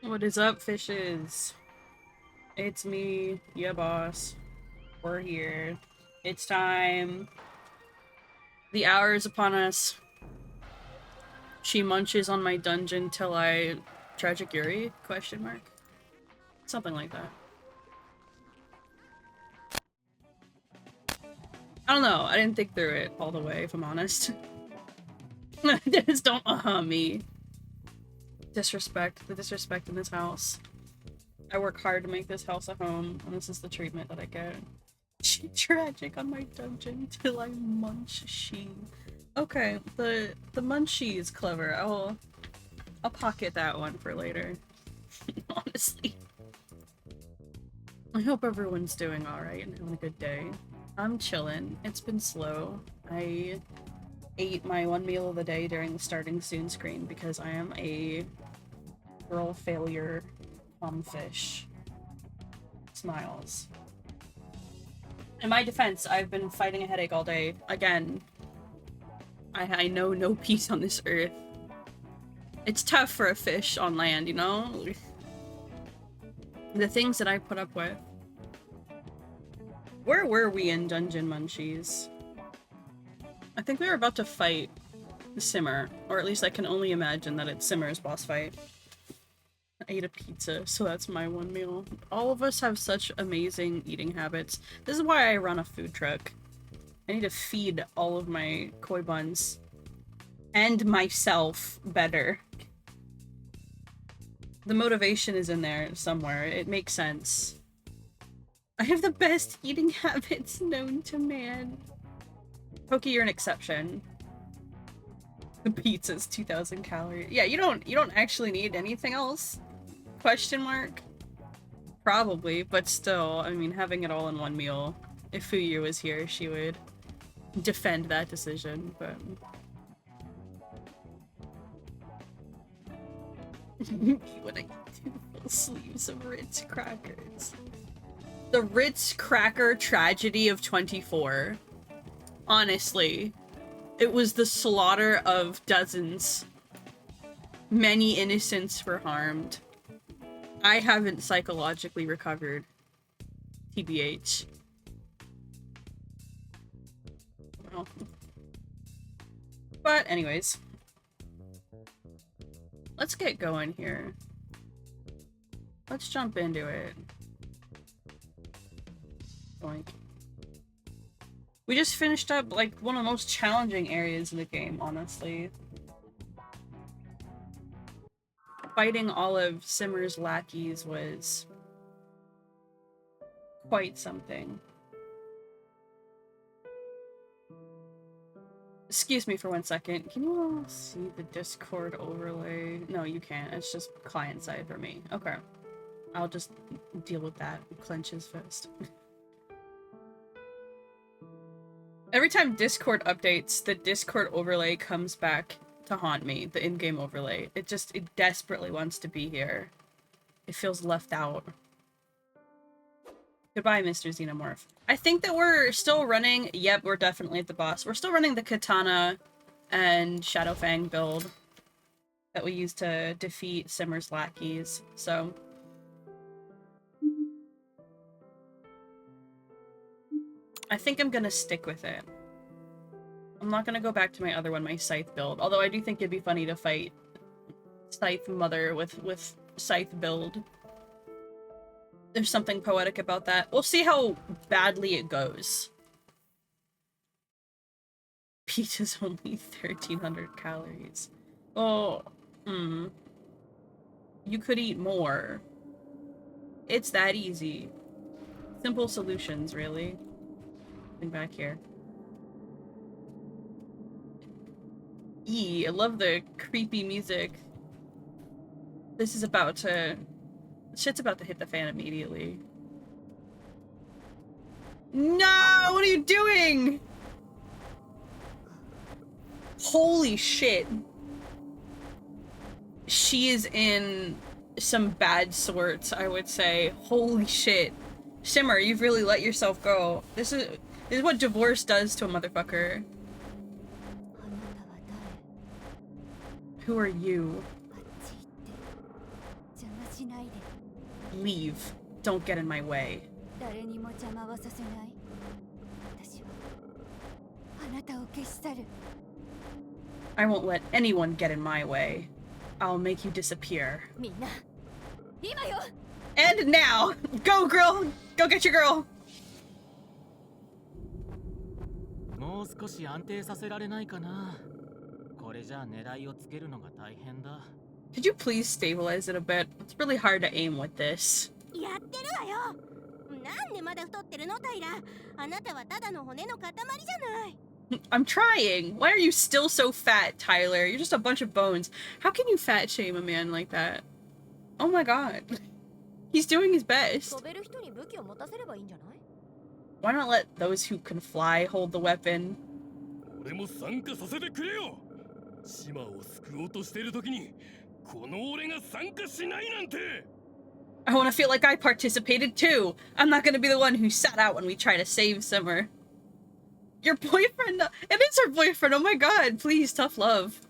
What is up, fishes? It's me, ya boss. We're here. It's time. The hour is upon us. She munches on my dungeon till I tragic Yuri? Question mark. Something like that. I don't know. I didn't think through it all the way, if I'm honest. Just don't me. Disrespect. The disrespect in this house. I work hard to make this house a home, and this is the treatment that I get. She tragic on my dungeon till I munch she. Okay, the munchie is clever. I'll pocket that one for later. Honestly. I hope everyone's doing alright and having a good day. I'm chillin'. It's been slow. I ate my one meal of the day during the starting soon screen because I am a girl failure fish. Smiles. In my defense, I've been fighting a headache all day. Again, I know no peace on this earth. It's tough for a fish on land, you know? The things that I put up with. Where were we in Dungeon Munchies? I think we were about to fight Simmer, or at least I can only imagine that it's Simmer's boss fight. I ate a pizza, so that's my one meal. All of us have such amazing eating habits. This is why I run a food truck. I need to feed all of my KOIBUNS and myself better. The motivation is in there somewhere. It makes sense. I have the best eating habits known to man. Pokey, you're an exception. The pizza's 2,000 calories. Yeah, you don't actually need anything else. Question mark? Probably, but still, I mean, having it all in one meal. If Fuyu was here, she would defend that decision, but... When I eat 2 full sleeves of Ritz crackers. The Ritz cracker tragedy of 24. Honestly. It was the slaughter of dozens. Many innocents were harmed. I haven't psychologically recovered. TBH. Well. But anyways. Let's get going here. Let's jump into it. Boink. We just finished up, like, one of the most challenging areas in the game, honestly. Fighting all of Simmer's lackeys was quite something. Excuse me for 1 second. Can you all see the Discord overlay? No, you can't. It's just client side for me. Okay. I'll just deal with that. Clench his fist. Every time Discord updates, the Discord overlay comes back to haunt me. The in-game overlay. It desperately wants to be here. It feels left out. Goodbye, Mr. Xenomorph. I think that we're still running... Yep, we're definitely at the boss. We're still running the Katana and Shadowfang build that we used to defeat Simmer's lackeys, so... I think I'm gonna stick with it. I'm not gonna go back to my other one, my Scythe build, although I do think it'd be funny to fight Scythe Mother with Scythe build. There's something poetic about that. We'll see how badly it goes. Pizza's only 1,300 calories. Oh, You could eat more. It's that easy. Simple solutions, really. Back here. I love the creepy music. This is about to... Shit's about to hit the fan immediately. No! What are you doing? Holy shit. She is in some bad sorts, I would say. Holy shit. Simmer, you've really let yourself go. This is what divorce does to a motherfucker. Who are you? Leave. Don't get in my way. I won't let anyone get in my way. I'll make you disappear. And now! Go, girl! Go get your girl! Could you please stabilize it a bit? It's really hard to aim with this. I'm trying! Why are you still so fat, Tyler? You're just a bunch of bones. How can you fat shame a man like that? Oh my god. He's doing his best. Why not let those who can fly hold the weapon? I want to feel like I participated too. I'm not going to be the one who sat out when we try to save Simmer. Your boyfriend? It is her boyfriend. Oh my god. Please, tough love.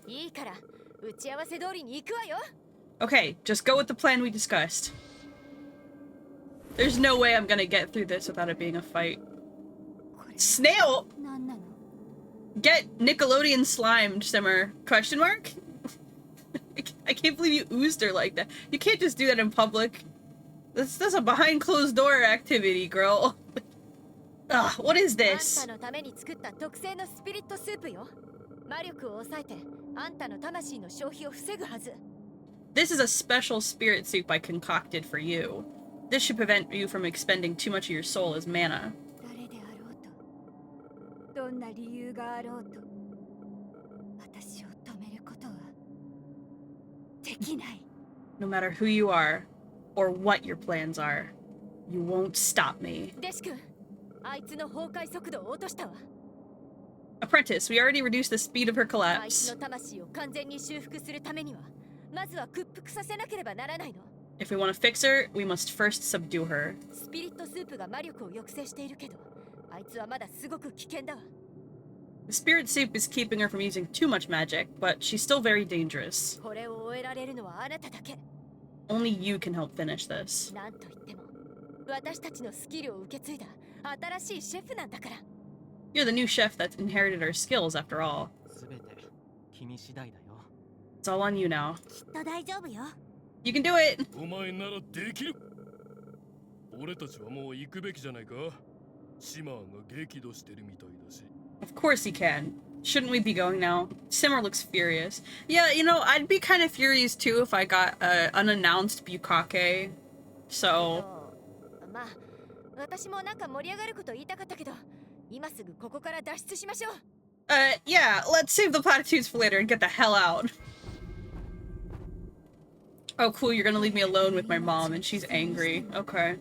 Okay, just go with the plan we discussed. There's no way I'm gonna get through this without it being a fight. Snail! Get Nickelodeon slimed, Simmer. Question mark? I can't believe you oozed her like that. You can't just do that in public. That's a behind closed door activity, girl. Ugh, what is this? This is a special spirit soup I concocted for you. This should prevent you from expending too much of your soul as mana. No matter who you are, or what your plans are, you won't stop me. Apprentice, we already reduced the speed of her collapse. If we want to fix her, we must first subdue her. The spirit soup is keeping her from using too much magic, but she's still very dangerous. Only you can help finish this. You're the new chef that's inherited our skills, after all. It's all on you now. You can do it! Of course he can. Shouldn't we be going now? Simmer looks furious. Yeah, you know, I'd be kind of furious too if I got unannounced bukkake. So... yeah, let's save the platitudes for later and get the hell out. Oh cool, you're gonna leave me alone with my mom and she's angry. Okay.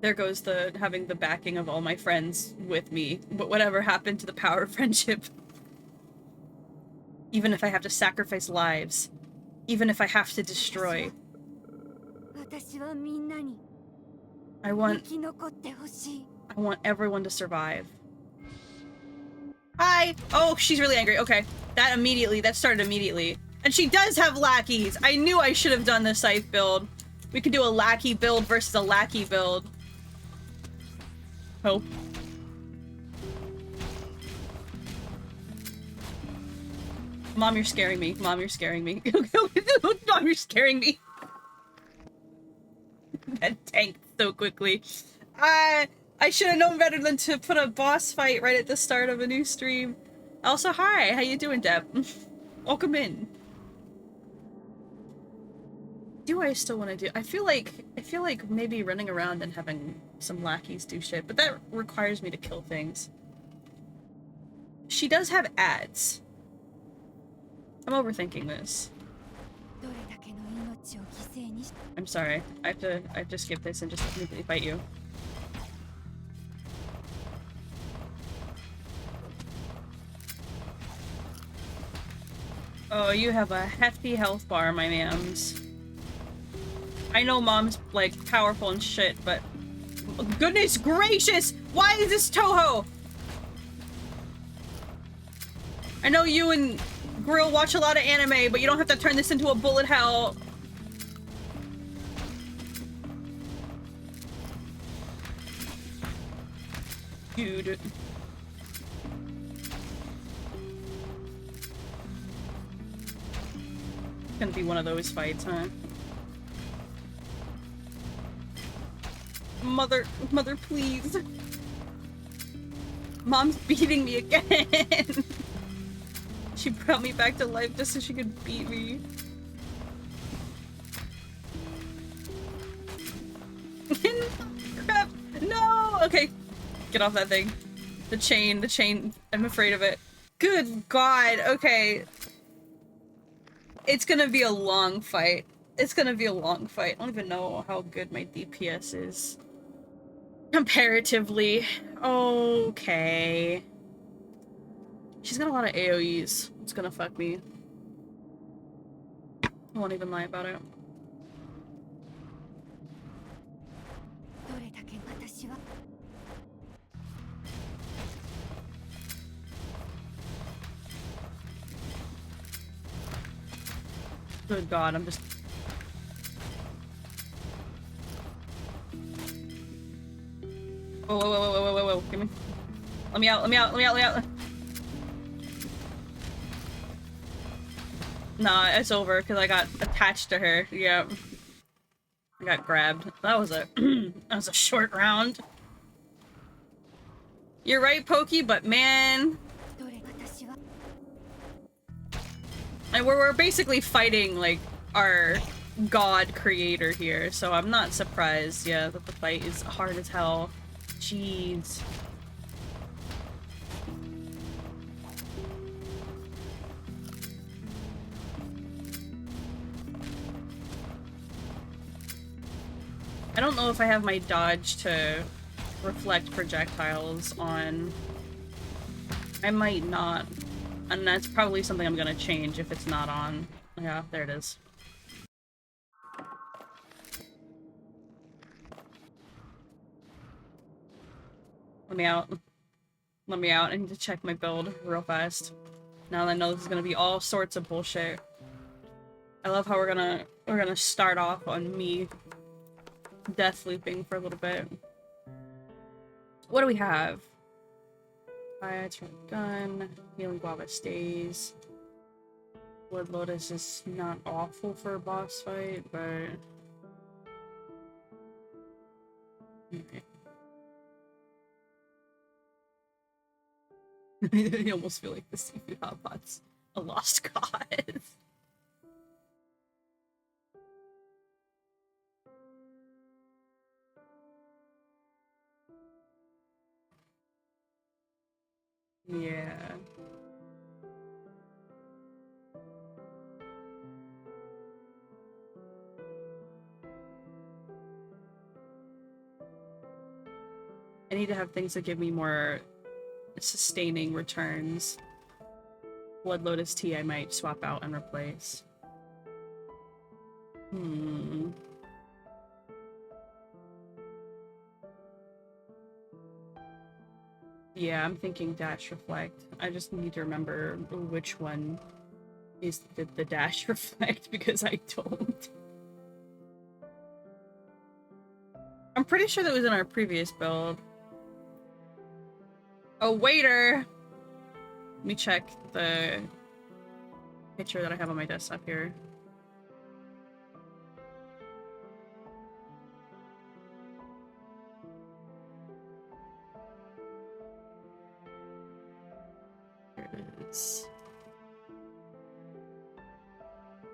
There goes having the backing of all my friends with me. But whatever happened to the power of friendship? Even if I have to sacrifice lives. Even if I have to destroy. I want everyone to survive. Hi! Oh, she's really angry. Okay. That started immediately. And she does have lackeys! I knew I should have done the scythe build. We could do a lackey build versus a lackey build. Oh. Mom, you're scaring me. Mom, you're scaring me. Mom, you're scaring me. That tanked so quickly. I should have known better than to put a boss fight right at the start of a new stream. Also, hi. How you doing, Deb? Welcome in. Do I still want to do? I feel like maybe running around and having some lackeys do shit, but that requires me to kill things. She does have ads. I'm overthinking this. I'm sorry. I have to skip this and just immediately fight you. Oh, you have a hefty health bar, my mams. I know mom's, like, powerful and shit, but... Goodness gracious! Why is this Toho? I know you and Grill, watch a lot of anime, but you don't have to turn this into a bullet hell. Dude. It's gonna be one of those fights, huh? Mother, please. Mom's beating me again. She brought me back to life just so she could beat me. Crap! No! Okay. Get off that thing. The chain. I'm afraid of it. Good God, okay. It's gonna be a long fight. I don't even know how good my DPS is. Comparatively. Okay. She's got a lot of AoEs. It's gonna fuck me. I won't even lie about it. Good God, I'm just... Whoa, give me... Let me out. Nah, it's over, because I got attached to her. Yep. I got grabbed. That was a... that was a short round. You're right, Pokey, but man... And we're basically fighting, like, our god creator here, so I'm not surprised, yeah, that the fight is hard as hell. Jeez. I don't know if I have my dodge to reflect projectiles on. I might not. And that's probably something I'm gonna change if it's not on. Yeah, there it is. Let me out. Let me out. I need to check my build real fast. Now that I know this is gonna be all sorts of bullshit. I love how we're gonna start off on me death looping for a little bit. What do we have? Fire, turn gun, healing guava stays. Blood Lotus is not awful for a boss fight, but... Okay. I almost feel like the seafood hot pot's a lost cause. Yeah. I need to have things that give me more sustaining returns. Blood Lotus tea I might swap out and replace. Yeah, I'm thinking dash reflect. I just need to remember which one is the dash reflect because I don't. I'm pretty sure that was in our previous build. Oh, waiter! Let me check the picture that I have on my desktop here. There it is.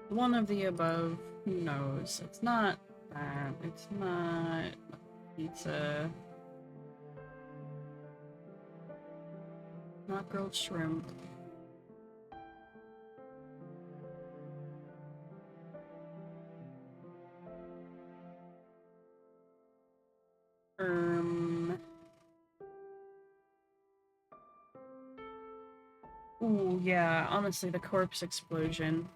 One of the above. Who knows? It's not that. It's not pizza. Not grilled shrimp. Ooh, yeah, honestly, the corpse explosion.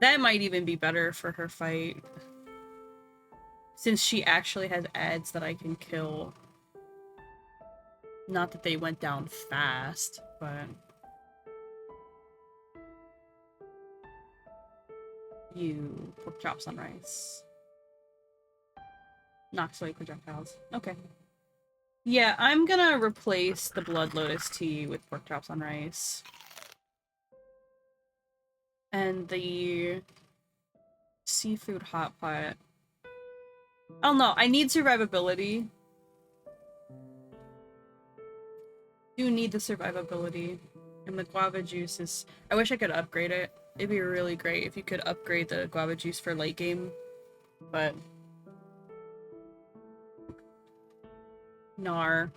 That might even be better for her fight. Since she actually has ads that I can kill. Not that they went down fast, but... you. Pork chops on rice. Knocks away projectiles. Okay. Yeah, I'm gonna replace the Blood Lotus tea with pork chops on rice. And the seafood hot pot. Oh no, I need survivability. Do need the survivability. And the guava juice is... I wish I could upgrade it. It'd be really great if you could upgrade the guava juice for late game. But... Nar.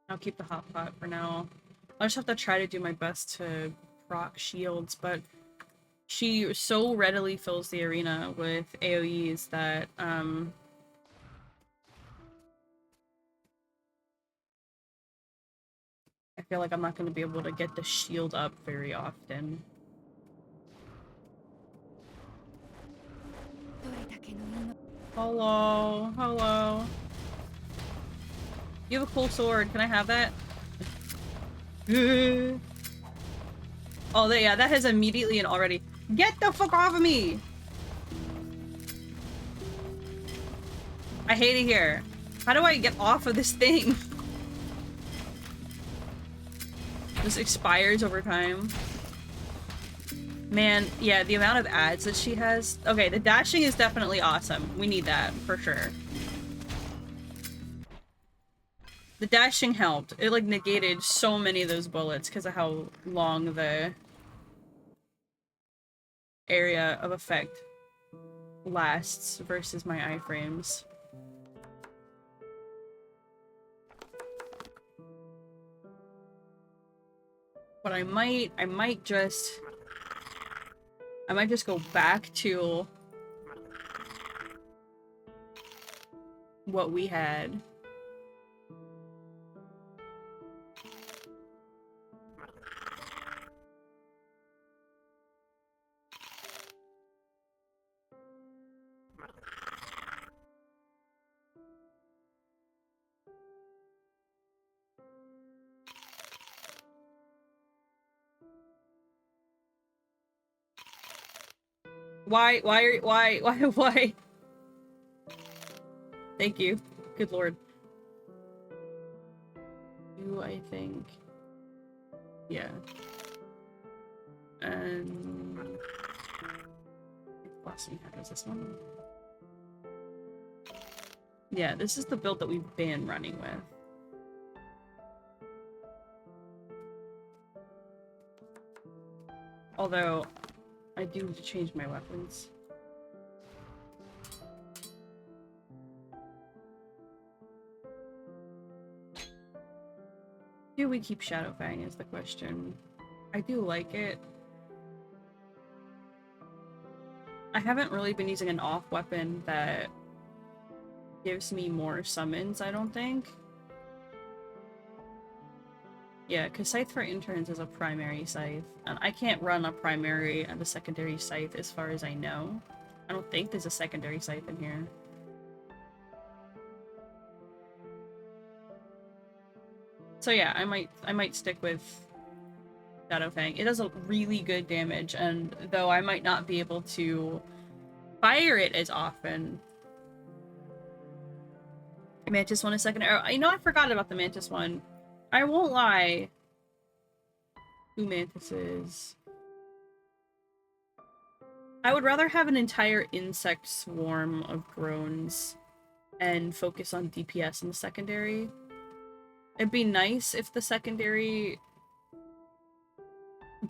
I'll keep the hot pot for now. I'll just have to try to do my best to proc shields, but she so readily fills the arena with AoEs that, I feel like I'm not going to be able to get the shield up very often. Hello, hello. You have a cool sword. Can I have that? Oh, yeah, that has immediately and already. Get the fuck off of me! I hate it here. How do I get off of this thing? This expires over time. Man, yeah, the amount of ads that she has. Okay, the dashing is definitely awesome. We need that, for sure. The dashing helped. It, like, negated so many of those bullets because of how long the area of effect lasts versus my iframes. But I might just go back to what we had. Why? Thank you. Good lord. You, I think. Yeah. And... Blessing, how does this one? Yeah, this is the build that we've been running with. Although, I do need to change my weapons. Do we keep Shadowfang is the question. I do like it. I haven't really been using an off weapon that gives me more summons, I don't think. Yeah, because Scythe for Interns is a primary scythe, and I can't run a primary and a secondary scythe as far as I know. I don't think there's a secondary scythe in here. So yeah, I might stick with Shadowfang. It does a really good damage, and though I might not be able to fire it as often. Mantis one is second arrow. You know, I forgot about the Mantis one. I won't lie. Two Mantises. I would rather have an entire insect swarm of drones and focus on DPS in the secondary. It'd be nice if the secondary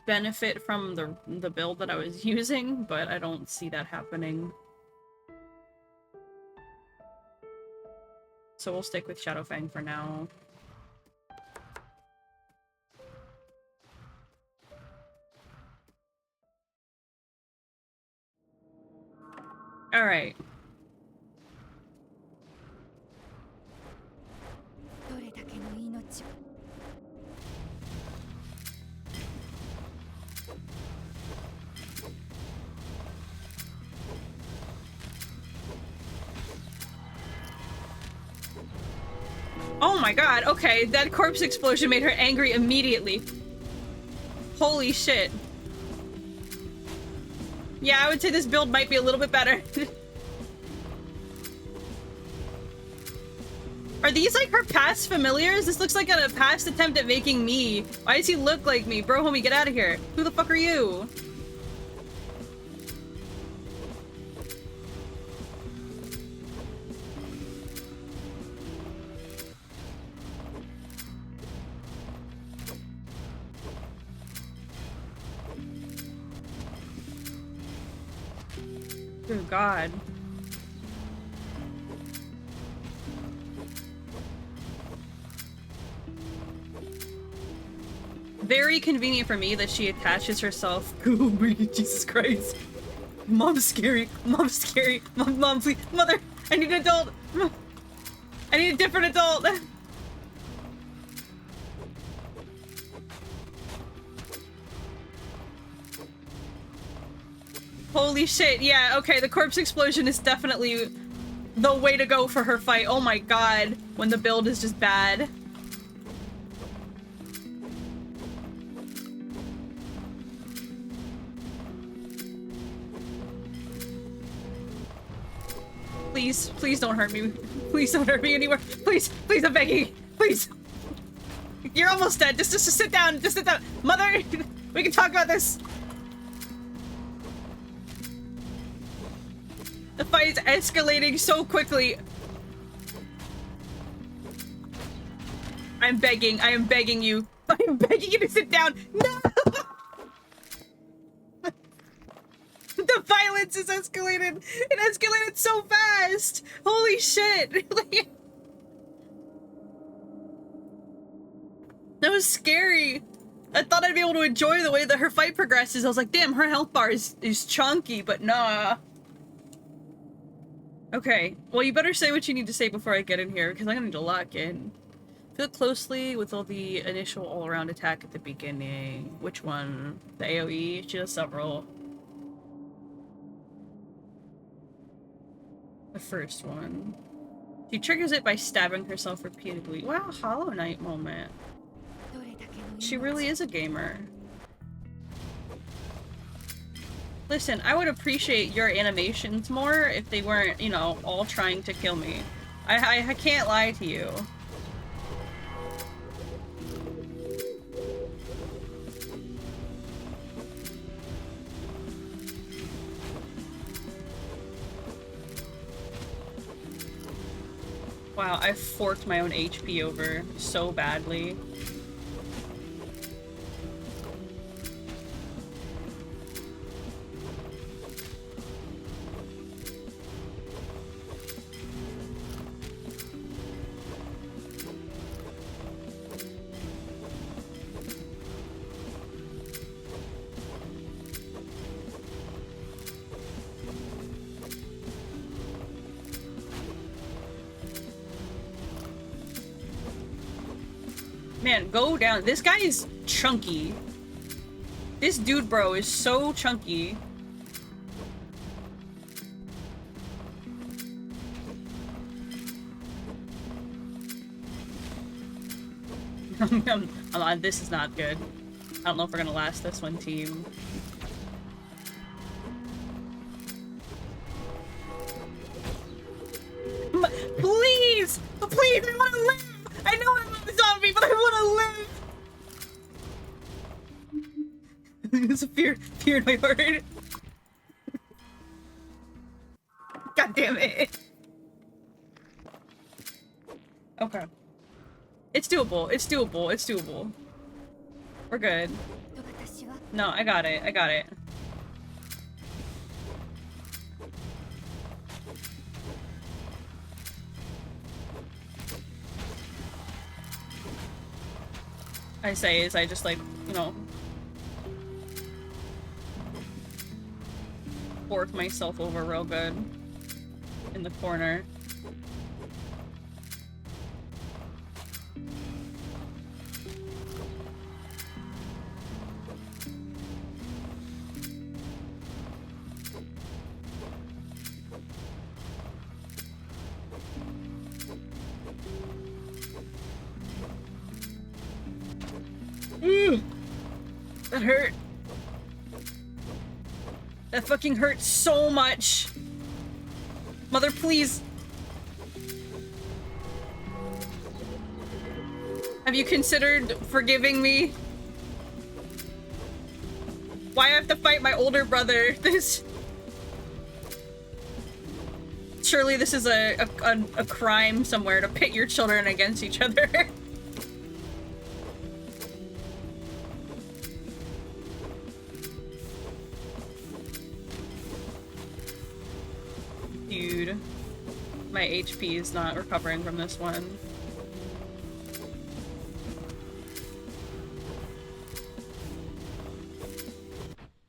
benefit from the build that I was using, but I don't see that happening. So we'll stick with Shadowfang for now. Alright. Oh my god, okay, that corpse explosion made her angry immediately. Holy shit. Yeah, I would say this build might be a little bit better. Are these like her past familiars? This looks like a past attempt at making me. Why does he look like me? Bro, homie, get out of here. Who the fuck are you? Oh god. Very convenient for me that she attaches herself. Oh, Jesus Christ. Mom's scary. Mom's scary. Mom, please. Mother, I need an adult. I need a different adult. Holy shit, yeah, okay, the corpse explosion is definitely the way to go for her fight. Oh my god, when the build is just bad. Please, please don't hurt me. Please don't hurt me anywhere. Please, please, I'm begging. Please. You're almost dead. Just sit down. Just sit down. Mother, we can talk about this. The fight is escalating so quickly. I'm begging. I am begging you. I am begging you to sit down. No! The violence is escalated. It escalated so fast. Holy shit. That was scary. I thought I'd be able to enjoy the way that her fight progresses. I was like, damn, her health bar is chunky, but nah. Okay, well, you better say what you need to say before I get in here, because I'm gonna need to lock in. Feel closely with all the initial all-around attack at the beginning. Which one? The AoE? She has several. The first one. She triggers it by stabbing herself repeatedly. Wow, Hollow Knight moment. She really is a gamer. Listen, I would appreciate your animations more if they weren't, you know, all trying to kill me. I can't lie to you. Wow, I forked my own HP over so badly. Man, go down. This guy is chunky. This dude, bro, is so chunky. This is not good. I don't know if we're gonna last this one, team. Please! Please, I wanna live! I know I'm a zombie, but I wanna live! There's a fear in my heart. God damn it. Okay. It's doable, it's doable, it's doable. We're good. No, I got it, I got it. I say is I just like, you know, fork myself over real good in the corner. That hurt. That fucking hurt so much. Mother, please. Have you considered forgiving me? Why I have to fight my older brother? This... Surely this is a crime somewhere to pit your children against each other. Dude. My HP is not recovering from this one.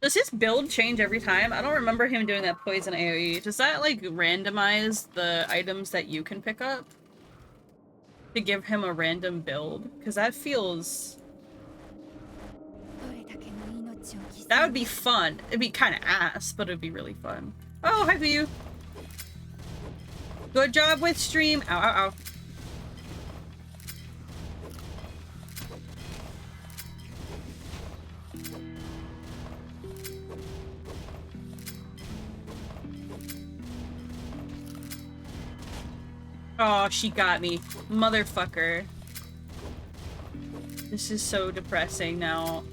Does his build change every time? I don't remember him doing that poison AoE. Does that, like, randomize the items that you can pick up? To give him a random build? Because that feels... That would be fun. It'd be kind of ass, but it'd be really fun. Oh, hi, you. Good job with stream. Ow, ow, ow. Oh, she got me. Motherfucker. This is so depressing now.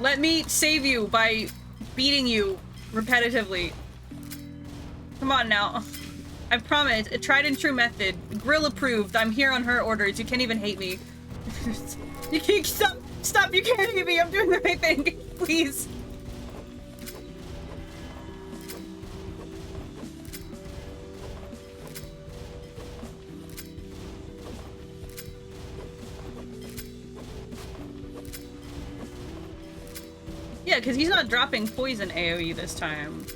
Let me save you by beating you repetitively. Come on now. I promise, a tried and true method. Grill approved. I'm here on her orders. You can't even hate me. You can't stop! Stop! You can't hate me! I'm doing the right thing! Please! Yeah, because he's not dropping poison AoE this time.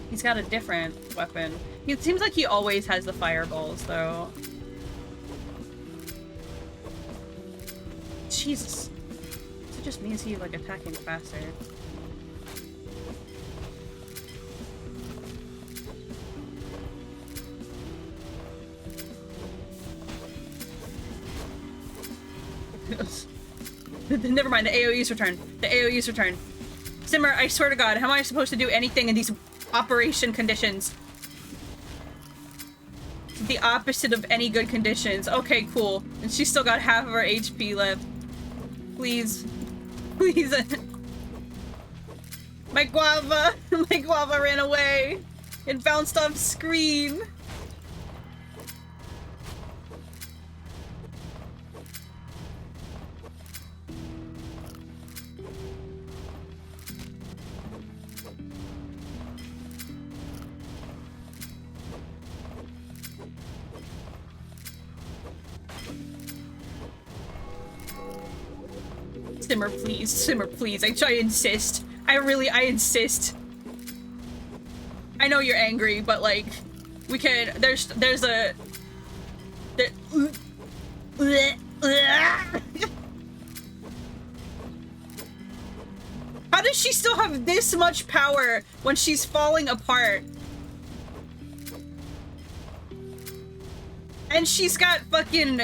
He's got a different weapon. It seems like he always has the fireballs, though. Jesus. Is it just me? Is he, like, attacking faster? Never mind, the AoE's return. The AoE's return. Simmer, I swear to God, how am I supposed to do anything in these operation conditions? The opposite of any good conditions. Okay, cool. And she's still got half of her HP left. Please. Please. My guava! My guava ran away! It bounced off screen! Simmer, please. Simmer, please. I insist. I insist. I know you're angry, but, like, we can... There's a... How does she still have this much power when she's falling apart? And she's got fucking...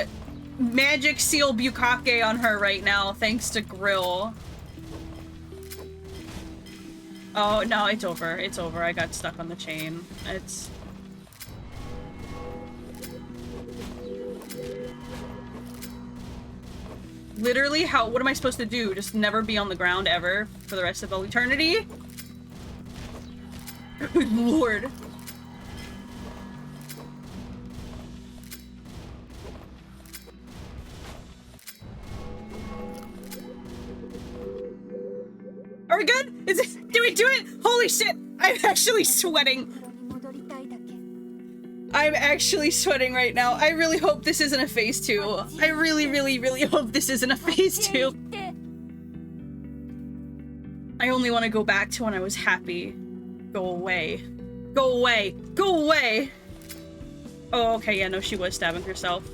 Magic Seal Bukake on her right now, thanks to Grill. Oh, no, it's over. It's over. I got stuck on the chain. It's... Literally, what am I supposed to do? Just never be on the ground ever for the rest of eternity? Good lord. Are we good? Did we do it? Holy shit! I'm actually sweating. I'm actually sweating right now. I really hope this isn't a phase 2. I really, really, really hope this isn't a phase 2. I only want to go back to when I was happy. Go away. Go away. Go away! Oh, okay, yeah, no, she was stabbing herself.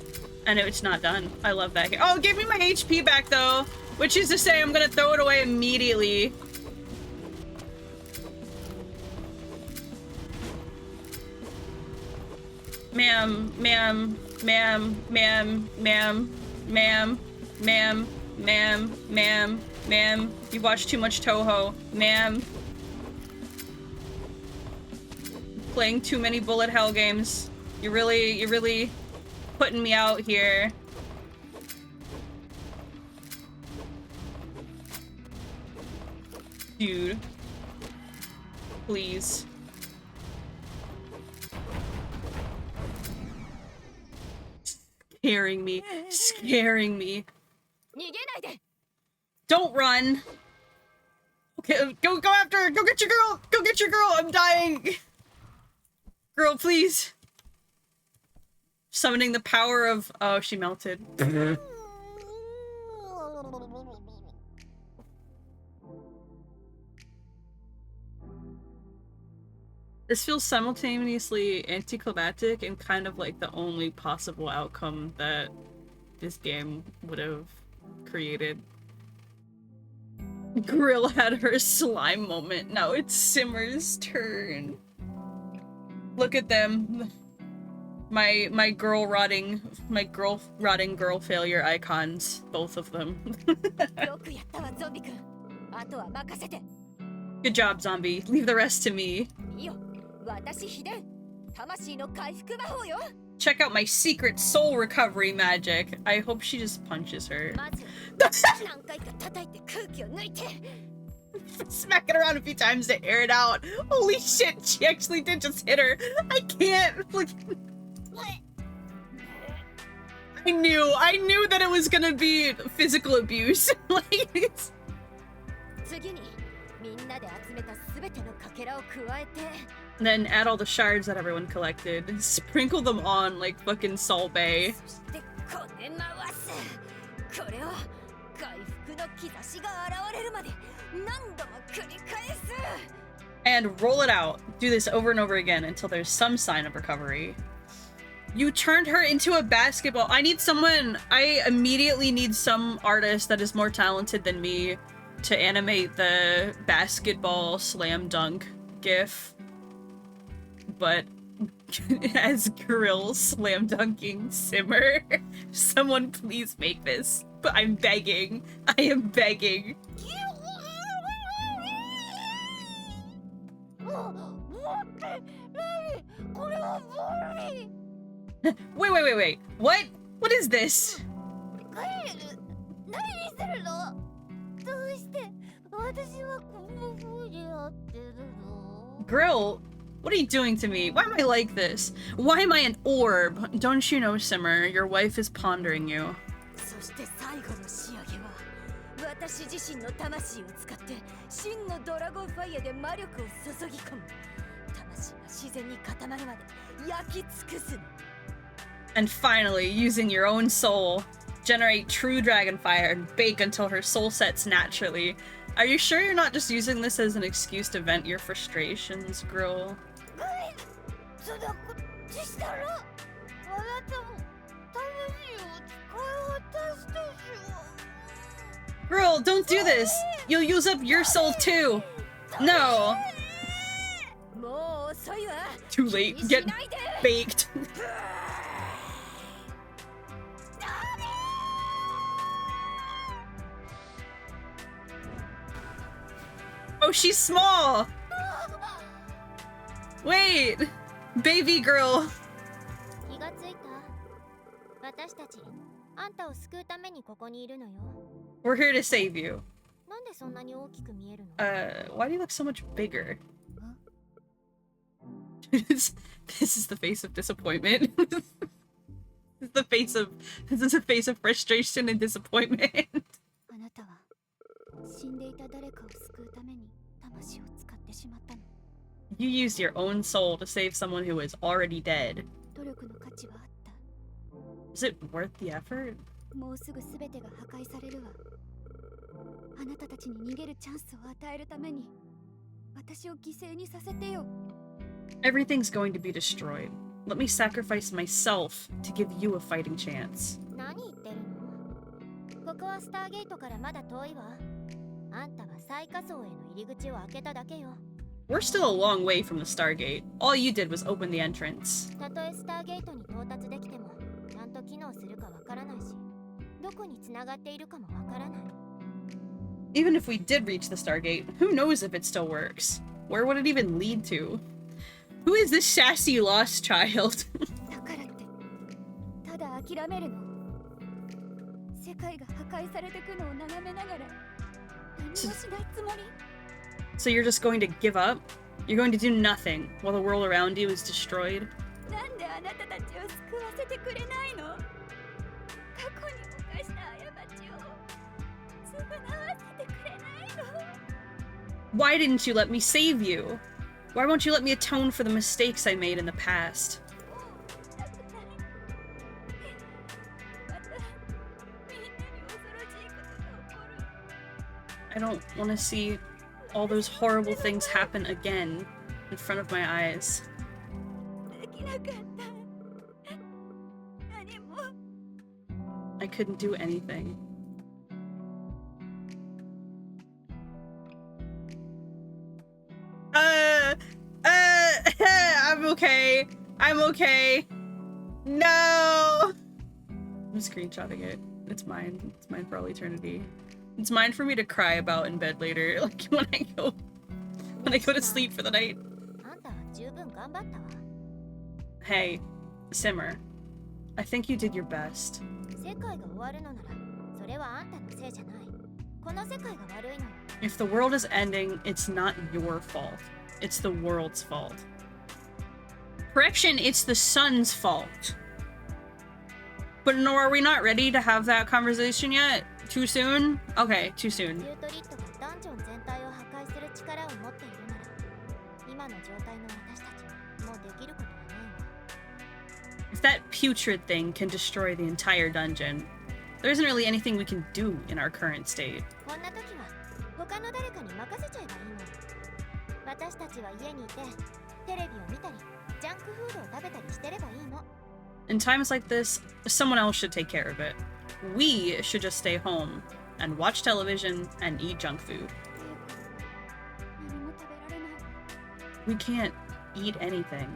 I know it's not done. I love that. Oh, give me my HP back though. Which is to say I'm gonna throw it away immediately. Ma'am, ma'am, ma'am, ma'am, ma'am, ma'am, ma'am, ma'am, ma'am, ma'am. You watch too much Toho. Ma'am. Playing too many bullet hell games. You're really putting me out here. Dude. Please. Scaring me. Scaring me. Don't run. Okay, go after her. Go get your girl. Go get your girl. I'm dying. Girl, please. Summoning the power of... Oh, she melted. This feels simultaneously anticlimactic and kind of like the only possible outcome that this game would have created. Grill had her slime moment. Now it's Simmer's turn. Look at them. My girl rotting girl failure icons. Both of them. Good job, zombie. Leave the rest to me. Check out my secret soul recovery magic. I hope she just punches her. Smack it around a few times to air it out. Holy shit, she actually did just hit her. I can't. Like, I knew that it was gonna be physical abuse. Like, it's... Then add all the shards that everyone collected. Sprinkle them on like fucking Salt Bae. And roll it out. Do this over and over again until there's some sign of recovery. You turned her into a basketball. I immediately need some artist that is more talented than me to animate the basketball slam dunk gif. But as Grill slam dunking Simmer, someone please make this. But I'm begging. I am begging. Wait. What? What is this? Grill, what are you doing to me? Why am I like this? Why am I an orb? Don't you know, Simmer? Your wife is pondering you. And finally, using your own soul, generate true dragon fire and bake until her soul sets naturally. Are you sure you're not just using this as an excuse to vent your frustrations, Grill? Grill, don't do this! You'll use up your soul too! No! Too late. Get baked. Oh, she's small! Wait! Baby girl! We're here to save you. Why do you look so much bigger? This is the face of disappointment. This is the face of frustration and disappointment. You used your own soul to save someone who is already dead. Is it worth the effort? Everything's going to be destroyed. Let me sacrifice myself to give you a fighting chance. 何言ってるの？ここはスターゲートからまだ遠いわ。あんたは最下層への入り口を開けただけよ。We're still a long way from the Stargate. All you did was open the entrance. たとえスターゲートに到達できても、ちゃんと機能するかわからないし、どこに繋がっているかもわからない。Even if we did reach the Stargate, who knows if it still works? Where would it even lead to? Who is this sassy lost child? だからって、ただ諦めるの。世界が破壊されてくのを眺めながら、何もしないつもり。So you're just going to give up? You're going to do nothing while the world around you is destroyed? なんであなたたちを救わせてくれないの？過去に犯した過ちを償わせてくれないの？ Why didn't you let me save you? Why won't you let me atone for the mistakes I made in the past? I don't want to see all those horrible things happen again in front of my eyes. I couldn't do anything. I'm okay. I'm okay. No! I'm screenshotting it. It's mine. It's mine for all eternity. It's mine for me to cry about in bed later, like when I go to sleep for the night. Hey, simmer. I think you did your best. If the world is ending, it's not your fault. It's the world's fault. Correction, it's the sun's fault. But no, are we not ready to have that conversation yet? Too soon? Okay, too soon. If that putrid thing can destroy the entire dungeon, there isn't really anything we can do in our current state. In times like this, someone else should take care of it. We should just stay home and watch television and eat junk food. We can't eat anything.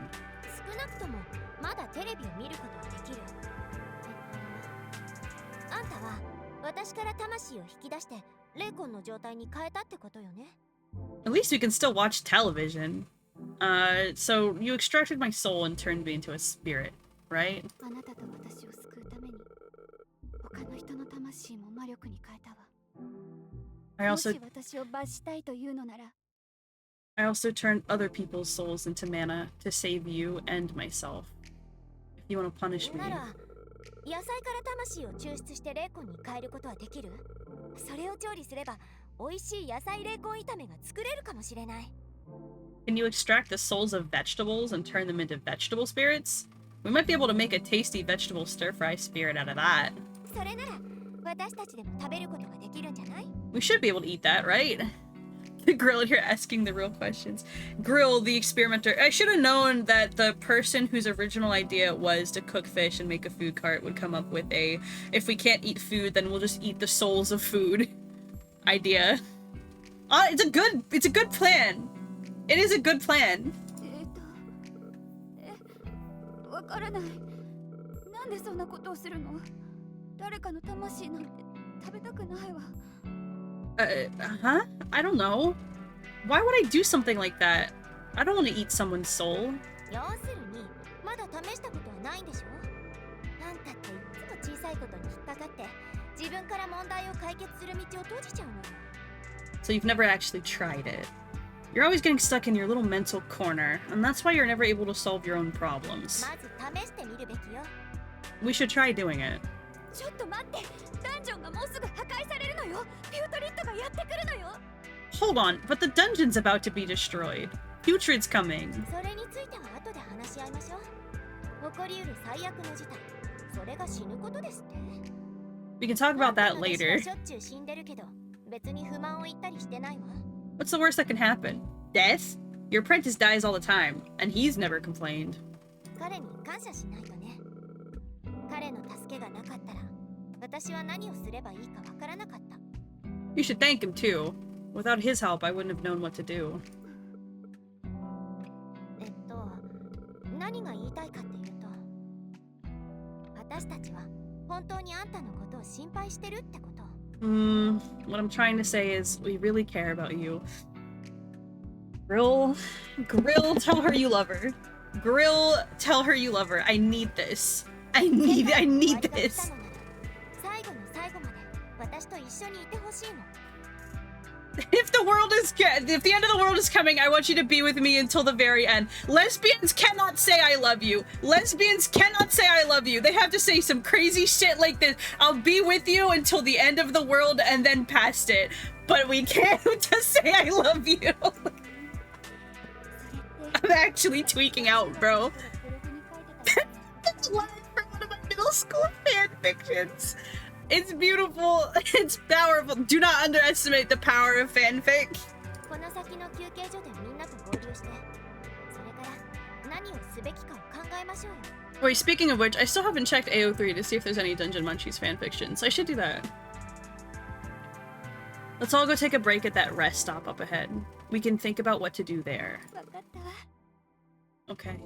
At least we can still watch television. So you extracted my soul and turned me into a spirit, right? I also turned other people's souls into mana to save you and myself. If you want to punish me. Can you extract the souls of vegetables and turn them into vegetable spirits? We might be able to make a tasty vegetable stir-fry spirit out of that. We should be able to eat that, right? The Grill in here asking the real questions. Grill, the experimenter. I should have known that the person whose original idea was to cook fish and make a food cart would come up with a, if we can't eat food, then we'll just eat the souls of food idea. It's a good plan. It is a good plan. Huh? I don't know. Why would I do something like that? I don't want to eat someone's soul. So you've never actually tried it. You're always getting stuck in your little mental corner, and that's why you're never able to solve your own problems. We should try doing it. Hold on, but the dungeon's about to be destroyed. Putrid's coming. We can talk about that later. What's the worst that can happen? Death? Your apprentice dies all the time, and he's never complained. 彼に感謝しないとね。彼の助けがなかったら、私は何をすればいいかわからなかった。You should thank him too. Without his help, I wouldn't have known what to do. 何が言いたいかっていうと、私たちは本当にあんたのことを心配してるってこと。What I'm trying to say is we really care about you. Grill, tell her you love her. Grill, tell her you love her. I need this. I need this. 最後の最後まで私と一緒にいてほしいの。If the end of the world is coming, I want you to be with me until the very end. Lesbians cannot say I love you. Lesbians cannot say I love you. They have to say some crazy shit like this. I'll be with you until the end of the world and then past it. But we can't just say I love you. I'm actually tweaking out, bro. That's one from one of my middle school fan fictions. It's beautiful. It's powerful. Do not underestimate the power of fanfic. Wait, speaking of which, I still haven't checked AO3 to see if there's any Dungeon Munchies fanfictions. I should do that. Let's all go take a break at that rest stop up ahead. We can think about what to do there. Okay.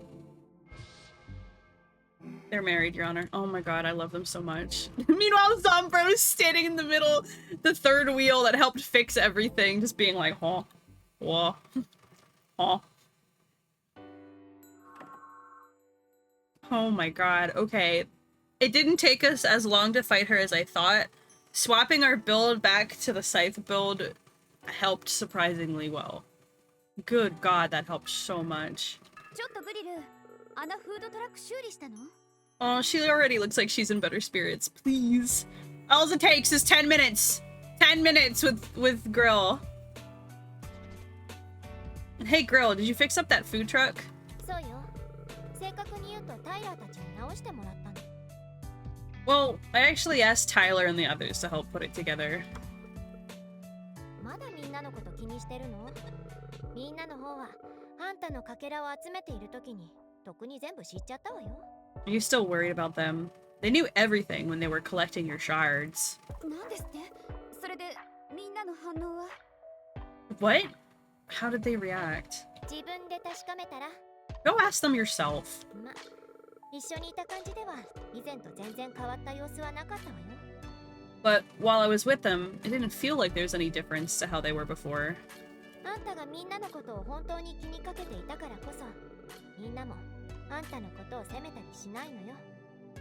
They're married, Your Honor. Oh my god, I love them so much. Meanwhile, Zombro is standing in the middle, the third wheel that helped fix everything, just being like, huh, whoa, huh. Oh my god, okay. It didn't take us as long to fight her as I thought. Swapping our build back to the scythe build helped surprisingly well. Good god, that helped so much. Oh, she already looks like she's in better spirits. Please. All it takes is 10 minutes. 10 minutes with Grill. Hey, Grill, did you fix up that food truck? Well, I actually asked Tyler and the others to help put it together. Are you still worried about them? They knew everything when they were collecting your shards. What? How did they react? Go ask them yourself. But while I was with them, it didn't feel like there was any difference to how they were before.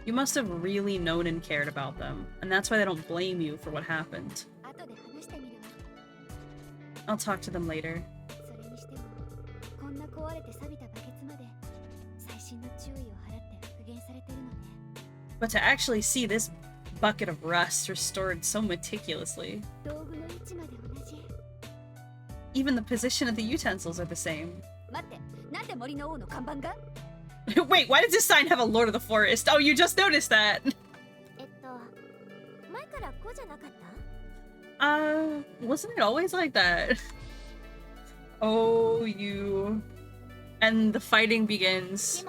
You must have really known and cared about them, and that's why they don't blame you for what happened. I'll talk to them later. But to actually see this bucket of rust restored so meticulously. Even the position of the utensils are the same. Wait, why does this sign have a Lord of the Forest? Oh, you just noticed that! Wasn't it always like that? Oh, you... And the fighting begins.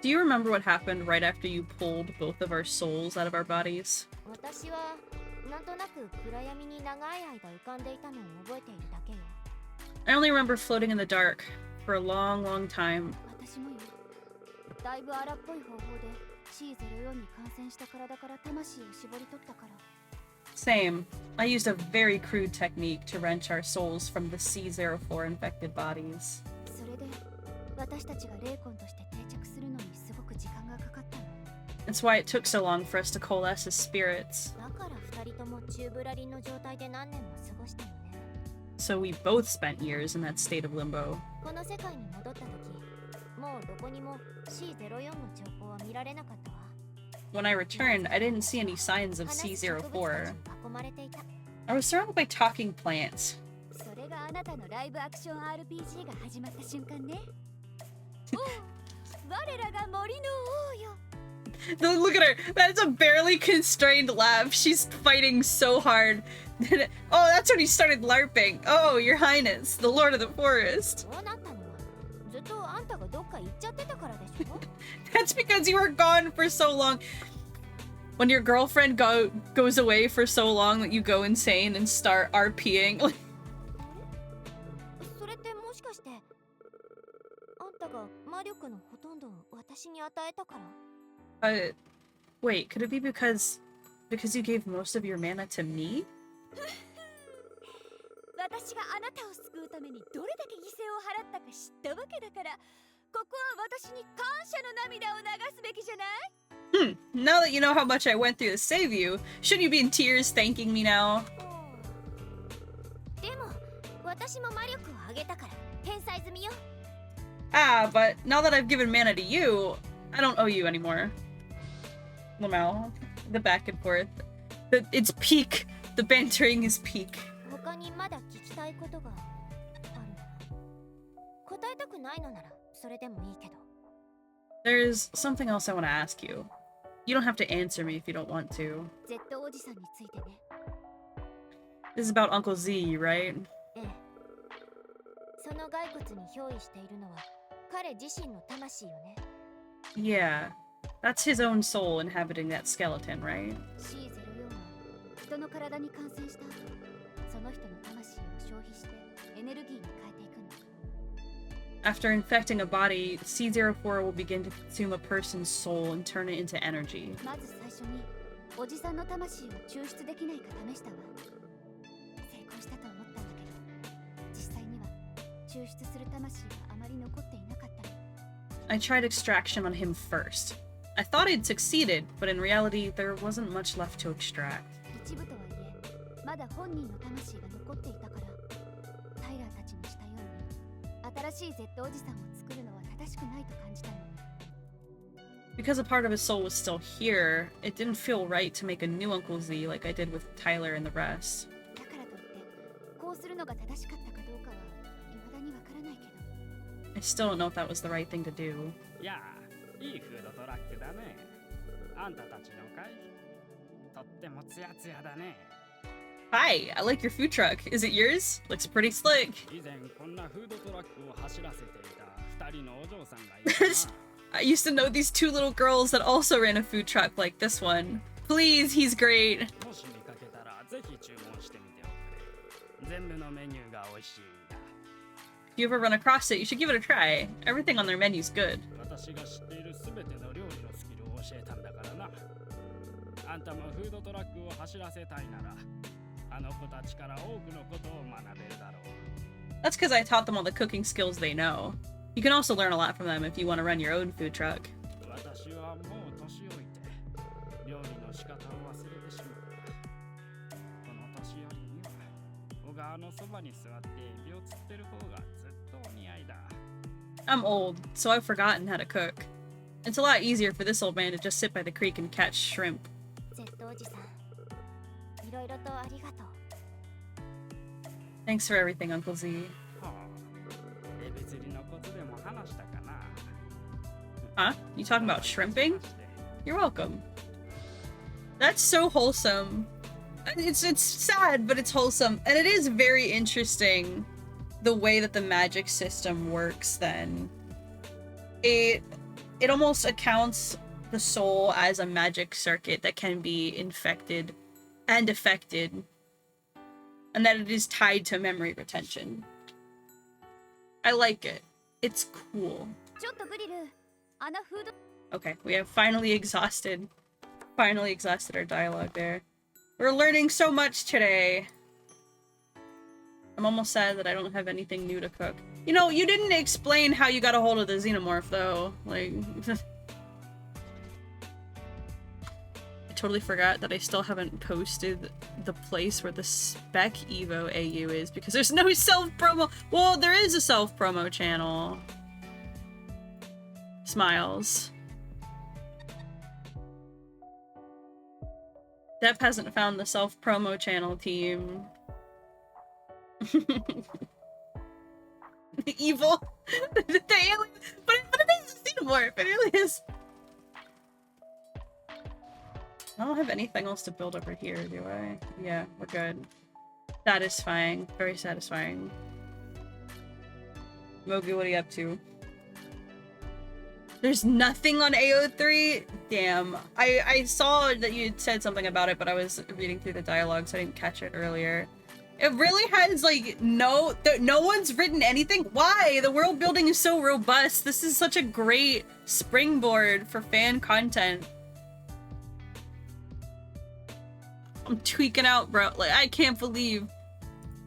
Do you remember what happened right after you pulled both of our souls out of our bodies? I only remember floating in the dark for a long, long time. Same. I used a very crude technique to wrench our souls from the C04 infected bodies. That's why it took so long for us to coalesce as spirits. So we both spent years in that state of limbo. When I returned, I didn't see any signs of C04. I was surrounded by talking plants. Look at her. That's a barely constrained laugh. She's fighting so hard. Oh, that's when he started LARPing. Oh, Your Highness, the Lord of the Forest. That's because you were gone for so long. When your girlfriend goes away for so long that you go insane and start RPing. Wait, could it be because you gave most of your mana to me? Now that you know how much I went through to save you, shouldn't you be in tears thanking me now? Ah, but now that I've given mana to you, I don't owe you anymore. Lamau, the back and forth. It's peak. The bantering is peak. There's something else I want to ask you. You don't have to answer me if you don't want to. This is about Uncle Z, right? Yeah, that's his own soul inhabiting that skeleton, right? After infecting a body, C04 will begin to consume a person's soul and turn it into energy. I tried extraction on him first. I thought I'd succeeded, but in reality, there wasn't much left to extract. Because a part of his soul was still here, it didn't feel right to make a new Uncle Z like I did with Tyler and the rest. I still don't know if that was the right thing to do. Hi, I like your food truck. Is it yours? Looks pretty slick. I used to know these two little girls that also ran a food truck like this one. Please, he's great. If you ever run across it, you should give it a try. Everything on their menu's good. That's because I taught them all the cooking skills they know. You can also learn a lot from them if you want to run your own food truck. I'm old, so I've forgotten how to cook. It's a lot easier for this old man to just sit by the creek and catch shrimp. Thanks for everything, Uncle Z. Huh? You talking about shrimping? You're welcome. That's so wholesome. It's sad, but it's wholesome. And it is very interesting the way that the magic system works then. It almost accounts the soul as a magic circuit that can be infected and affected, and that it is tied to memory retention. I like it. It's cool. Okay, we have finally exhausted our dialogue there. We're learning so much today. I'm almost sad that I don't have anything new to cook. You know, you didn't explain how you got a hold of the xenomorph, though. Like... I totally forgot that I still haven't posted the place where the Spec Evo AU is, because there's no self-promo- Well, there is a self-promo channel. Smiles. Depp hasn't found the self-promo channel team. Evil. The alien, but it is a xenomorph. It really is. I don't have anything else to build over here, do I? Yeah, we're good. Satisfying. Very satisfying. Mogi, what are you up to? There's nothing on AO3? Damn. I saw that you said something about it, but I was reading through the dialogue, so I didn't catch it earlier. It really has, like, no one's written anything? Why? The world building is so robust. This is such a great springboard for fan content. I'm tweaking out, bro. Like, I can't believe.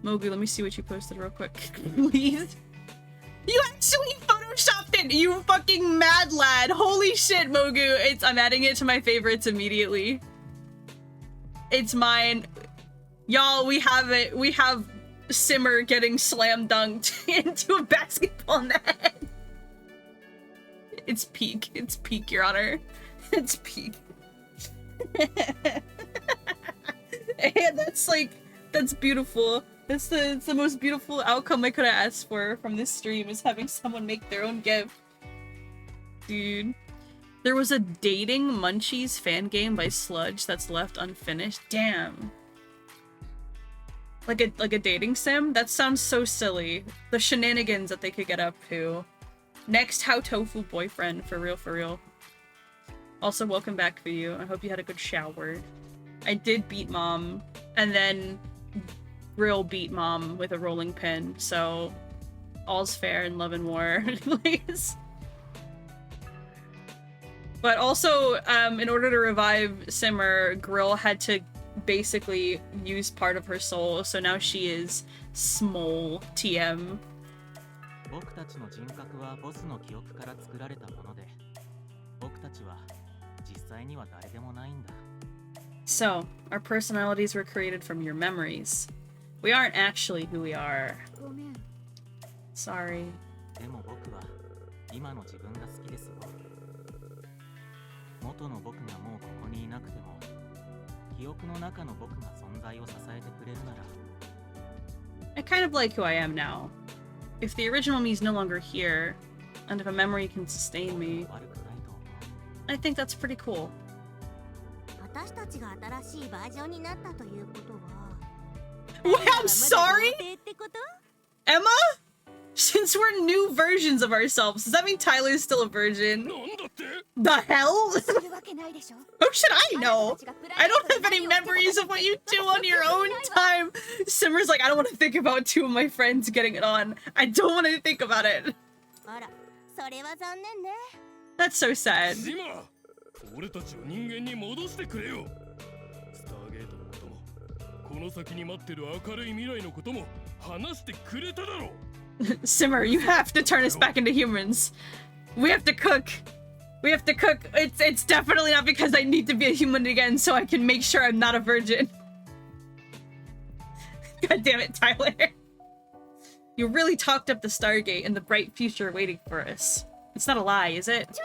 Mogu, let me see what you posted real quick. Please. You actually photoshopped it, you fucking mad lad. Holy shit, Mogu. I'm adding it to my favorites immediately. It's mine. Y'all, we have it. We have Simmer getting slam dunked into a basketball net. It's peak. It's peak, Your Honor. It's peak. And that's beautiful. It's the most beautiful outcome I could have asked for from this stream, is having someone make their own GIF. Dude. There was a dating Munchies fan game by Sludge that's left unfinished. Damn. Like a dating sim? That sounds so silly. The shenanigans that they could get up to. Next, How Tofu Boyfriend, for real, for real. Also, welcome back for you. I hope you had a good shower. I did beat Mom, and then Grill beat Mom with a rolling pin, so all's fair in love and war. Please. But also, in order to revive Simmer, Grill had to basically use part of her soul, so now she is Smole TM. So, our personalities were created from your memories. We aren't actually who we are. Sorry. I kind of like who I am now. If the original me is no longer here, and if a memory can sustain me, I think that's pretty cool. Wait, I'm sorry? Emma? Since we're new versions of ourselves, does that mean Tyler's still a virgin? The hell? How should I know? I don't have any memories of what you do on your own time. Simmer's like, I don't want to think about two of my friends getting it on. I don't want to think about it. That's so sad. Simmer, you have to turn us back into humans. We have to cook. We have to cook. It's definitely not because I need to be a human again so I can make sure I'm not a virgin. God damn it, Tyler. You really talked up the Stargate and the bright future waiting for us. It's not a lie, is it?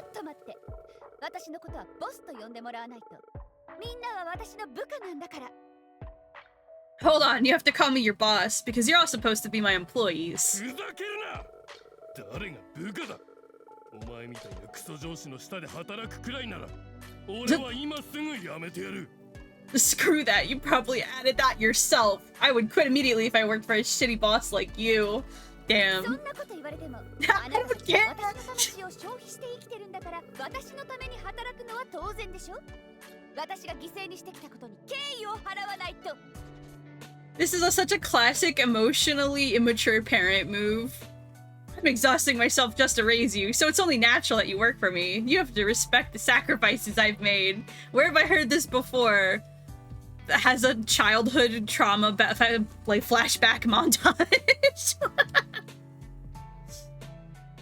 Hold on, you have to call me your boss, because you're all supposed to be my employees. Screw that, you probably added that yourself. I would quit immediately if I worked for a shitty boss like you. Damn. I would get. This is such a classic emotionally immature parent move. I'm exhausting myself just to raise you, so it's only natural that you work for me. You have to respect the sacrifices I've made. Where have I heard this before? That has a childhood trauma, like flashback montage.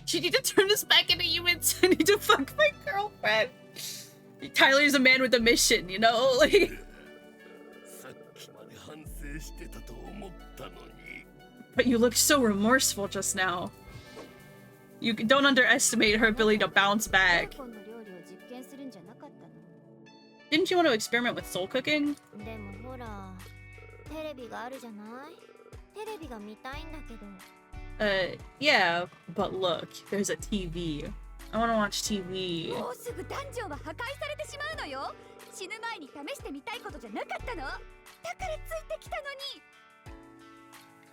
You need to turn us back into humans. I need to fuck my girlfriend. Tyler's a man with a mission, you know? Like. But you looked so remorseful just now. You don't underestimate her ability to bounce back. Didn't you want to experiment with soul cooking? Yeah, but look, there's a TV. I want to watch TV. 死ぬ前に試してみたいことじゃなかったの？だからついてきたのに。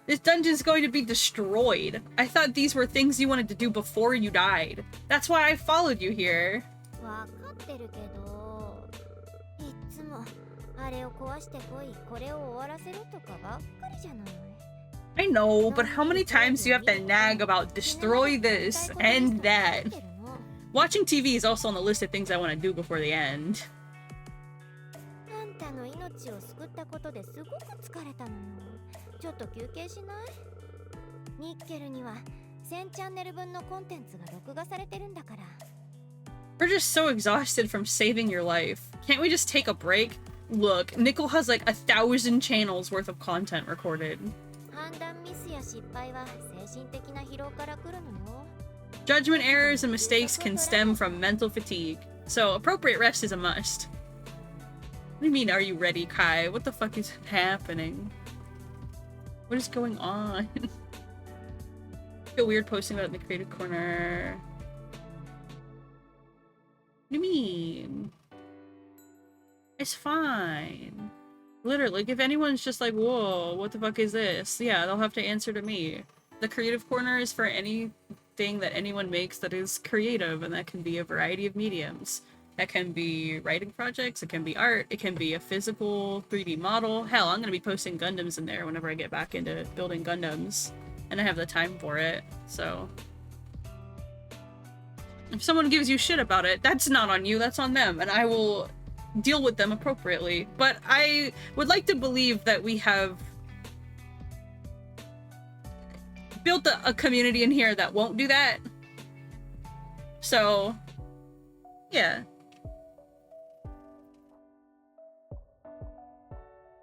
This dungeon's going to be destroyed. I thought these were things you wanted to do before you died. That's why I followed you here. わかってるけど、いつもあれを壊してこい、これを終わらせろとかばっかりじゃない。 I know, but how many times do you have to nag about destroy this and that? Watching TV is also on the list of things I want to do before the end. あんたの命を救ったことですごく疲れたのよ。ちょっと休憩しない？ニッケルには1000チャンネル分のコンテンツが録画されてるんだから。 We're just so exhausted from saving your life. Can't we just take a break? Look, Nickel has like 1,000 channels worth of content recorded. 判断ミスや失敗は精神的な疲労から来るのよ。 Judgment errors and mistakes can stem from mental fatigue, so appropriate rest is a must. What do you mean, are you ready, Kai? What the fuck is happening? What is going on? Feel weird posting about it in the creative corner. What do you mean? It's fine. Literally, like, if anyone's just like, whoa, what the fuck is this? Yeah, they'll have to answer to me. The creative corner is for anything that anyone makes that is creative, and that can be a variety of mediums. That can be writing projects, it can be art, it can be a physical 3D model. Hell, I'm gonna be posting Gundams in there whenever I get back into building Gundams. And I have the time for it, so... If someone gives you shit about it, that's not on you, that's on them, and I will deal with them appropriately. But I would like to believe that we have built a community in here that won't do that. So, yeah.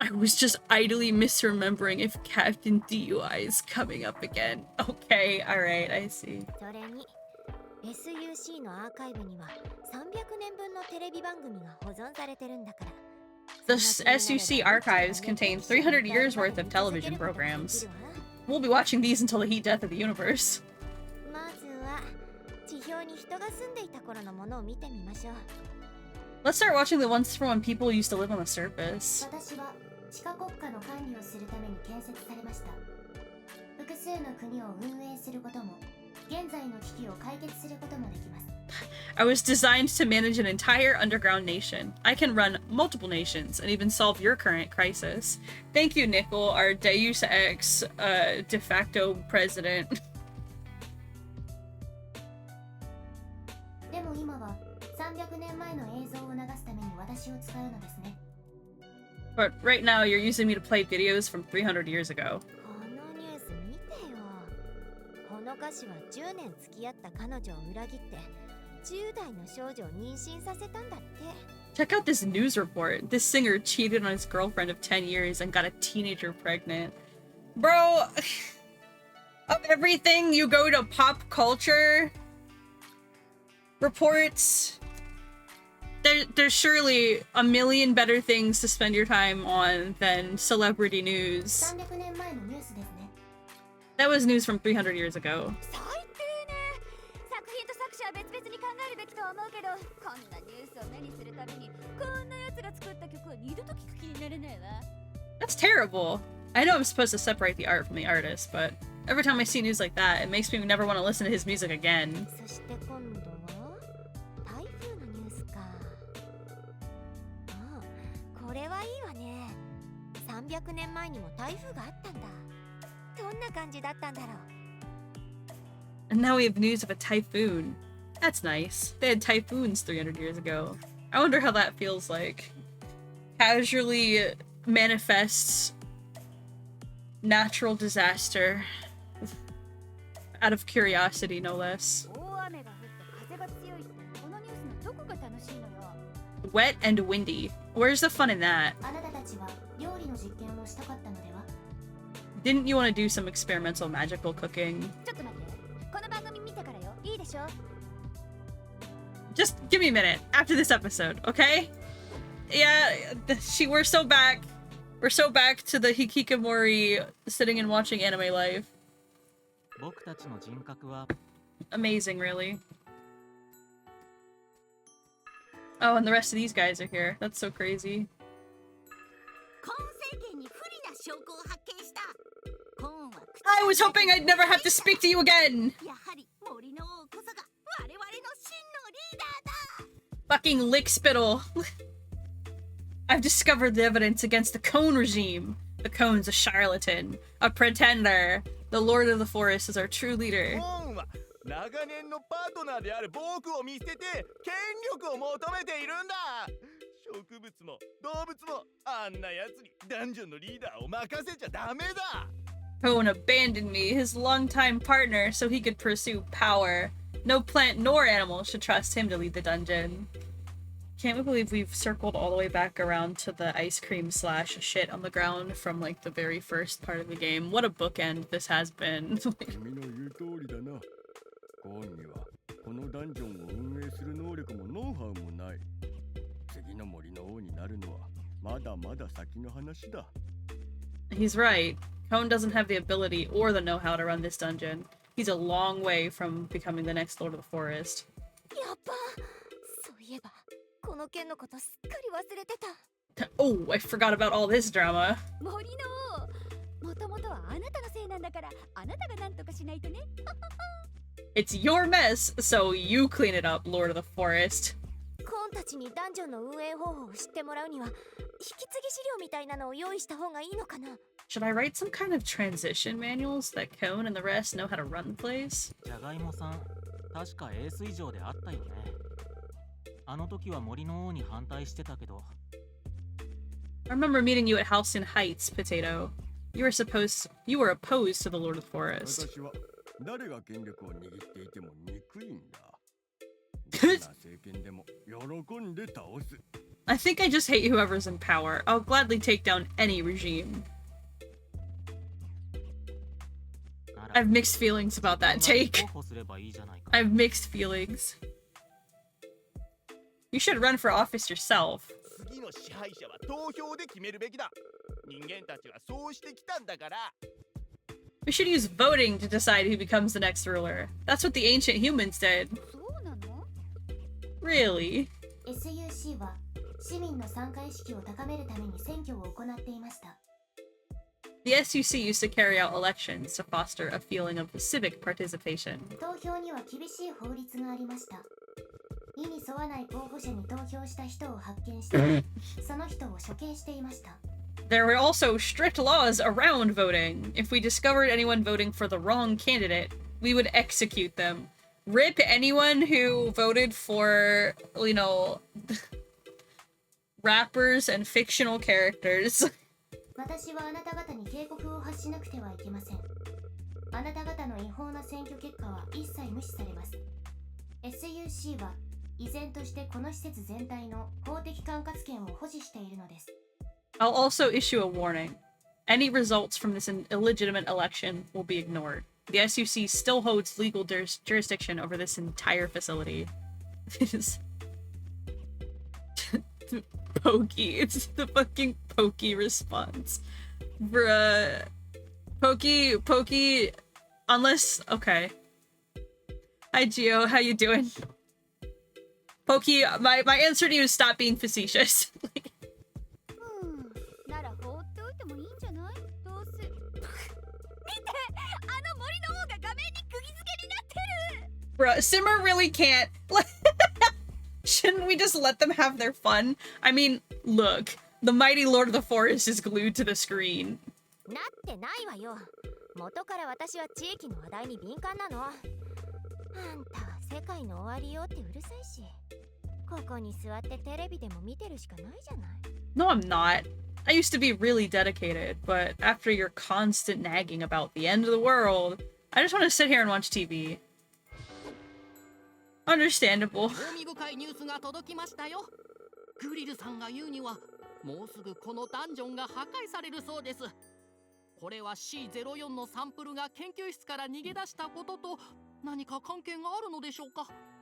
I was just idly misremembering if Captain DUI is coming up again. Okay, alright, I see. それに SUC のアーカイブには300年分のテレビ番組が保存されてるんだから。 The SUC archives contain 300 years worth of television programs. We'll be watching these until the heat death of the universe. まずは地表に人が住んでいた頃のものを見てみましょう。 Let's start watching the ones from when people used to live on the surface. 私は地下国家の管理をするために建設されました。複数の国を運営することも、現在の危機を解決することもできます。 I was designed to manage an entire underground nation. I can run multiple nations and even solve your current crisis. Thank you, Nickel, our Deus Ex de facto president. でも今は300年前の映像を流すために私を使うのですね。 But right now, you're using me to play videos from 300 years ago. このニュース見てよ。この歌手は10年付き合った彼女を裏切って10代の少女を妊娠させたんだって。 Check out this news report. This singer cheated on his girlfriend of 10 years and got a teenager pregnant. Bro, of everything you go to pop culture reports, there's surely a million better things to spend your time on than celebrity news. 300年前のニュースですね。 That was news from 300 years ago. 最低ね。作品と作者は別々に考えるべきとは思うけど、こんなニュースを目にするたびにこんな奴が作った曲は二度と聴く気になれないわ。 That's terrible. I know I'm supposed to separate the art from the artist, but every time I see news like that, it makes me never want to listen to his music again. そして今度は台風のニュースか。ああ、これはいいわね。300年前にも台風があったんだ。どんな感じだったんだろう。 And now we have news of a typhoon. That's nice. They had typhoons 300 years ago. I wonder how that feels like. Casually manifests natural disaster. Out of curiosity, no less. 大雨が降って風が強いってこのニュースのどこが楽しいのよ。 Wet and windy. Where's the fun in that? あなたたちは料理の実験をしたかったのでは。 Didn't you want to do some experimental magical cooking? ちょっと待って。この番組見てからよ。いいでしょ。 Just give me a minute after this episode, okay? Yeah, we're so back. We're so back to the hikikomori sitting and watching anime life. Amazing, really. Oh, and the rest of these guys are here. That's so crazy. I was hoping I'd never have to speak to you again! Fucking lickspittle. I've discovered the evidence against the Cone regime. The Cone's a charlatan, a pretender. The Lord of the Forest is our true leader. Cone abandoned me, his longtime partner, so he could pursue power. No plant nor animal should trust him to lead the dungeon. Can't believe we've circled all the way back around to the ice cream slash shit on the ground from like the very first part of the game. What a bookend this has been. He's right. Cone doesn't have the ability or the know-how to run this dungeon. He's a long way from becoming the next Lord of the Forest. Oh, I forgot about all this drama. It's your mess, so you clean it up, Lord of the Forest. Should I write some kind of transition manuals that Cone and the rest know how to run the place? I remember meeting you at Halcyon Heights, Potato. You were opposed to the Lord of the Forest. I think I just hate whoever's in power. I'll gladly take down any regime. I have mixed feelings about that take. I have mixed feelings. You should run for office yourself. We should use voting to decide who becomes the next ruler. That's what the ancient humans did. Really? The SUC used to carry out elections to foster a feeling of civic participation. There were also strict laws around voting. If we discovered anyone voting for the wrong candidate, we would execute them. Rip anyone who voted for, you know, rappers and fictional characters. I'll also issue a warning. Any results from this illegitimate election will be ignored. The SUC still holds legal jurisdiction over this entire facility. It is... Pokey. It's the fucking Pokey response. Bruh. Pokey... Unless... Okay. Hi, Gio. How you doing? Pokey, my answer to you is stop being facetious. Bruh, Simmer really can't. Shouldn't we just let them have their fun? I mean, look, the mighty Lord of the Forest is glued to the screen. No, I'm not. I used to be really dedicated, but after your constant nagging about the end of the world, I just want to sit here and watch TV. Understandable.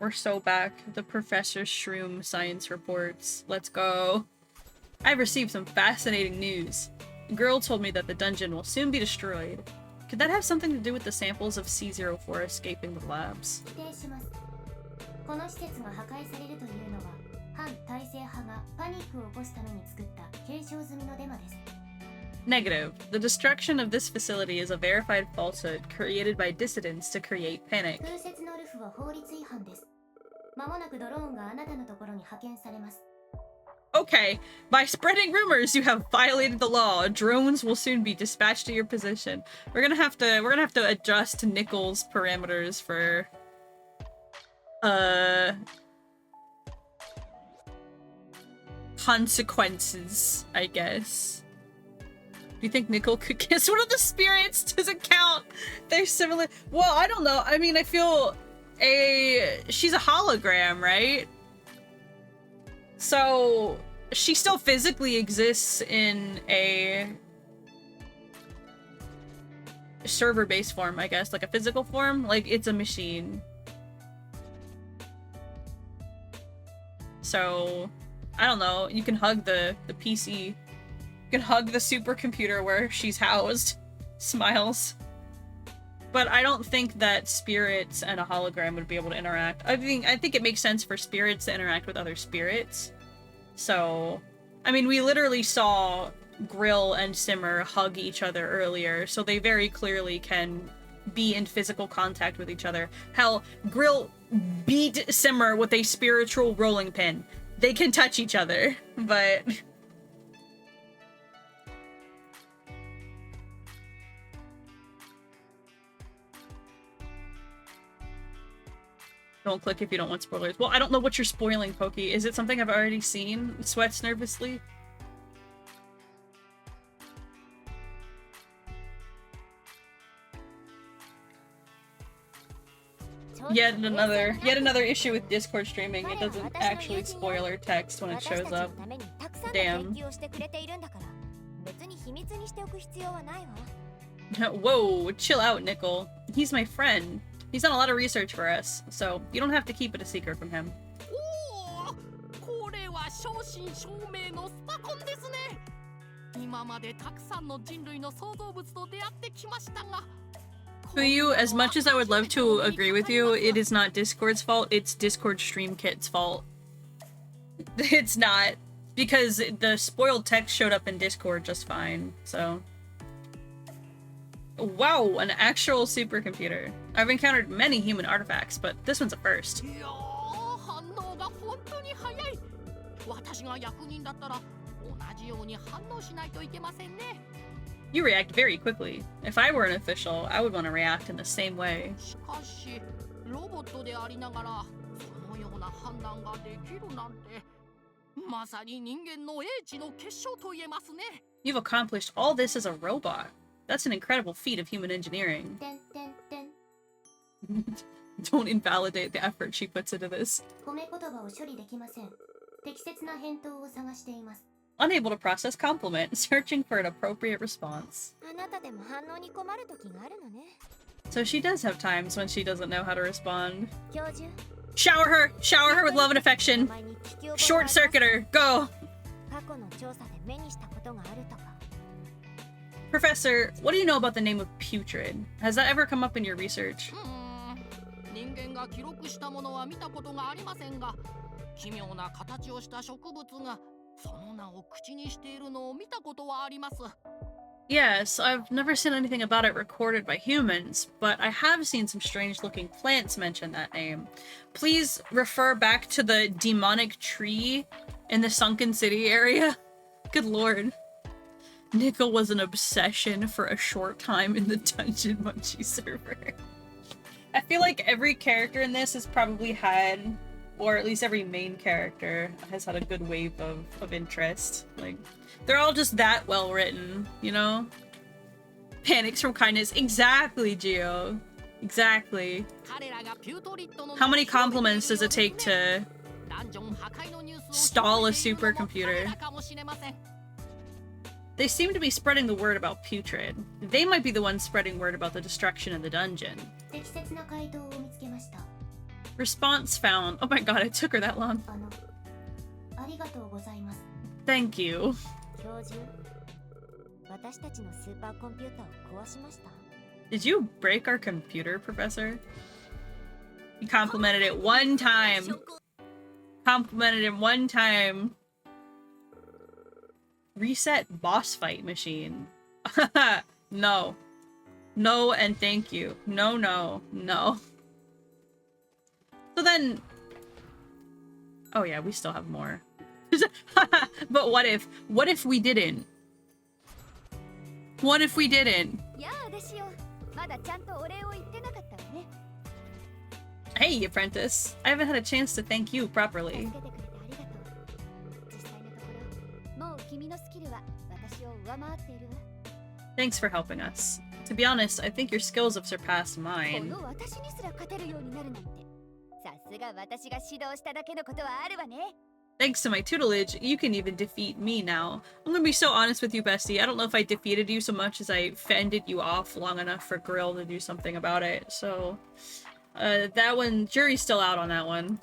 We're so back. The Professor's Shroom science reports. Let's go. I've received some fascinating news. A girl told me that the dungeon will soon be destroyed. Could that have something to do with the samples of C04 escaping the labs? Negative. The destruction of this facility is a verified falsehood created by dissidents to create panic. Okay, by spreading rumors, you have violated the law. Drones will soon be dispatched to your position. We're gonna have to adjust Nickel's parameters for consequences, I guess. Do you think Nickel could kiss one of the spirits? Does it count? They're similar. Well, I don't know. I mean, I feel she's a hologram, right? So she still physically exists in a server-based form, I guess, like a physical form. Like, it's a machine. So, I don't know. You can hug the PC. You can hug the supercomputer where she's housed. Smiles. But I don't think that spirits and a hologram would be able to interact. I think it makes sense for spirits to interact with other spirits. So, I mean, we literally saw Grill and Simmer hug each other earlier, so they very clearly can be in physical contact with each other. Hell, Grill beat Simmer with a spiritual rolling pin. They can touch each other, but... Don't click if you don't want spoilers. Well, I don't know what you're spoiling, Pokey. Is it something I've already seen? Sweats nervously. Yet another issue with Discord streaming. It doesn't actually spoiler text when it shows up. Damn. Whoa, chill out, Nickel. He's my friend. He's done a lot of research for us, so you don't have to keep it a secret from him. Fuyu, as much as I would love to agree with you, it is not Discord's fault, it's Discord Stream Kit's fault. It's not, because the spoiled text showed up in Discord just fine, so... Wow, an actual supercomputer. I've encountered many human artifacts, but this one's a first. You react very quickly. If I were an official, I would want to react in the same way. You've accomplished all this as a robot. That's an incredible feat of human engineering. Don't invalidate the effort she puts into this. Unable to process compliment, searching for an appropriate response. So she does have times when she doesn't know how to respond. Shower her with love and affection. Short circuit her, go! Professor, what do you know about the name of putrid? Has that ever come up in your research? Yes, I've never seen anything about it recorded by humans, but I have seen some strange-looking plants mention that name. Please refer back to the demonic tree in the Sunken City area. Good lord. Nickel was an obsession for a short time in the Dungeon Munchie server. I feel like every character in this has probably had, or at least every main character has had a good wave of interest. Like, they're all just that well written, you know? Panics from kindness. Exactly, Gio. Exactly. How many compliments does it take to stall a supercomputer? They seem to be spreading the word about putrid. They might be the ones spreading word about the destruction of the dungeon. Response found. Oh my god, it took her that long. Thank you. Did you break our computer, Professor? He complimented it one time. Complimented him one time. Reset boss fight machine. No. No and thank you. No, no, no. So then... Oh yeah, we still have more. But what if we didn't? What if we didn't? Hey, apprentice. I haven't had a chance to thank you properly. Thanks for helping us. To be honest, I think your skills have surpassed mine. Thanks to my tutelage, you can even defeat me now. I'm gonna be so honest with you, bestie. I don't know if I defeated you so much as I fended you off long enough for Grill to do something about it, so... that one, jury's still out on that one.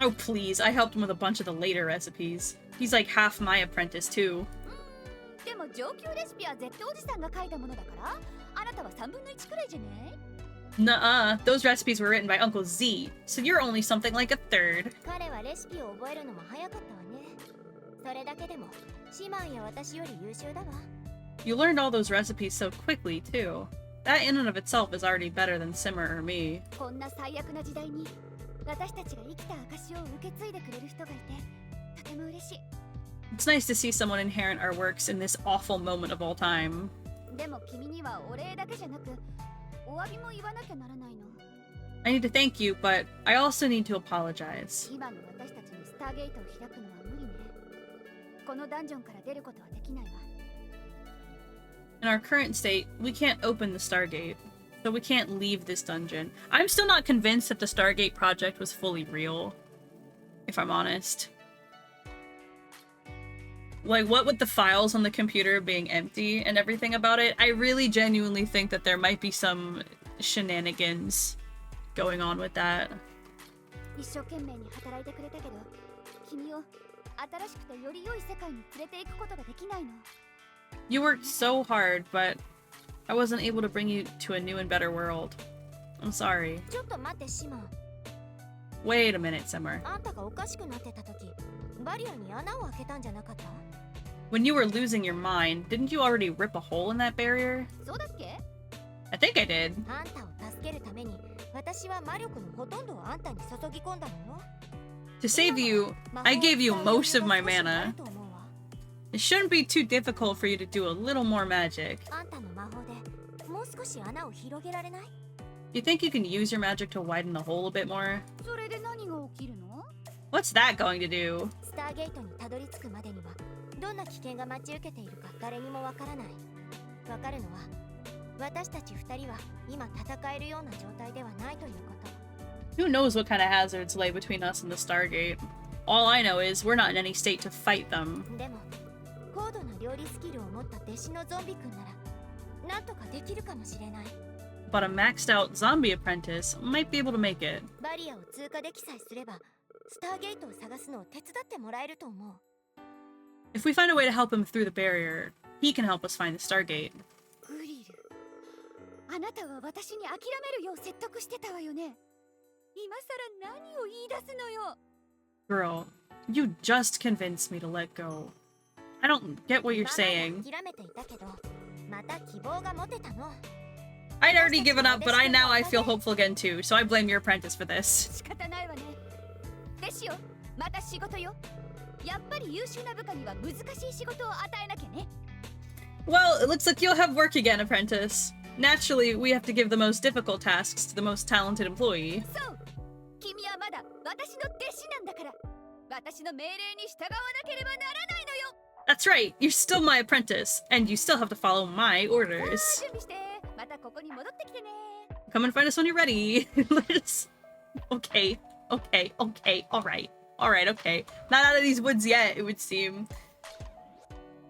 Oh please, I helped him with a bunch of the later recipes. He's like half my apprentice too. Nuh-uh, those recipes were written by Uncle Z, so you're only something like a third. You learned all those recipes so quickly too. That in and of itself is already better than Simmer or me. It's nice to see someone inherit our works in this awful moment of all time. I need to thank you, but I also need to apologize. In our current state, we can't open the Stargate, so we can't leave this dungeon. I'm still not convinced that the Stargate project was fully real, if I'm honest. Like, what with the files on the computer being empty and everything about it, I really genuinely think that there might be some shenanigans going on with that. You worked so hard, but I wasn't able to bring you to a new and better world. I'm sorry. Wait a minute, Simmer. When you were losing your mind, didn't you already rip a hole in that barrier? I think I did. To save you, I gave you most of my mana. It shouldn't be too difficult for you to do a little more magic. You think you can use your magic to widen the hole a bit more? What's that going to do? Who knows what kind of hazards lay between us and the Stargate? All I know is we're not in any state to fight them. But a maxed out zombie apprentice might be able to make it. If we find a way to help him through the barrier, he can help us find the Stargate. Girl, you just convinced me to let go. I don't get what you're saying. I'd already given up, but now I feel hopeful again too, so I blame your apprentice for this. Well, it looks like you'll have work again, apprentice. Naturally, we have to give the most difficult tasks to the most talented employee. That's right, you're still my apprentice, and you still have to follow my orders. Come and find us when you're ready. Okay, alright, okay. Not out of these woods yet, it would seem.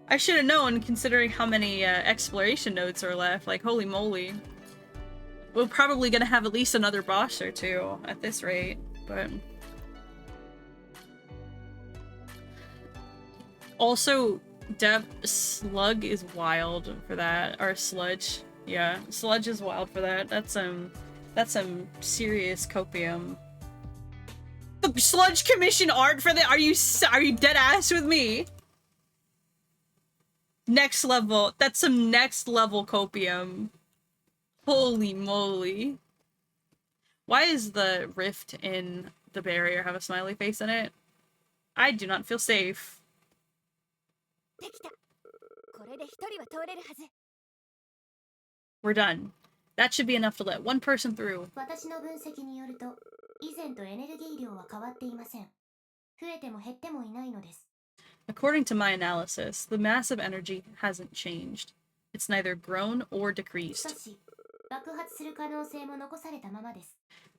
I should have known, considering how many exploration notes are left. Like, holy moly. We're probably gonna have at least another boss or two at this rate, but... Also, Slug is wild for that, or Sludge. Yeah, sludge is wild for that. That's some serious copium. The sludge commission art for that? Are you dead ass with me? Next level. That's some next level copium. Holy moly. Why is the rift in the barrier have a smiley face in it? I do not feel safe. We're done. That should be enough to let one person through. According to my analysis, the mass of energy hasn't changed. It's neither grown or decreased.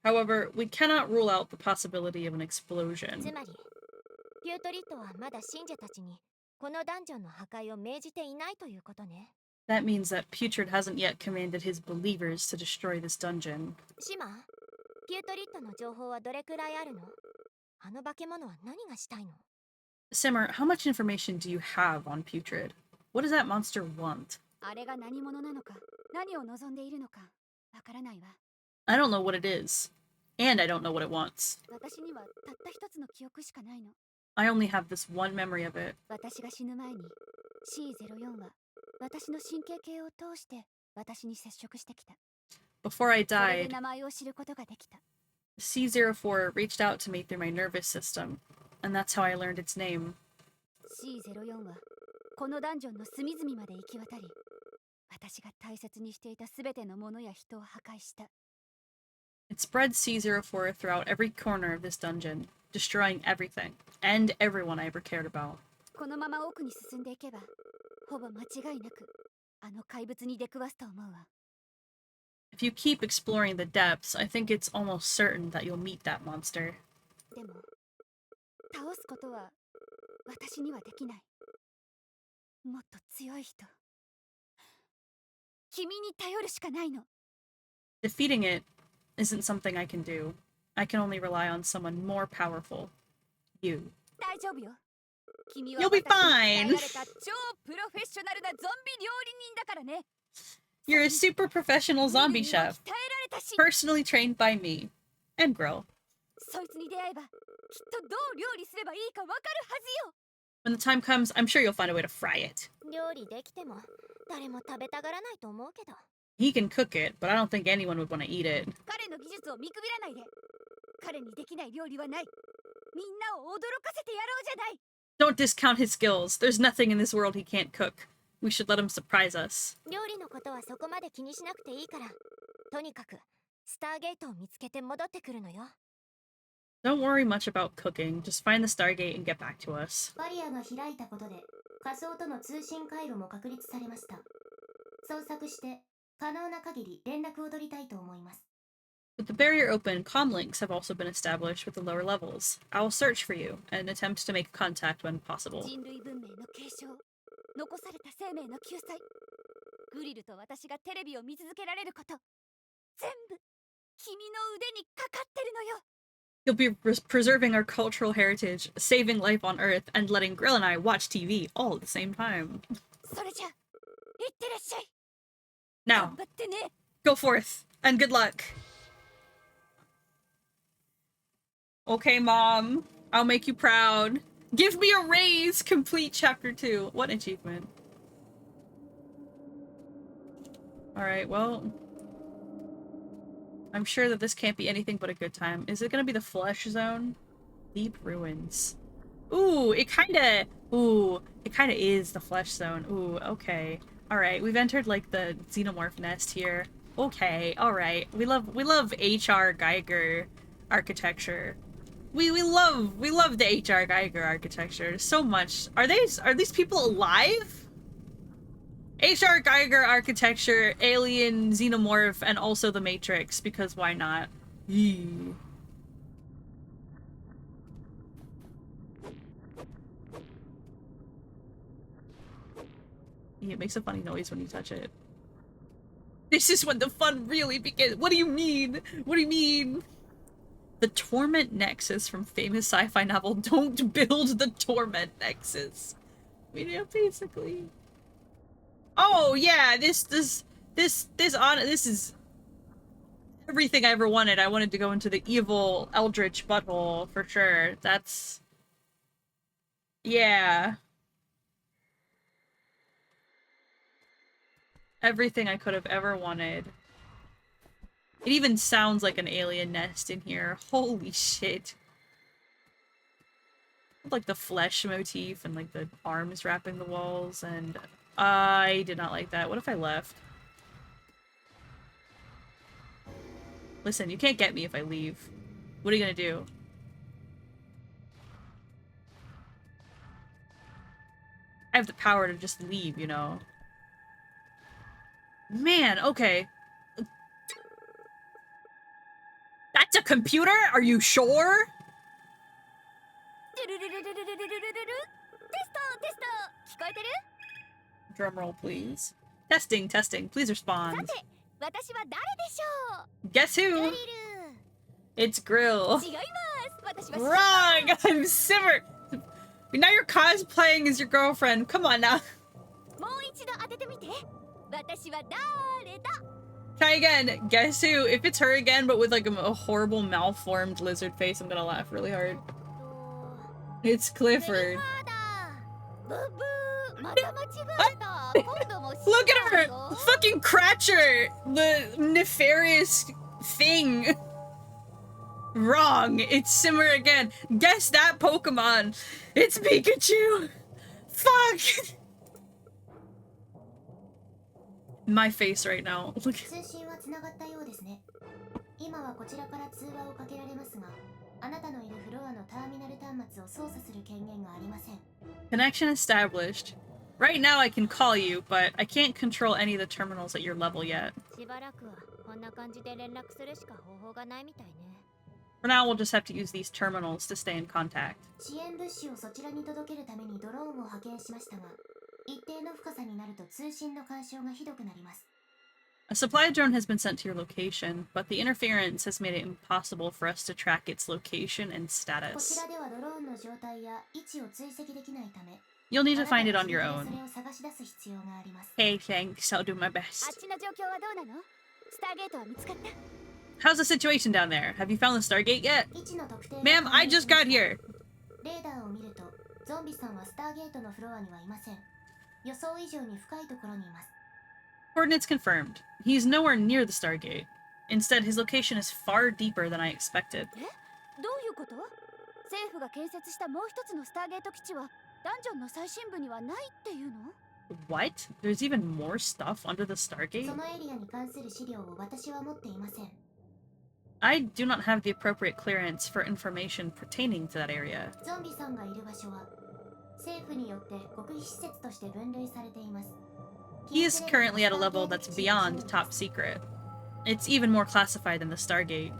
However, we cannot rule out the possibility of an explosion. That means that Putrid hasn't yet commanded his believers to destroy this dungeon. Simmer, how much information do you have on Putrid? What does that monster want? I don't know what it is. And I don't know what it wants. I only have this one memory of it. Before I died, C04 reached out to me through my nervous system, and that's how I learned its name. It spread C04 throughout every corner of this dungeon, destroying everything, and everyone I ever cared about. If you keep exploring the depths, I think it's almost certain that you'll meet that monster. Defeating it isn't something I can do. I can only rely on someone more powerful. You. You'll be fine! You're a super professional zombie chef, personally trained by me. And Grill. When the time comes, I'm sure you'll find a way to fry it. He can cook it, but I don't think anyone would want to eat it. Don't discount his skills. There's nothing in this world he can't cook. We should let him surprise us. Don't worry much about cooking. Just find the Stargate and get back to us. With the barrier open, comlinks have also been established with the lower levels. I will search for you and attempt to make contact when possible. You'll be preserving our cultural heritage, saving life on Earth, and letting Grill and I watch TV all at the same time. Now, go forth, and good luck. Okay, Mom. I'll make you proud. Give me a raise! Complete Chapter 2. What an achievement. Alright, well... I'm sure that this can't be anything but a good time. Is it gonna be the Flesh Zone? Deep Ruins. Ooh, it kinda is the Flesh Zone. Ooh, okay. Alright, we've entered, like, the Xenomorph nest here. Okay, alright. We love H.R. Geiger architecture. We love the H.R. Geiger architecture so much. Are these people alive? H.R. Geiger architecture, Alien, Xenomorph, and also the Matrix, because why not? Eee. It makes a funny noise when you touch it. This is when the fun really begins. What do you mean? What do you mean? The Torment Nexus from famous sci-fi novel. Don't build the Torment Nexus. I mean, yeah, basically. Oh yeah, this This is everything I ever wanted. I wanted to go into the evil eldritch butthole for sure. That's... yeah. Everything I could have ever wanted. It even sounds like an alien nest in here. Holy shit. Like the flesh motif and like the arms wrapping the walls, and I did not like that. What if I left? Listen, you can't get me if I leave. What are you gonna do? I have the power to just leave, you know? Man, okay. That's a computer? Are you sure? Drumroll, please. Testing, testing. Please respond. Guess who? It's Grill. Wrong! I'm Simmer! Now you're cosplaying as your girlfriend. Come on now. Try again. Guess who? If it's her again, but with like a horrible malformed lizard face, I'm gonna laugh really hard. It's Clifford. Look at her! Fucking Cratcher! The nefarious thing. Wrong. It's Simmer again. Guess that Pokemon. It's Pikachu. Fuck! My face right now. Look. Connection established. Right now I can call you, but I can't control any of the terminals at your level yet. For now, we'll just have to use these terminals to stay in contact. A supply drone has been sent to your location, but the interference has made it impossible for us to track its location and status. You'll need to find it on your own. Hey, thanks. I'll do my best. How's the situation down there? Have you found the Stargate yet? Ma'am, I just got here. Coordinates confirmed. He's nowhere near the Stargate. Instead, his location is far deeper than I expected. What? There's even more stuff under the Stargate? I do not have the appropriate clearance for information pertaining to that area. He is currently at a level that's beyond top secret. It's even more classified than the Stargate.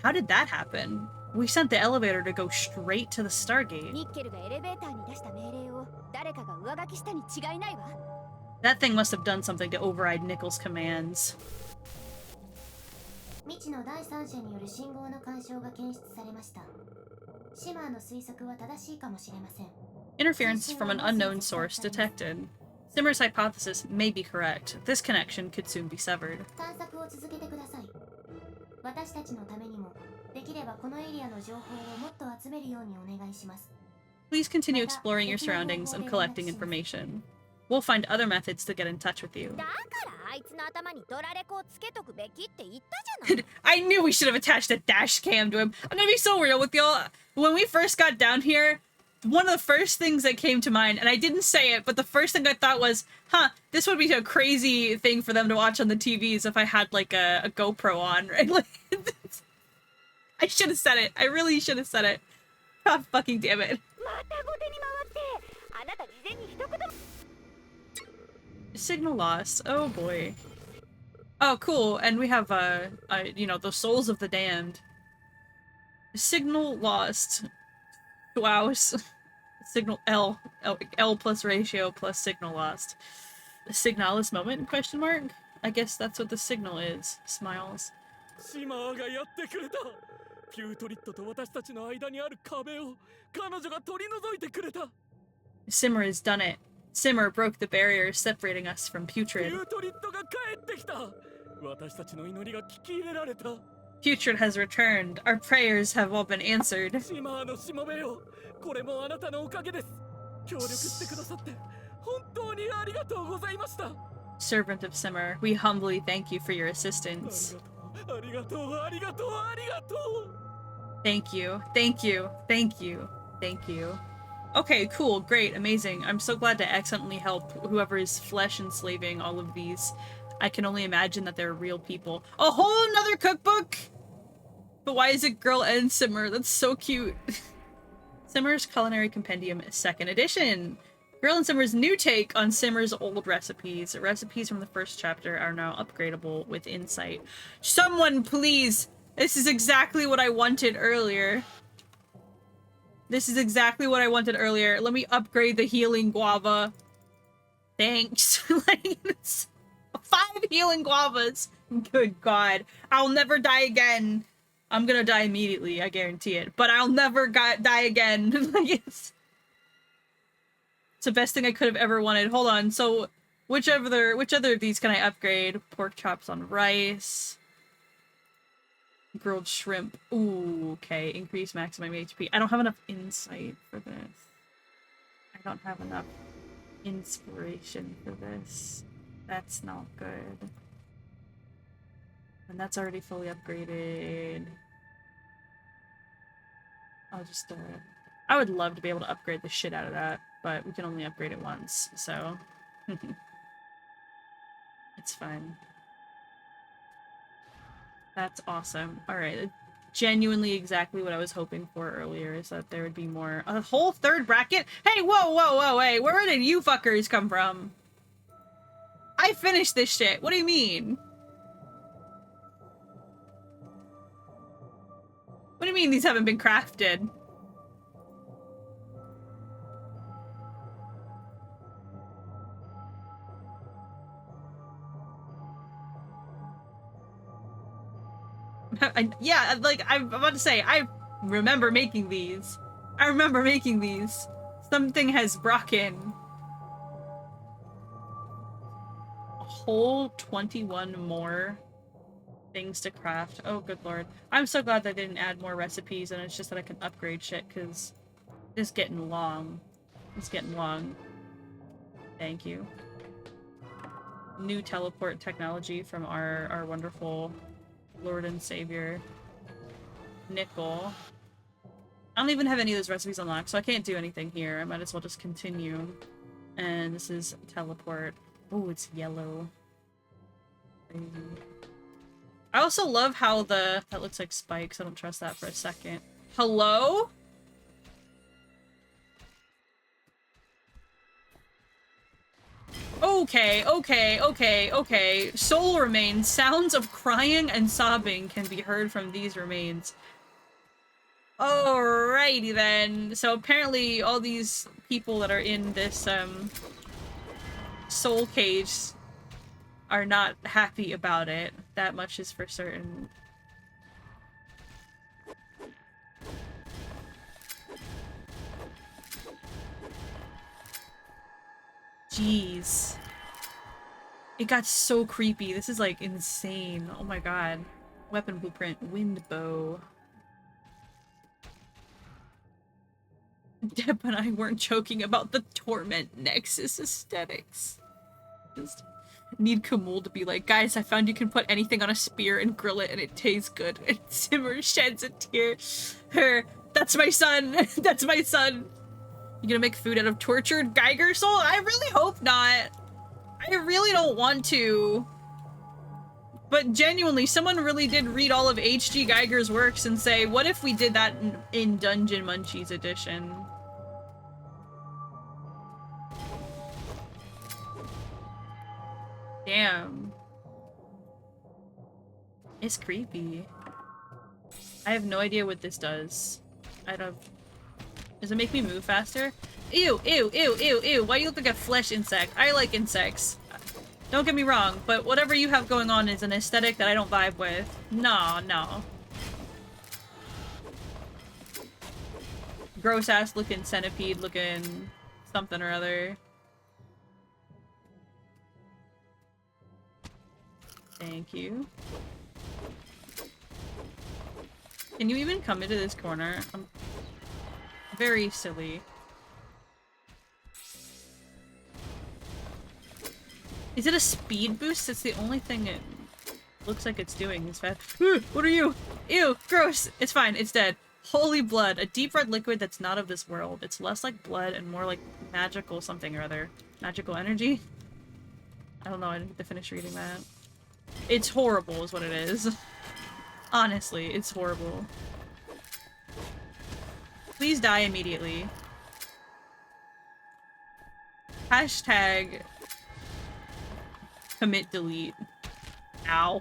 How did that happen? We sent the elevator to go straight to the Stargate. That thing must have done something to override Nickel's commands. Interference from an unknown source detected. Simmer's hypothesis may be correct. This connection could soon be severed. Please continue exploring your surroundings and collecting information. We'll find other methods to get in touch with you. I knew we should have attached a dash cam to him. I'm gonna be so real with y'all. When we first got down here, one of the first things that came to mind, and I didn't say it, but the first thing I thought was, huh, this would be a crazy thing for them to watch on the TVs if I had, like, a GoPro on, right? Like, I should have said it. I really should have said it. God fucking damn it. Signal lost. Oh boy. Oh, cool. And we have, you know, the souls of the damned. Signal lost. Wow. Signal L plus ratio plus signal lost. The signalis moment, question mark? I guess that's what the signal is. Smiles. ピュートリットと私たちの間にある壁を彼女が取り除いてくれた。 Simmer has done it. Simmer broke the barrier separating us from ピ Putrid. ュートリットが帰ってきた。私たちの祈りが聞き入れられた。 Putrid has returned. Our prayers have all been answered. シマーのしもべよ、これもあなたのおかげです。協力してくださって本当にありがとうございました。 Servant of Simmer, we humbly thank you for your あ assistance. りがとう、ありがとう、ありがとう。 Thank you, thank you, thank you, thank you. Okay, cool, great, amazing. I'm so glad to excellently help whoever is flesh enslaving all of these. I can only imagine that they're real people. A whole nother cookbook? But why is it Girl and Simmer? That's so cute. Simmer's Culinary Compendium 2nd edition. Girl and Simmer's new take on Simmer's old recipes. Recipes from the first chapter are now upgradable with insight. Someone please! This is exactly what I wanted earlier. This is exactly what I wanted earlier. Let me upgrade the healing guava. Thanks. Like, 5 healing guavas. Good God. I'll never die again. I'm gonna die immediately, I guarantee it. But I'll never die again. Like, it's the best thing I could have ever wanted. Hold on. So, which other of these can I upgrade? Pork chops on rice. Grilled shrimp. Ooh, okay. Increase maximum HP. I don't have enough insight for this. I don't have enough inspiration for this. That's not good. And that's already fully upgraded. I'll just, I would love to be able to upgrade the shit out of that, but we can only upgrade it once, so... It's fine. That's awesome. Alright, genuinely exactly what I was hoping for earlier, is that there would be more... A whole third bracket? Hey, whoa, whoa, whoa, hey, where did you fuckers come from? I finished this shit, what do you mean? What do you mean these haven't been crafted? Yeah, like, I'm about to say, I remember making these. I remember making these. Something has broken. A whole 21 more things to craft. Oh, good lord. I'm so glad they didn't add more recipes, and it's just that I can upgrade shit, because it's getting long. It's getting long. Thank you. New teleport technology from our wonderful Lord and Savior, Nickel. I don't even have any of those recipes unlocked, so I can't do anything here. I might as well just continue. And this is teleport. Oh, it's yellow. Crazy. I also love how that looks like spikes. I don't trust that for a second. Hello? Okay, okay, okay, okay. Soul remains. Sounds of crying and sobbing can be heard from these remains. Alrighty then. So apparently all these people that are in this, soul cage are not happy about it. That much is for certain. Jeez. It got so creepy. This is like insane. Oh my god. Weapon blueprint. Wind bow. Deb and I weren't joking about the Torment Nexus aesthetics. Just need Kamul to be like, guys, I found you can put anything on a spear and grill it and it tastes good. And Simmer sheds a tear. That's my son. That's my son. You gonna make food out of tortured Geiger soul? I really hope not. I really don't want to. But genuinely, someone really did read all of H.G. Geiger's works and say, what if we did that in Dungeon Munchies edition? Damn. It's creepy. I have no idea what this does. I don't... Does it make me move faster? Ew, ew, ew, ew, ew. Why do you look like a flesh insect? I like insects. Don't get me wrong, but whatever you have going on is an aesthetic that I don't vibe with. No, no. gross ass looking centipede looking something or other. Thank you. Can you even come into this corner? I'm very silly. Is it a speed boost? It's the only thing it looks like it's doing. It's fast. What are you? Ew, gross. It's fine. It's dead. Holy blood. A deep red liquid that's not of this world. It's less like blood and more like magical something or other. Magical energy? I don't know. I didn't get to finish reading that. It's horrible is what it is. Honestly, it's horrible. Please die immediately. Hashtag commit delete. Ow.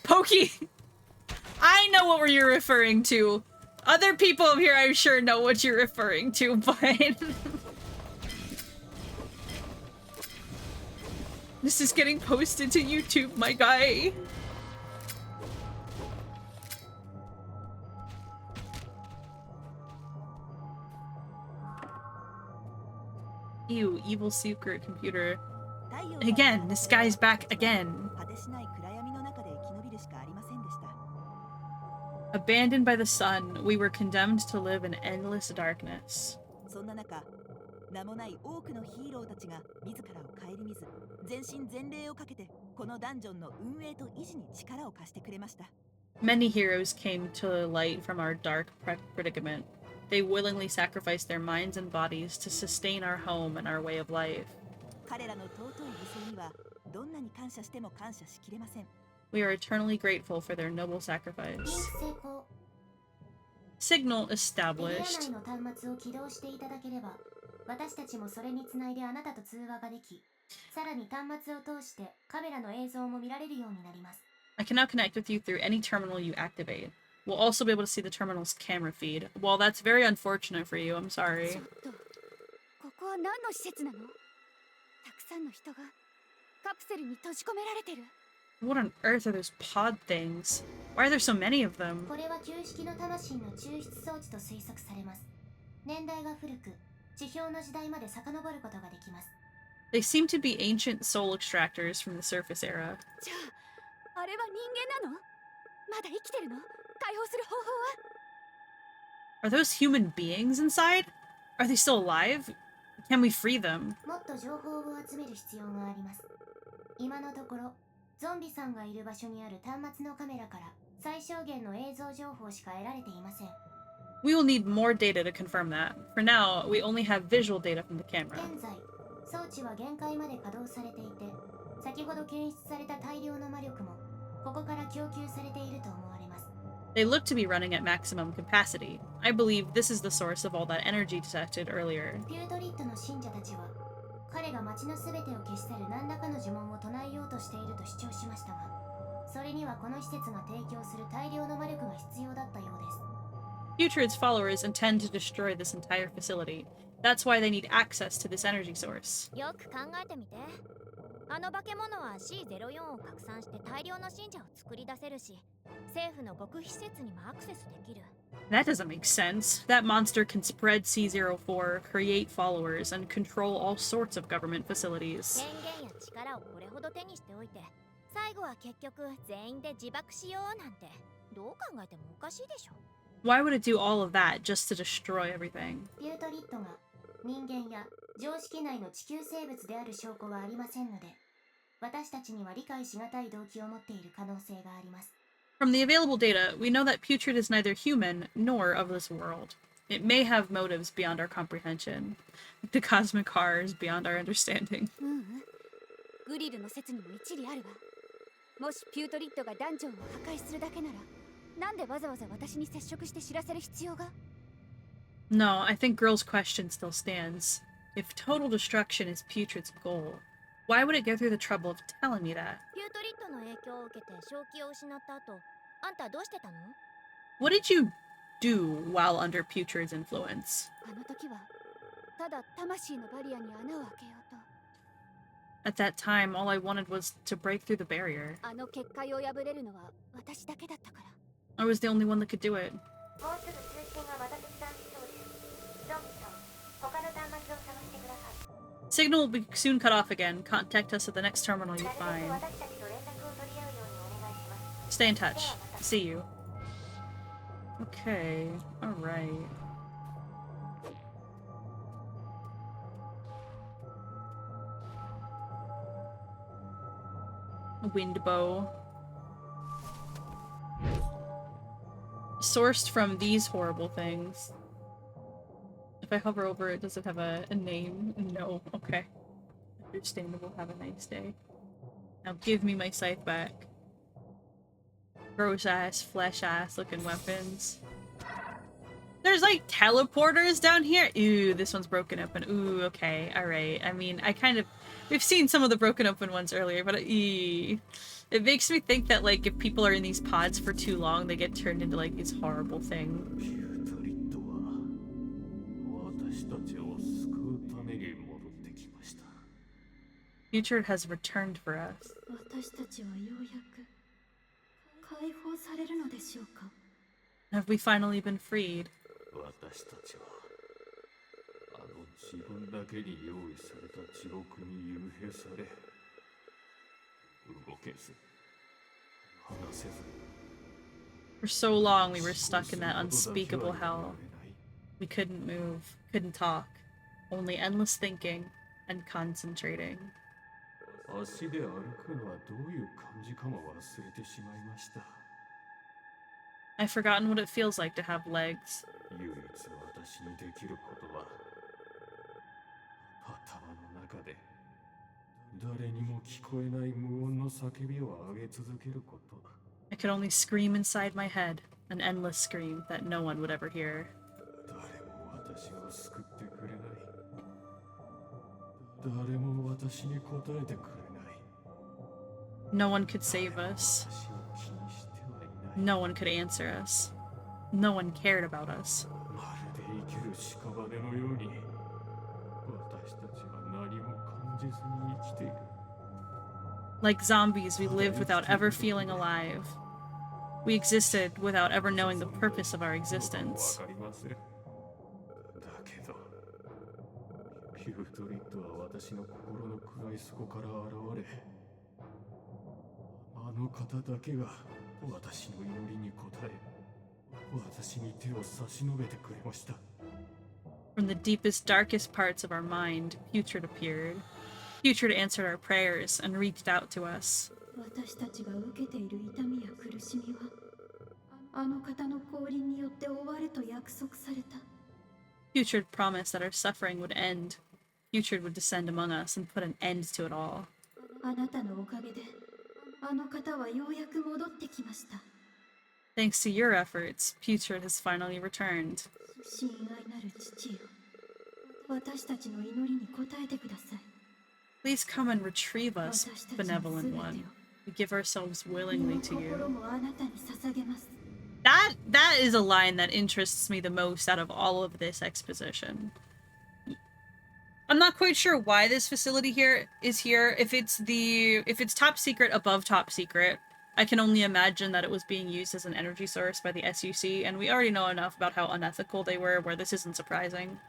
Pokey! I know what you're referring to. Other people up here I'm sure know what you're referring to, but... This is getting posted to YouTube, my guy. Ew, evil secret computer. Again, this guy's back again. Abandoned by the sun, we were condemned to live in endless darkness. Many heroes came to light from our dark predicament. They willingly sacrificed their minds and bodies to sustain our home and our way of life. We are eternally grateful for their noble sacrifice. Signal established. I can now connect with you through any terminal you activate. We'll also be able to see the terminal's camera feed. Well, that's very unfortunate for you. I'm sorry. What on earth are those pod things? Why are there so many of them? They seem to be ancient soul extractors from the surface era. Are those human beings inside? Are they still alive? Can we free them? We will need more data to confirm that. For now, we only have visual data from the camera. They look to be running at maximum capacity. I believe this is the source of all that energy detected earlier. Putrid's followers intend to destroy this entire facility. That's why they need access to this energy source. That doesn't make sense. That monster can spread C04, create followers, and control all sorts of government facilities. Why would it do all of that just to destroy everything? From the available data, we know that Putrid is neither human nor of this world. It may have motives beyond our comprehension. The cosmic horror is beyond our understanding. No, I think Girl's question still stands. If total destruction is Putrid's goal, why would it go through the trouble of telling me that? What did you do while under Putrid's influence? At that time, all I wanted was to break through the barrier. あの結界を破れるのは私だけだったから。 I was the only one that could do it. もうすぐ通信がまた切断しそうです。ゾンビさん、他の端末を探してください。 Signal will be soon cut off again. Contact us at the next terminal you なるべく find. 私たちと連絡を取り合うようにお願いします。 Stay in touch. See you. Okay. Alright. Wind bow. Sourced from these horrible things. If I hover over it, does it have a name? No. Okay. Understandable. Have a nice day. Now give me my scythe back. Gross ass, flesh ass looking weapons. There's like teleporters down here. Ooh, this one's broken open. Ooh, okay, alright. I mean, we've seen some of the broken open ones earlier, but it makes me think that like if people are in these pods for too long, they get turned into like these horrible things. Future has returned for us. Have we finally been freed? For so long we were stuck in that unspeakable hell. We couldn't move, couldn't talk, only endless thinking and concentrating. I've forgotten what it feels like to have legs. I could only scream inside my head, an endless scream that no one would ever hear. No one could save us. No one could answer us. No one cared about us. Like zombies, we lived without ever feeling alive. We existed without ever knowing the purpose of our existence. From the deepest, darkest parts of our mind, Putrid appeared. Putrid answered our prayers and reached out to us. Putrid promised that our suffering would end. Putrid would descend among us and put an end to it all. Thanks to your efforts, Putrid has finally returned. Please come and retrieve us, benevolent one. We give ourselves willingly to you. That is a line that interests me the most out of all of this exposition. I'm not quite sure why this facility here is here. If it's top secret above top secret, I can only imagine that it was being used as an energy source by the SUC, and we already know enough about how unethical they were where this isn't surprising.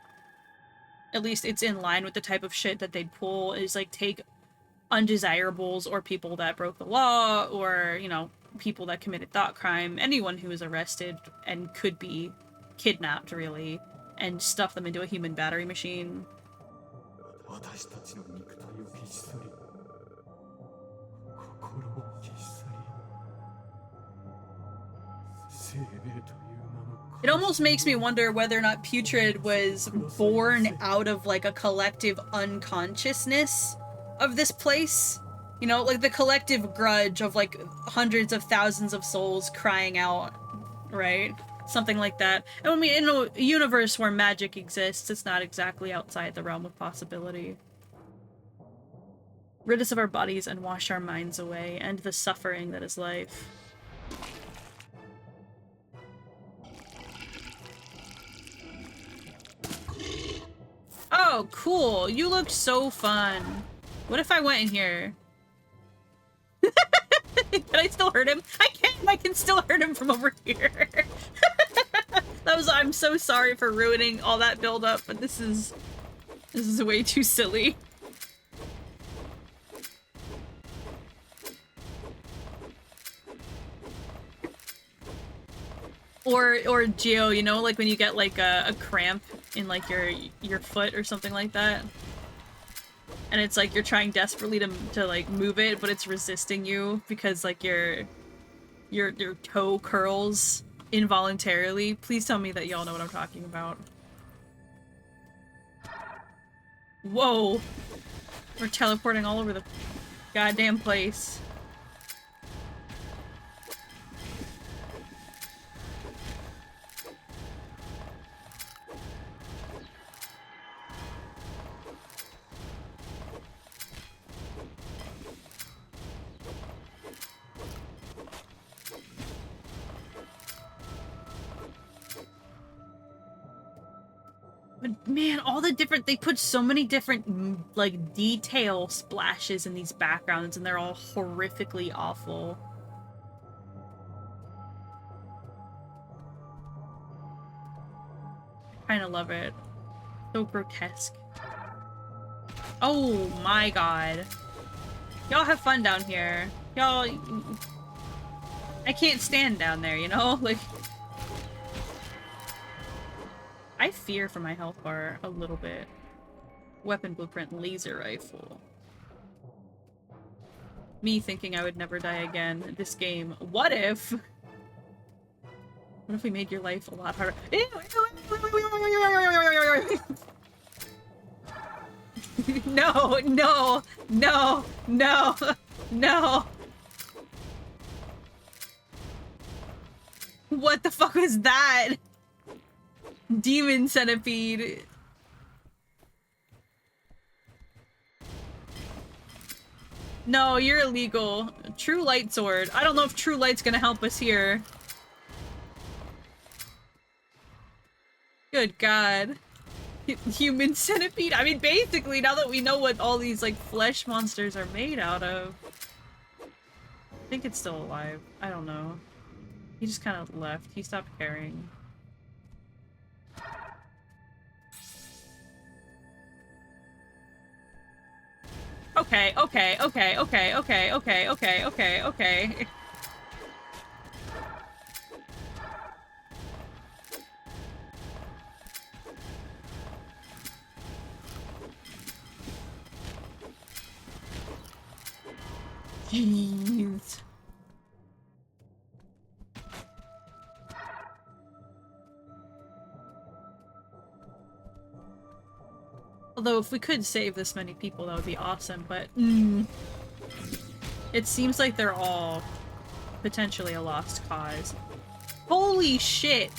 At least it's in line with the type of shit that they'd pull, is like take undesirables or people that broke the law or, you know, people that committed thought crime, anyone who was arrested and could be kidnapped, really, and stuff them into a human battery machine. It almost makes me wonder whether or not Putrid was born out of, like, a collective unconsciousness of this place. You know, like the collective grudge of, like, hundreds of thousands of souls crying out, right? Something like that. I mean, in a universe where magic exists, it's not exactly outside the realm of possibility. Rid us of our bodies and wash our minds away, end the suffering that is life. Oh, cool. You looked so fun What if I went in here? Can I still hurt him? I can! I can still hurt him from over here! I'm so sorry for ruining all that build-up, but this is way too silly. Or Geo, you know, like when you get like a cramp in like your foot or something like that. And it's like you're trying desperately to like move it, but it's resisting you because like your toe curls involuntarily. Please tell me that y'all know what I'm talking about. Whoa! We're teleporting all over the goddamn place. But man, all the different- they put so many different, like, detail splashes in these backgrounds, and they're all horrifically awful. I kinda love it. So grotesque. Oh my god. Y'all have fun down here. Y'all... I can't stand down there, you know? Like... I fear for my health bar a little bit. Weapon blueprint, laser rifle. Me thinking I would never die again. This game. What if? What if we made your life a lot harder? No, no, no, no, no. What the fuck was that? Demon centipede. No, you're illegal. True light sword. I don't know if true light's gonna help us here. Good god. Human centipede? I mean, basically, now that we know what all these, like, flesh monsters are made out of. I think it's still alive. I don't know. He just kind of left. He stopped caring. Okay, okay, okay, okay, okay, okay, okay, okay, okay. Jeez. Although if we could save this many people, that would be awesome, but it seems like they're all potentially a lost cause. Holy shit!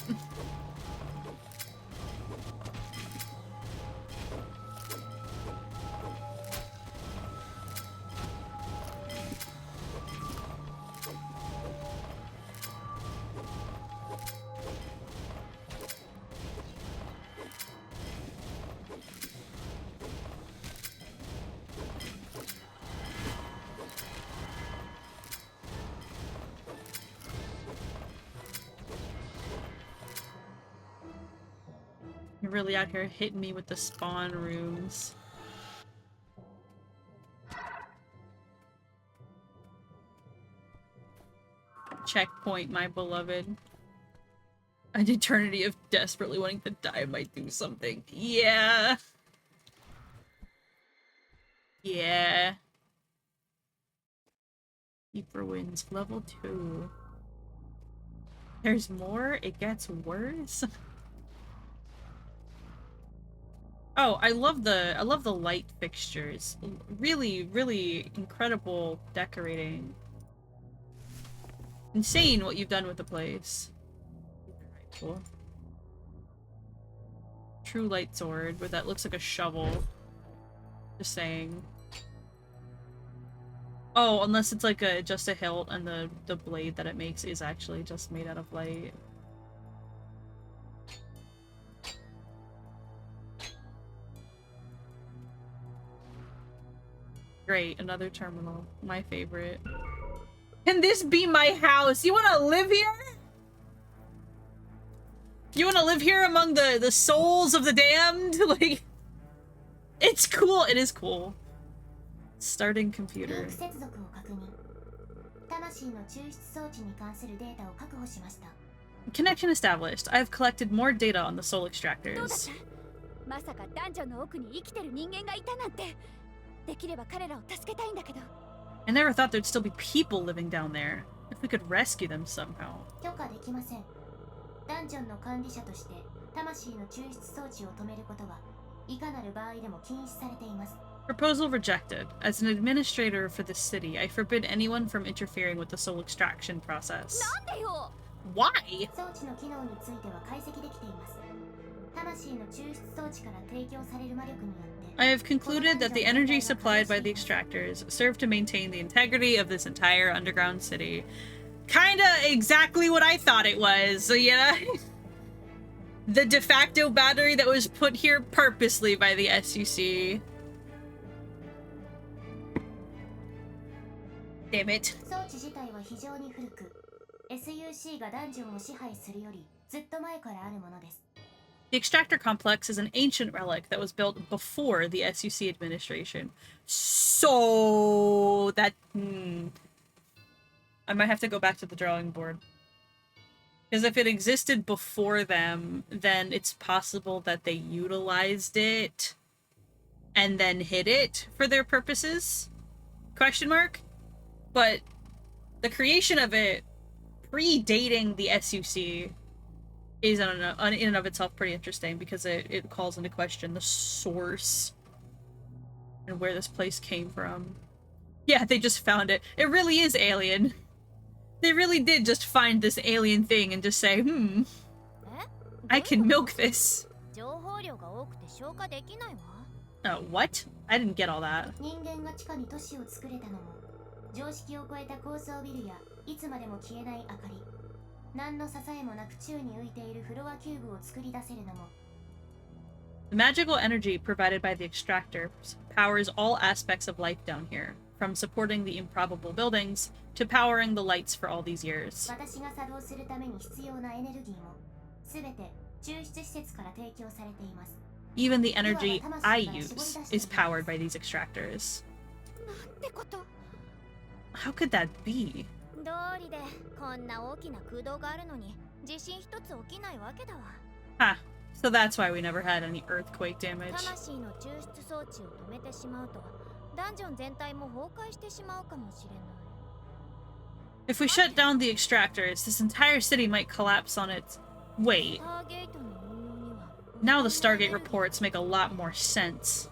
You're really out here hitting me with the spawn rooms. Checkpoint, my beloved. An eternity of desperately wanting to die might do something. Yeah. Yeah. Keeper wins. Level 2. There's more? It gets worse? Oh, I love the light fixtures. Really, really incredible decorating. Insane what you've done with the place. Cool. True light sword, but that looks like a shovel. Just saying. Oh, unless it's like just a hilt and the blade that it makes is actually just made out of light. Great, another terminal. My favorite. Can this be my house? You wanna live here? You wanna live here among the souls of the damned? Like, it's cool. It is cool. Starting computer. Connection established. I have collected more data on the soul extractors. I never thought there'd still be people living down there. If we could rescue them somehow. Proposal rejected. As an administrator for the city, I forbid anyone from interfering with the soul extraction process. Why? I have concluded that the energy supplied by the extractors serve to maintain the integrity of this entire underground city. Kinda exactly what I thought it was, yeah? The de facto battery that was put here purposely by the SUC. Damn it. The extractor complex is an ancient relic that was built before the SUC administration. So that... I might have to go back to the drawing board. Because if it existed before them, then it's possible that they utilized it and then hid it for their purposes? Question mark? But the creation of it predating the SUC is in and of itself pretty interesting because it calls into question the source and where this place came from. Yeah, they just found it. It really is alien. They really did just find this alien thing and just say, I can milk this. What? I didn't get all that. The magical energy provided by the extractors powers all aspects of life down here, from supporting the improbable buildings to powering the lights for all these years. Even the energy I use is powered by these extractors. How could that be? Ha, so that's why we never had any earthquake damage. If we shut down the extractors, this entire city might collapse on its... Wait. Now the Stargate reports make a lot more sense.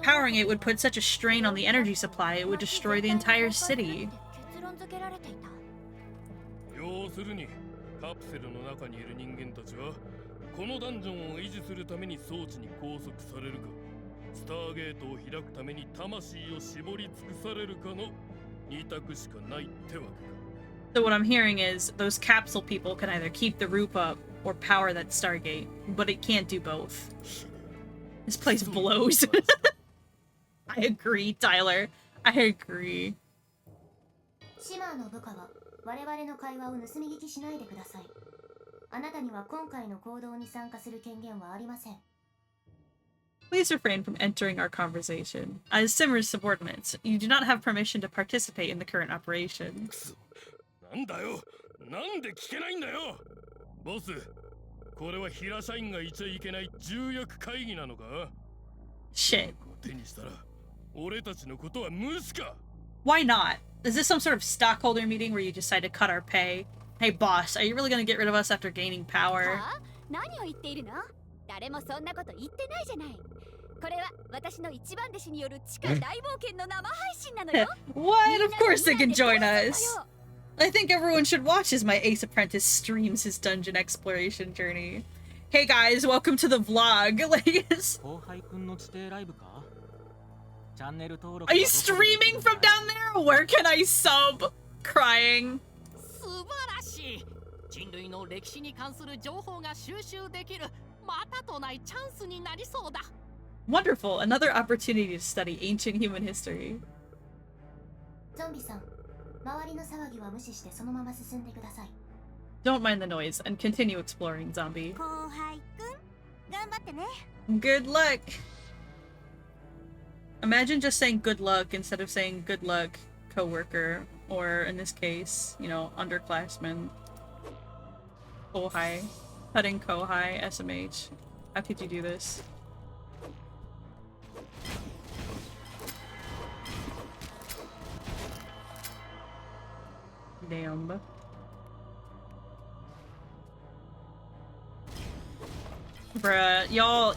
Powering it would put such a strain on the energy supply, it would destroy the entire city. So what I'm hearing is those capsule people can either keep the roof up or power that Stargate, but it can't do both. This place blows. I agree, Tyler. I agree. Please refrain from entering our conversation. As Simmer's subordinates, you do not have permission to participate in the current operation. Shit. Why not? Is this some sort of stockholder meeting where you decide to cut our pay? Hey boss, are you really gonna get rid of us after gaining power? What? Of course they can join us! I think everyone should watch as my ace apprentice streams his dungeon exploration journey. Hey guys, welcome to the vlog. Are you streaming from down there? Where can I sub? Crying. Wonderful! Another opportunity to study ancient human history. ゾンビさん、周りの騒ぎは無視してそのまま進んでください。 Don't mind the noise and continue exploring, zombie. 後輩くん、頑張ってね。 Good luck! Imagine just saying good luck instead of saying good luck, coworker, or in this case, you know, underclassman. Kohai. Cutting Kohai, SMH. How could you do this? Damn. Bruh, y'all...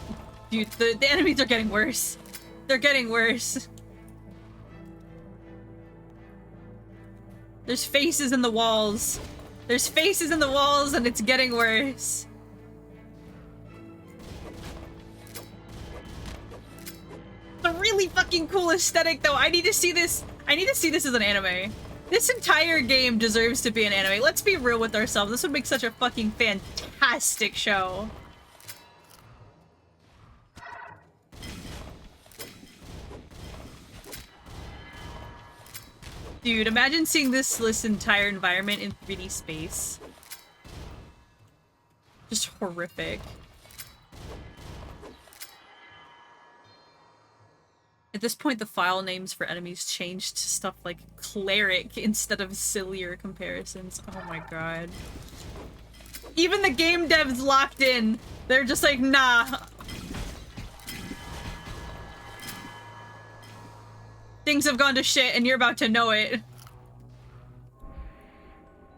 Dude, the enemies are getting worse. They're getting worse. There's faces in the walls. There's faces in the walls and it's getting worse. It's a really fucking cool aesthetic though. I need to see this. I need to see this as an anime. This entire game deserves to be an anime. Let's be real with ourselves. This would make such a fucking fantastic show. Dude, imagine seeing this entire environment in 3D space. Just horrific. At this point, the file names for enemies changed to stuff like cleric instead of sillier comparisons. Oh my god. Even the game devs locked in. They're just like, nah. Things have gone to shit and you're about to know it.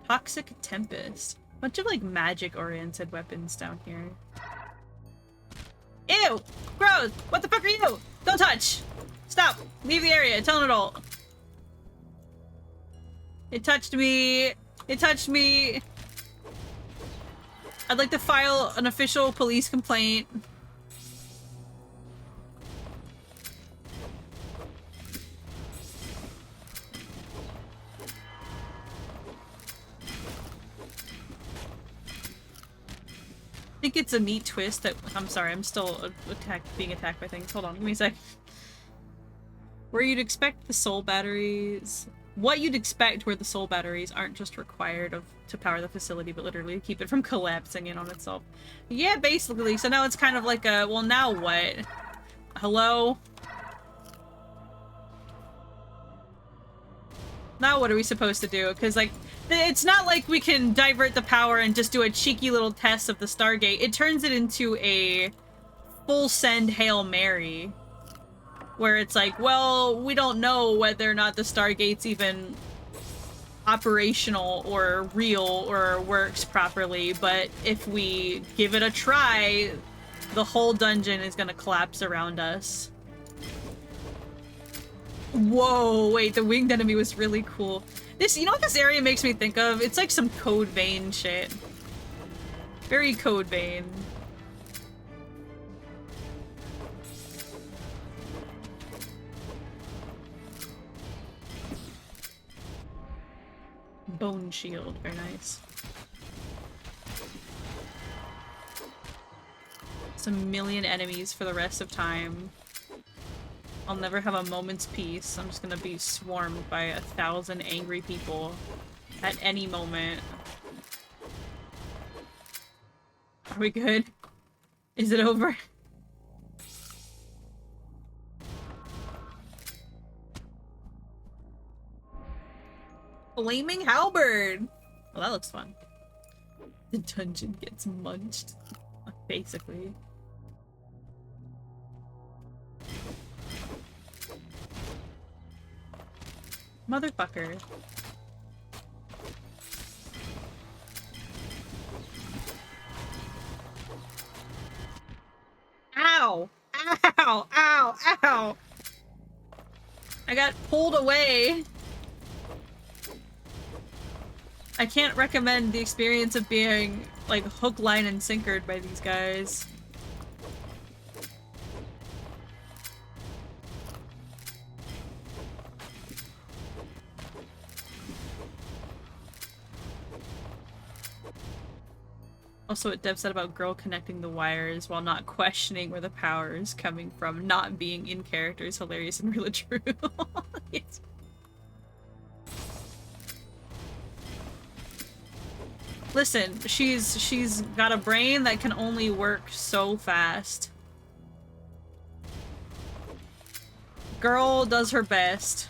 Toxic Tempest. Bunch of like magic-oriented weapons down here. Ew! Gross! What the fuck are you? Don't touch! Stop! Leave the area. Tell an adult. It touched me. It touched me. I'd like to file an official police complaint. I think it's a neat twist that- I'm sorry, I'm still being attacked by things. Hold on, give me a sec. Where you'd expect the soul batteries... What you'd expect where the soul batteries aren't just required to power the facility, but literally keep it from collapsing in on itself. Yeah, basically. So now it's kind of like a, well, now what? Hello? Now what are we supposed to do? Because, like, it's not like we can divert the power and just do a cheeky little test of the Stargate. It turns it into a full send Hail Mary. Where it's like, well, we don't know whether or not the Stargate's even operational or real or works properly, but if we give it a try, the whole dungeon is gonna collapse around us. Whoa, wait, the winged enemy was really cool. This, you know what this area makes me think of? It's like some Code Vein shit. Very Code Vein. Bone shield, very nice. It's a million enemies for the rest of time. I'll never have a moment's peace. I'm just gonna be swarmed by 1,000 angry people at any moment. Are we good? Is it over? Flaming halberd! Well, that looks fun. The dungeon gets munched. Basically. Motherfucker. Ow! Ow! Ow! Ow! I got pulled away. I can't recommend the experience of being, like, hook, line, and sinkered by these guys. Also, what Dev said about girl connecting the wires while not questioning where the power is coming from, not being in character is hilarious and really true. Yes. Listen, she's got a brain that can only work so fast. Girl does her best.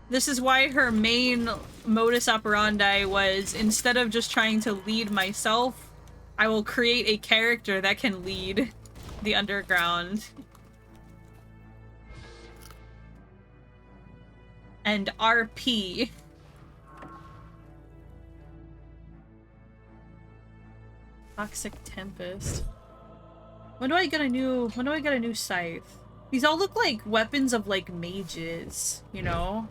This is why her main modus operandi was, instead of just trying to lead myself, I will create a character that can lead the underground. And RP. Toxic Tempest. When do I get a new scythe? These all look like weapons of like mages, you know?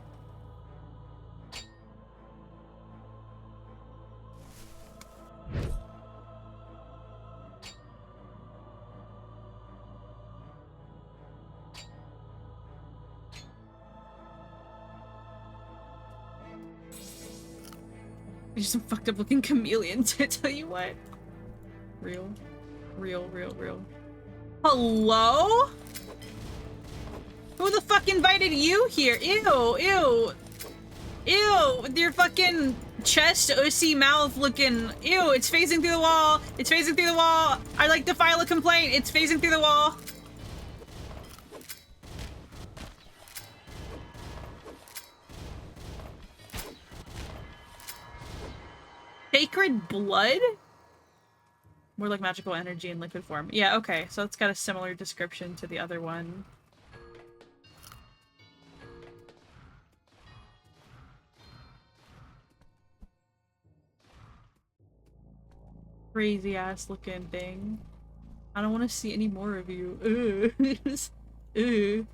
You're some fucked up looking chameleons, I tell you what. Real. Hello? Who the fuck invited you here? Ew. With your fucking chest, OC mouth looking. Ew, it's phasing through the wall. I'd like to file a complaint. It's phasing through the wall. Sacred blood? More like magical energy in liquid form. Yeah, okay, so it's got a similar description to the other one. Crazy ass looking thing. I don't want to see any more of you. Ugh.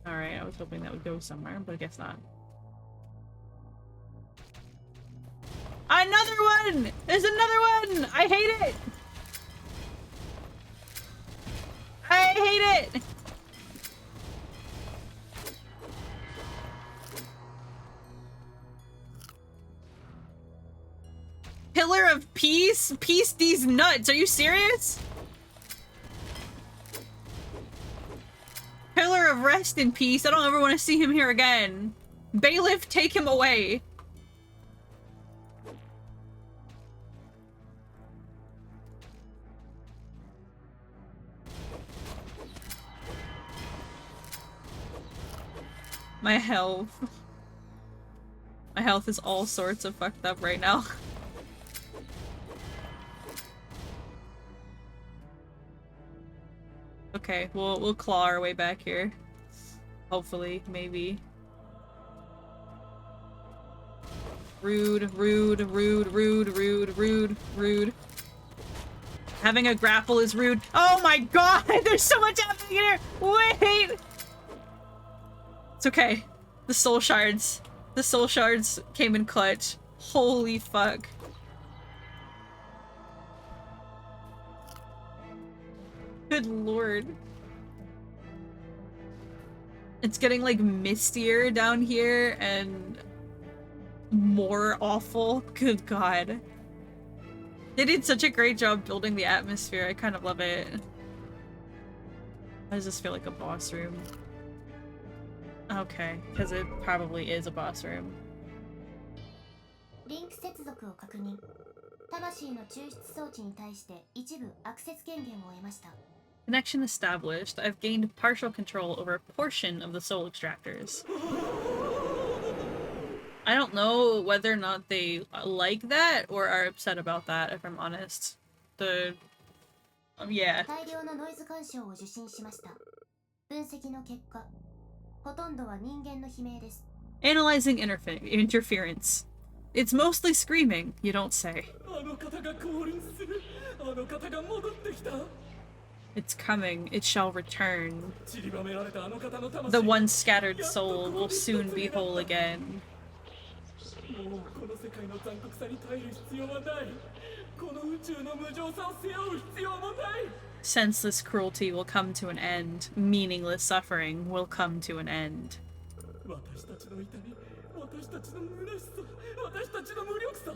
Alright, I was hoping that would go somewhere, but I guess not. Another one! There's another one! I hate it! Pillar of Peace? Peace these nuts, are you serious? Pillar of Rest in Peace, I don't ever want to see him here again. Bailiff, take him away. My health. My health is all sorts of fucked up right now. Okay, we'll claw our way back here. Hopefully, maybe. Rude. Having a grapple is rude. Oh my god! There's so much happening here! Wait! It's okay. The soul shards. The soul shards came in clutch. Holy fuck. Good lord. It's getting like mistier down here and more awful. Good god. They did such a great job building the atmosphere. I kind of love it. Why does this feel like a boss room? Okay, because it probably is a boss room. Link 接続を確認。魂の抽出装置に対して一部アクセス権限を得ました。 Connection established. I've gained partial control over a portion of the soul extractors. I don't know whether or not they like that or are upset about that, if I'm honest. Yeah. 大量のノイズ干渉を受信しました。分析の結果、ほとんどは人間の悲鳴です。 Analyzing interference. It's mostly screaming, you don't say. It's coming, it shall return. The one scattered soul will soon be whole again. Senseless cruelty will come to an end. Meaningless suffering will come to an end. 私たちの虚しさ、私たちの無力さ、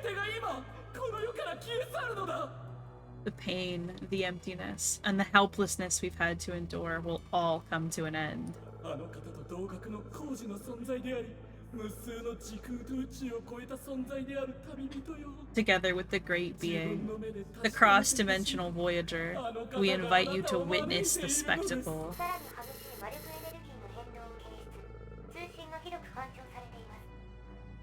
全てが今この世から消え去るのだ。 The pain, the emptiness, and the helplessness we've had to endure will all come to an end. あの方と同格の工事の存在であり、無数の時空と宇宙を超えた存在である旅人よ。 Together with the great being, the cross-dimensional Voyager, we invite you to witness the spectacle. さらに激しい魔力エネルギーの変動を検出、通信がひどく干渉されています。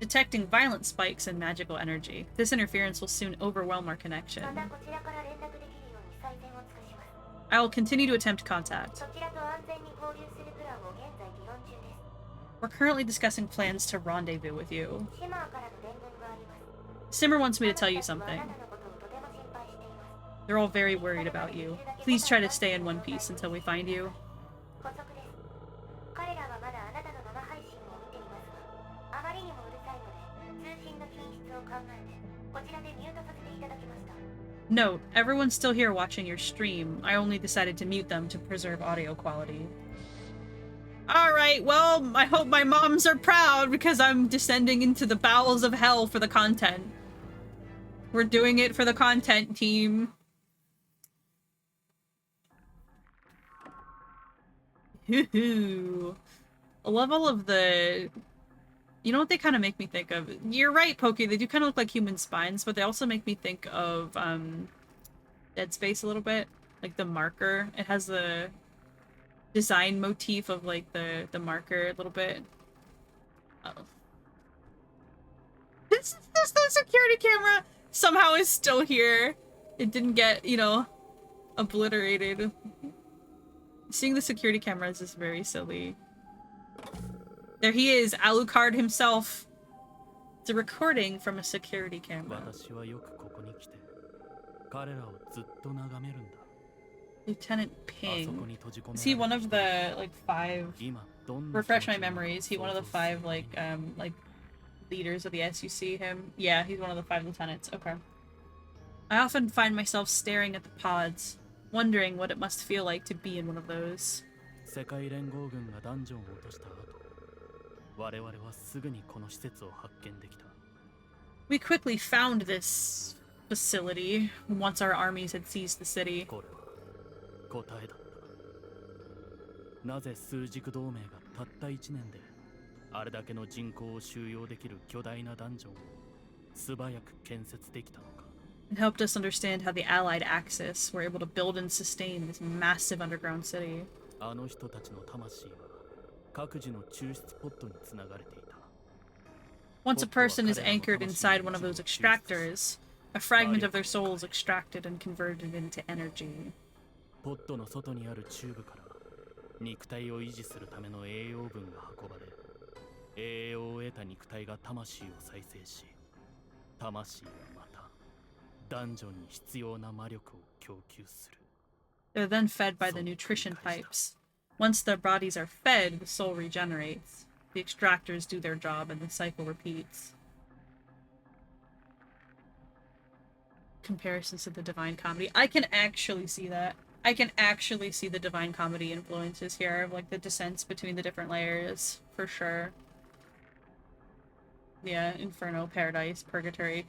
Detecting violent spikes in magical energy. This interference will soon overwhelm our connection. またこちらから連絡できるように最善を尽くします。 I will continue to attempt contact. そちらと安全に交流するプランを現在議論中です。 We're currently discussing plans to rendezvous with you. シマーからの伝聞があります。 Simmer wants me to tell you あ something. なたのことをとても心配しています。 They're all very worried about you. Please try to stay in one piece until we find you. 補足です。彼らはまだあなたの生配信を見ていますが、あまりにもうるさいので、通信の品質を考えて、こちらでミュートさせていただきました。 Note, everyone's still here watching your stream. I only decided to mute them to preserve audio quality. Alright, well, I hope my moms are proud because I'm descending into the bowels of hell for the content. We're doing it for the content, team. Hoo-hoo. I love all of the... You know what they kind of make me think of? You're right, Pokey, they do kind of look like human spines, but they also make me think of, Dead Space a little bit. Like the marker. It has the design motif of, like, the marker a little bit. Oh. This the security camera somehow is still here. It didn't get, you know, obliterated. Seeing the security cameras is very silly. There he is, Alucard himself. It's a recording from a security camera. Lieutenant Ping. Is he one of the, like, 5... Refresh my memory. Is he one of the 5, like leaders of the SUC, him? Yeah, he's one of the 5 lieutenants. Okay. I often find myself staring at the pods, wondering what it must feel like to be in one of those. We quickly found this facility once our armies had seized the city. It helped us understand how the Allied Axis were able to build and sustain this massive underground city. Once a person is anchored inside one of those extractors, a fragment of their soul is extracted and converted into energy. They're then fed by the nutrition pipes. Once their bodies are fed, the soul regenerates. The extractors do their job and the cycle repeats. Comparisons to the Divine Comedy. I can actually see that. I can actually see the Divine Comedy influences here, like the descents between the different layers, for sure. Yeah, Inferno, Paradise, Purgatory.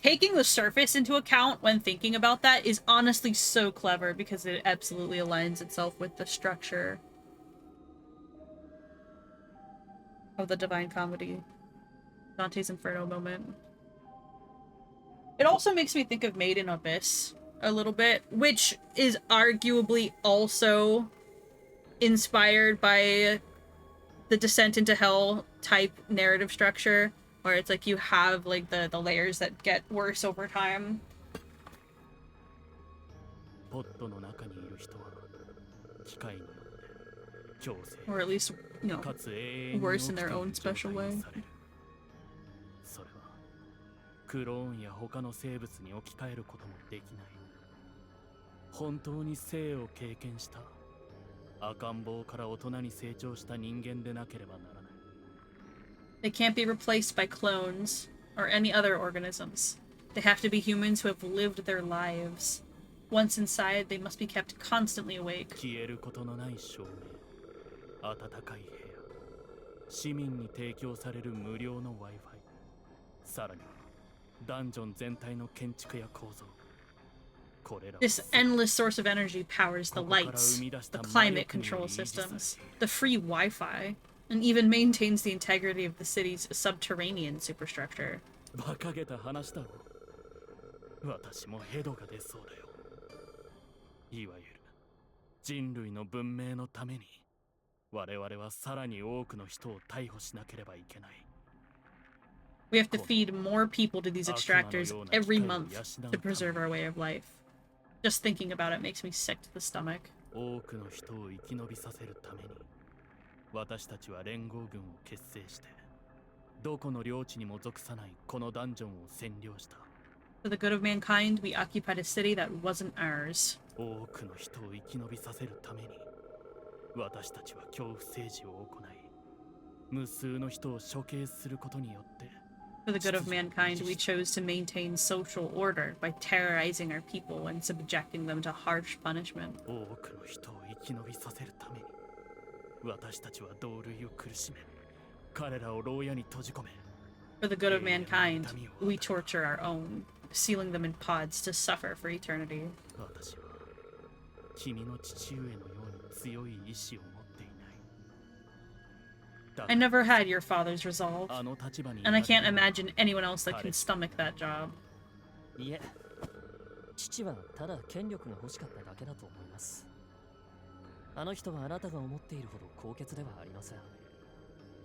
Taking the surface into account when thinking about that is honestly so clever because it absolutely aligns itself with the structure of the Divine Comedy. Dante's Inferno moment. It also makes me think of Made in Abyss a little bit, which is arguably also inspired by the Descent into Hell type narrative structure, where it's like you have like the layers that get worse over time. Or at least, you know, worse in their own special way. They can't be replaced by clones or any other organisms. They have to be humans who have lived their lives. Once inside, they must be kept constantly awake. 市民に提供される無料の Wi-Fi、 さらにはダンジョン全体の建築や構造、 This endless source of energy powers the lights, the climate control systems, the free Wi-Fi, and even maintains the integrity of the city's subterranean superstructure. 馬鹿げた話だろ。私もヘドが出そうだよ。いわゆる人類の文明のために我々はさらに多くの人を逮捕しなければいけない。We have to feed more people to these extractors every month to preserve our way of life. Just thinking about it makes me sick to the stomach. 多くの人を生き延びさせるために私たちは連合軍を結成してどこの領地にも属さないこのダンジョンを占領した。For the good of mankind, we occupied a city that wasn't ours. 多くの人を生き延びさせるために私たちは恐怖政治を行い無数の人を処刑することによって For the good of mankind, we chose to maintain social order by terrorizing our people and subjecting them to harsh punishment. 多くの人を生き延びさせるために私たちは同類を苦しめ彼らを牢屋に閉じ込め For the good of mankind, we torture our own, sealing them in pods to suffer for eternity. 私は君の父上のように強い意志を持っていない。 I never had your father's resolve, and I can't imagine anyone else that can stomach that job. いえ、父はただ権力が欲しかっただけだと思います。あの人はあなたが思っているほど高潔ではありません。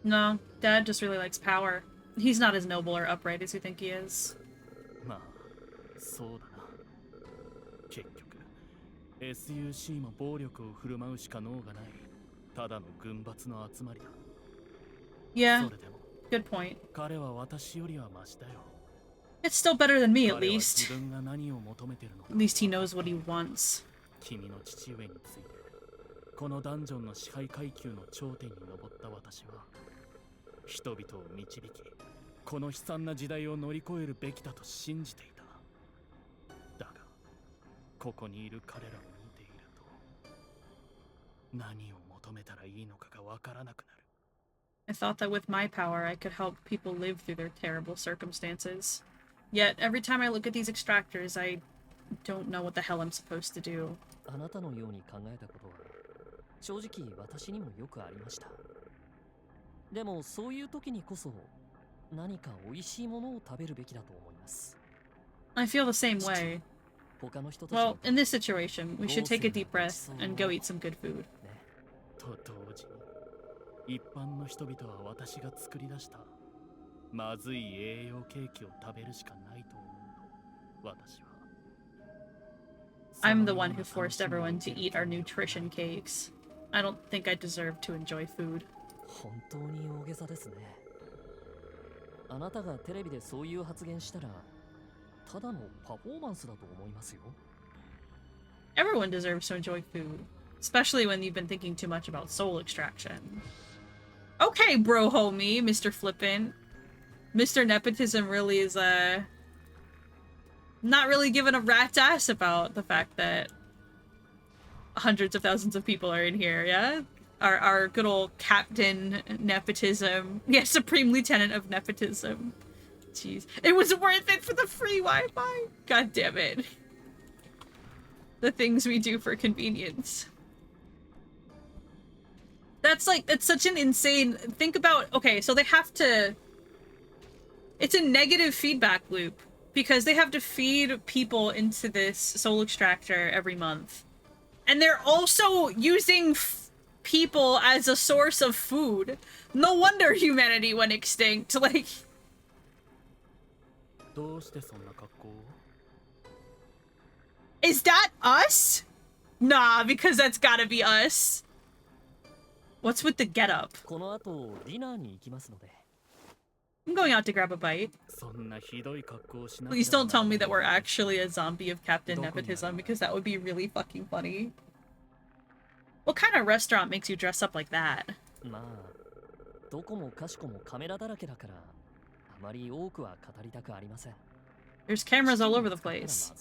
No, Dad just really likes power. He's not as noble or upright as you think he is. まあ、そうだな。結局、SUC も暴力を振る舞うしか能がない。ただの軍閥の集まりだ。 Yeah, good point. 彼は私よりはマシだよ。 It's still better than me, at least. 自分が何を求めてるのか。 At least he knows what he wants. 君の父上について、このダンジョンの支配階級の頂点に登った私は、人々を導き、この悲惨な時代を乗り越えるべきだと信じていた。だが、ここにいる彼らを見ていると、何を求めたらいいのかがわからなくなる。 I thought that with my power, I could help people live through their terrible circumstances. Yet, every time I look at these extractors, I don't know what the hell I'm supposed to do. あなたのように考えたことは正直私にもよくありました。でもそういう時にこそ何か美味しいものを食べるべきだと思います。 I feel the same way. 他の人たち Well, in this situation, we should take a deep breath and go eat some good food. と同時に、一般の人々は私が作り出したまずい栄養ケーキを食べるしかないと思うの。私は。 I'm the one who forced everyone to eat our nutrition cakes. I don't think I deserve to enjoy food. 本当に大げさですね。あなたがテレビでそういう発言したらただのパフォーマンスだと思いますよ。 Everyone deserves to enjoy food, especially when you've been thinking too much about soul extraction. Okay, bro homie, Mr. Flippin'. Mr. Nepotism really is, not really giving a rat's ass about the fact that hundreds of thousands of people are in here, yeah? Our good old Captain Nepotism. Yeah, Supreme Lieutenant of Nepotism. Jeez. It was worth it for the free Wi-Fi! God damn it. The things we do for convenience. That's like, it's such an insane... Think about... Okay, so they have to... It's a negative feedback loop. Because they have to feed people into this soul extractor every month. And they're also using people as a source of food. No wonder humanity went extinct. Like... Is that us? Nah, because that's gotta be us. What's with the getup? この後ディナーに行きますので。 I'm going out to grab a bite. Please don't tell me that we're actually a zombie of Captain Nepotism, because that would be really fucking funny. What kind of restaurant makes you dress up like that? まあ、どこもかしこもカメラだらけだから、あまり多くは語りたくありません。 There's cameras all over the place.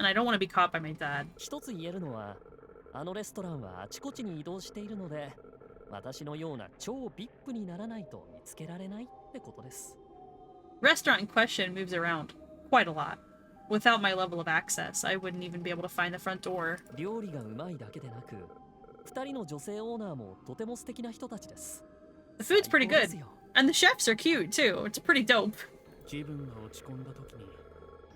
And I don't want to be caught by my dad. 一つ言えるのは、あのレストランはあちこちに移動しているので、私のような超 VIP にならないと見つけられないってことです。Restaurant in question moves around quite a lot. Without my level of access, I wouldn't even be able to find the front door. 料理がうまいだけでなく、2人の女性オーナーもとても素敵な人たちです。The food's pretty 最高です good. よ。 And the chefs are cute, too. It's pretty dope. 気分が落ち込んだ時に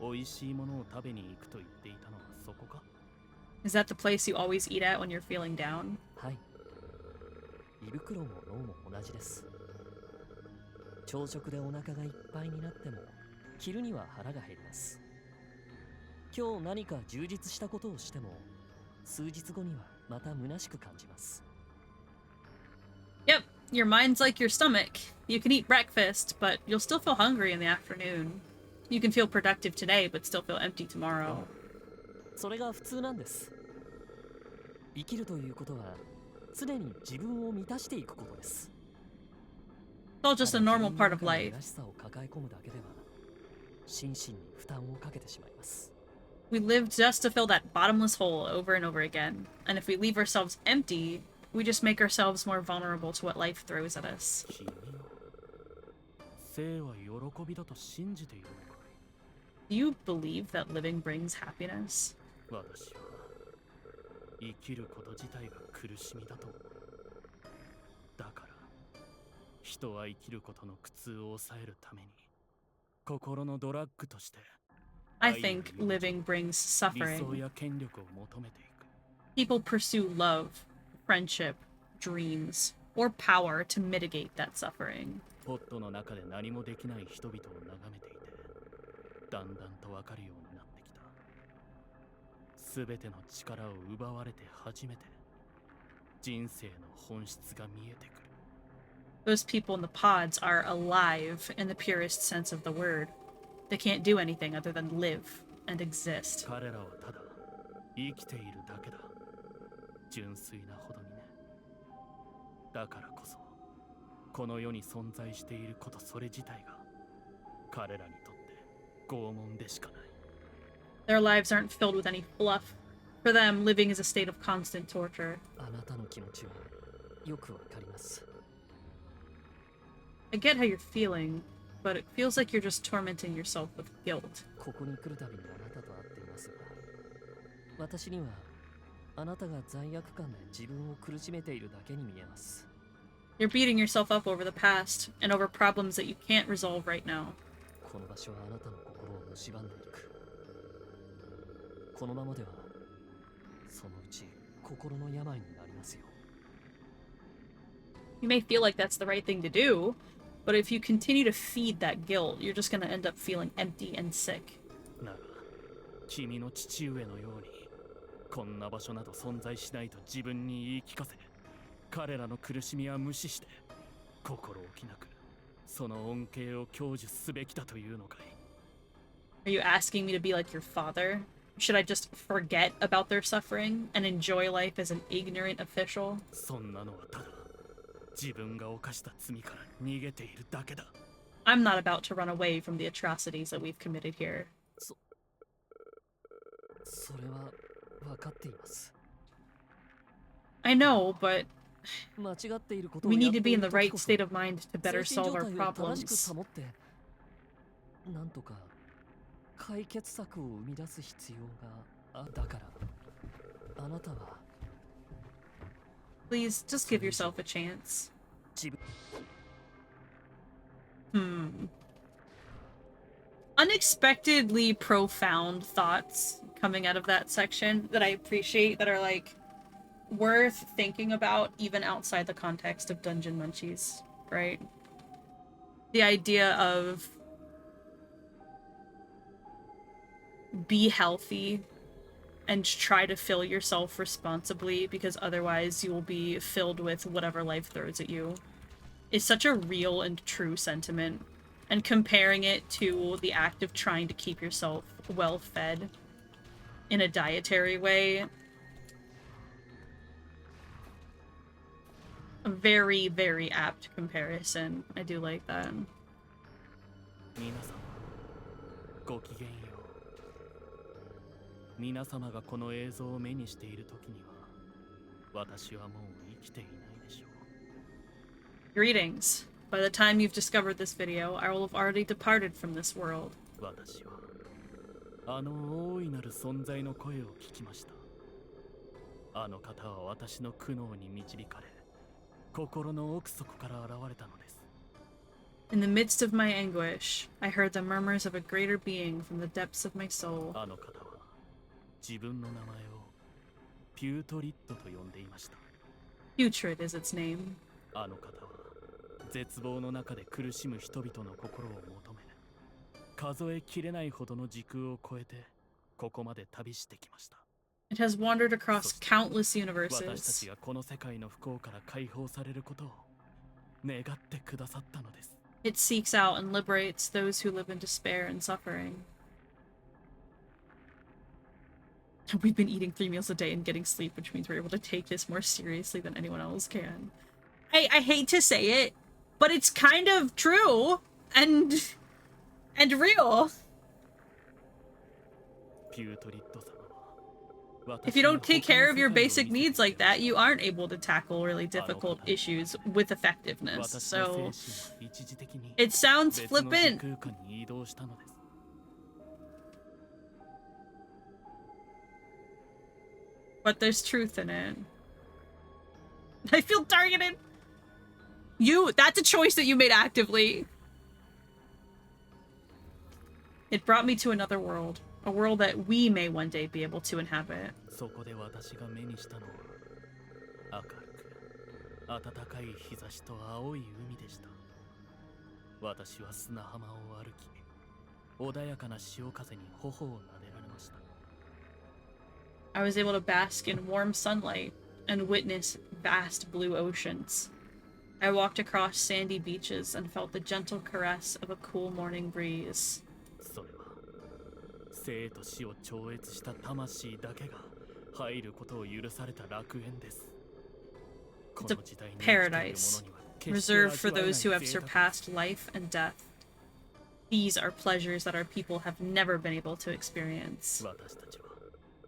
美味しいものを食べに行くと言っていたのはそこか？ Is that the place you always eat at when you're feeling down? はい。胃袋も脳も同じです。朝食でお腹がいっぱいになっても、昼には腹が減ります。今日何か充実したことをしても、数日後にはまた虚しく感じます。Yep, your mind's like your stomach. You can eat breakfast, but you'll still feel hungry in the afternoon. You can feel productive today, but still feel empty tomorrow. それが普通なんです。生きるということは、常に自分を満たしていくことです。It's all just a normal part of life. 虚しさを抱え込むだけでは、心身に負担をかけてしまいます。We live just to fill that bottomless hole over and over again. And if we leave ourselves empty, we just make ourselves more vulnerable to what life throws at us. 君よ、生は喜びだと信じているのかい？ Do you believe that living brings happiness? 私は生きること自体が苦しみだと思う。だから人は生きることの苦痛を抑えるために心のドラッグとして I think living brings 理想 suffering. や権力を求めていく。 People pursue love, friendship, dreams, or power to mitigate that suffering. ポットの中で何もできない人々を眺めていて、だんだんと分かるようになってきた。すべての力を奪われて初めて人生の本質が見えてくる。 Those people in the pods are alive in the purest sense of the word. They can't do anything other than live and exist. 彼らはただ生きているだけだ。純粋なほどにね。だからこそこの世に存在していることそれ自体が彼らにとって拷問でしかない。 Their lives aren't filled with any fluff. For them, living is a state of constant torture. あなたの気持ちはよくわかります。 I get how you're feeling, but it feels like you're just tormenting yourself with guilt. ここに来るたびにあなたと会っていますが、私にはあなたが罪悪感で自分を苦しめているだけに見えます。 You're beating yourself up over the past and over problems that you can't resolve right now. この場所はあなたの心を蝕んでいく。このままではそのうち心の病になりますよ。 You may feel like that's the right thing to do, but if you continue to feed that guilt, you're just gonna end up feeling empty and sick. なら君の父上のようにこんな場所など存在しないと自分に言い聞かせ、彼らの苦しみは無視して心置きなくその恩恵を享受すべきだというのかい？ Are you asking me to be like your father? Should I just forget about their suffering and enjoy life as an ignorant official? そんなのはただ自分が犯した罪から逃げているだけだ。 I'm not about to run away from the atrocities that we've committed here. それは分かっています。 I know, but 間違っていることを we や need って to be い in る the 時 right こそ state of mind to better 精神 solve 状 our 態を正しく problems. 保って、なんとか解決策を生み出す必要がだからあなたは Please, just give yourself a chance. 自分 Unexpectedly profound thoughts coming out of that section that I appreciate, that are like worth thinking about even outside the context of Dungeon Munchies, right? The idea of be healthy and try to fill yourself responsibly, because otherwise you will be filled with whatever life throws at you, is such a real and true sentiment. And comparing it to the act of trying to keep yourself well fed in a dietary way. A very, very apt comparison. I do like that. 皆様ごきげんよう。皆様がこの映像を目にしている時には私はもう生きていないでしょう。Greetings. By the time you've discovered this video, I will have already departed from this world. 私はあの大いなる存在の声を聞きました。あの方は私の苦悩に導かれ、心の奥底から現れたのです。In the midst of my anguish, I heard the murmurs of a greater being from the depths of my soul. あの方は自分の名前をピュートリッドと呼んでいました。Putrid is its name. あの方は絶望の中で苦しむ人々の心を求め、数えきれないほどの時空を超えてここまで旅してきました。It has wandered across countless 私た universes. ちがこの世界の不幸から解放されることを願ってくださったのです。It seeks out and liberates those who live in despair and suffering. We've been eating 3 meals a day and getting sleep, which means we're able to take this more seriously than anyone else can. I hate to say it, but it's kind of true and real. ピュートリッド様は If you don't take care of your basic needs like that, you aren't able to tackle really difficult issues with effectiveness. So it sounds flippant, but there's truth in it. I feel targeted. That's a choice that you made actively. It brought me to another world. A world that we may one day be able to inhabit. そこで私が目にしたのは明るく暖かい日差しと青い海でした。私は砂浜を歩き、穏やかな潮風に頬を撫でられました。I was able to bask in warm sunlight and witness vast blue oceans. I walked across sandy beaches and felt the gentle caress of a cool morning breeze. それは生と死を超越した魂だけが入ることを許された楽園です。 It's a paradise, reserved for those who have surpassed life and death. These are pleasures that our people have never been able to experience. 私たちは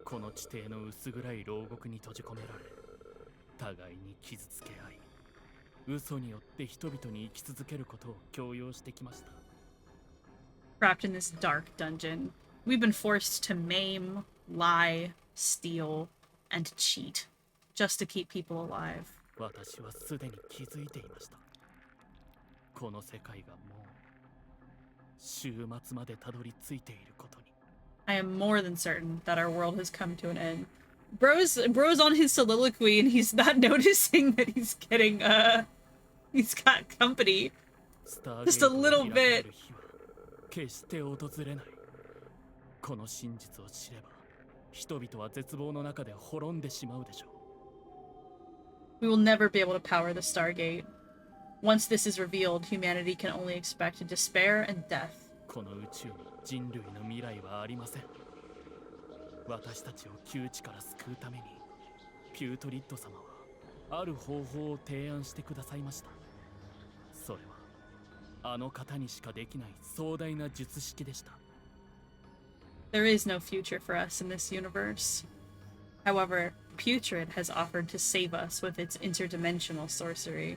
この地底の薄暗い牢獄に閉じ込められ、互いに傷つけ合い、嘘によって人々に生き続けることを強要してきました。 Trapped in this dark dungeon, we've been forced to maim, lie, steal, and cheat, just to keep people alive. 私はすでに気づいていました。この世界がもう終末までたどり着いていることに。I am more than certain that our world has come to an end. Bro's on his soliloquy and he's not noticing that he's got company. Just a little bit. 決して訪れない。この真実を知れば、人々は絶望の中で滅んでしまうでしょう。We will never be able to power the Stargate. Once this is revealed, humanity can only expect despair and death. この宇宙に人類の未来はありません。私たちを窮地から救うために、ピュートリッド様はある方法を提案してくださいました。それはあの方にしかできない壮大な術式でした。There is no future for us in this universe. However, Putrid has offered to save us with its interdimensional sorcery.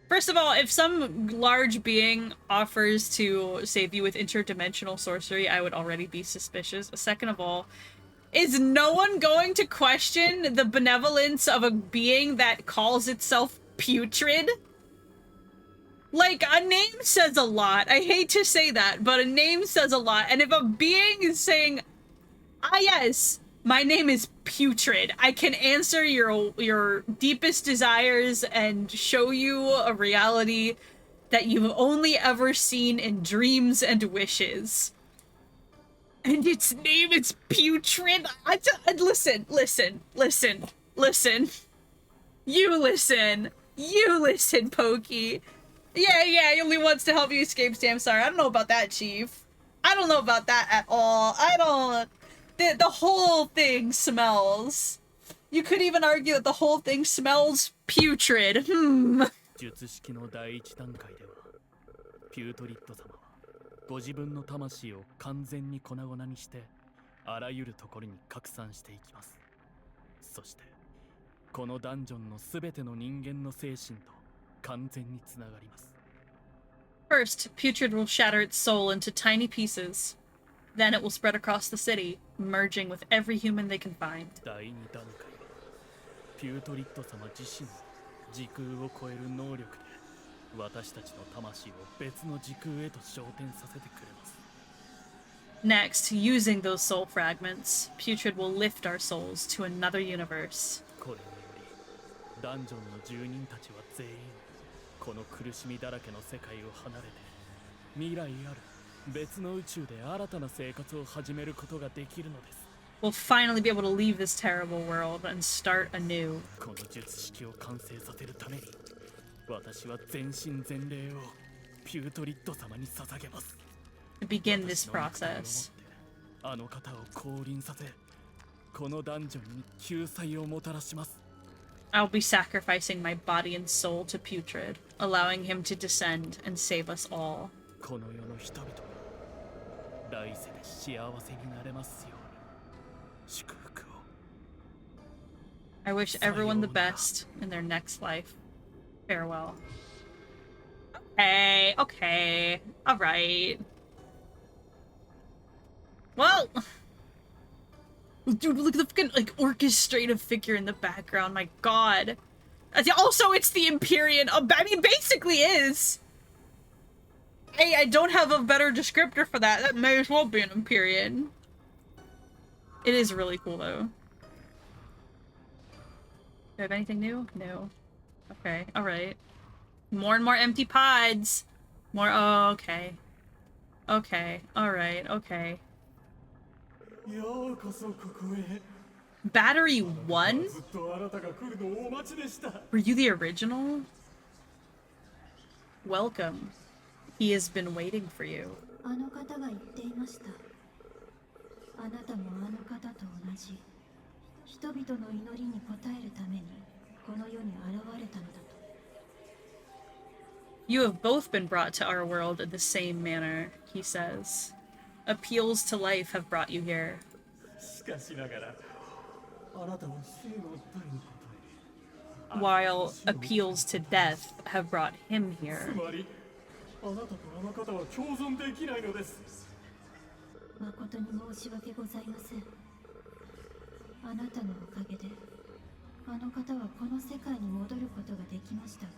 First of all, if some large being offers to save you with interdimensional sorcery, I would already be suspicious. Second of all, is no one going to question the benevolence of a being that calls itself Putrid? Like, a name says a lot. I hate to say that, but a name says a lot. And if a being is saying, ah yes, my name is Putrid, I can answer your deepest desires and show you a reality that you've only ever seen in dreams and wishes. And its name is Putrid? Listen. You listen, Pokey. Yeah, he only wants to help you escape Samsara. I don't know about that, Chief. I don't know about that at all. The whole thing smells. You could even argue that the whole thing smells putrid. 術式の第一段階では、ピュートリッド様はご自分の魂を完全に粉々にして、あらゆるところに拡散していきます。そして、このダンジョンのすべての人間の精神と完全につながります。 First, Putrid will shatter its soul into tiny pieces. Then it will spread across the city, merging with every human they can find. 第2段階はピュートリッド様自身の時空を超える能力で私たちの魂を別の時空へと昇天させてくれます。 Next, using those soul fragments, Putrid will lift our souls to another universe. これによりダンジョンの住人たちは全員この苦しみだらけの世界を離れて未来ある別の宇宙で新たな生活を始めることができるのです。 We'll finally be able to leave this terrible world and start anew. この術式を完成させるために私は全身全霊をピュートリッド様に捧げます。 To begin this process, あの方を降臨させこのダンジョンに救済をもたらします。 I'll be sacrificing my body and soul to Putrid, allowing him to descend and save us all. この世の人々が来世で幸せになれますように祝福を。 I wish everyone the best in their next life. Farewell. Okay, okay, alright. Well, dude, look at the fucking, like, orchestrative figure in the background, my god. Also, it's the Empyrean, I mean, basically is. I don't have a better descriptor for that. That may as well be an Empyrean. It is really cool, though. Do I have anything new? No. Okay, alright. More and more empty pods! More- oh, okay. Okay, alright, okay. Battery 1? Were you the original? Welcome. He has been waiting for you. あの方が言っていました。あなたもあの方と同じ人々の祈りに応えるためにこの世に現れたのだと。 You have both been brought to our world in the same manner, he says. Appeals to life have brought you here. While appeals to death have brought him here. 誠に申し訳ございません。あなたのおかげであの方はこの世界に戻ることができましたが。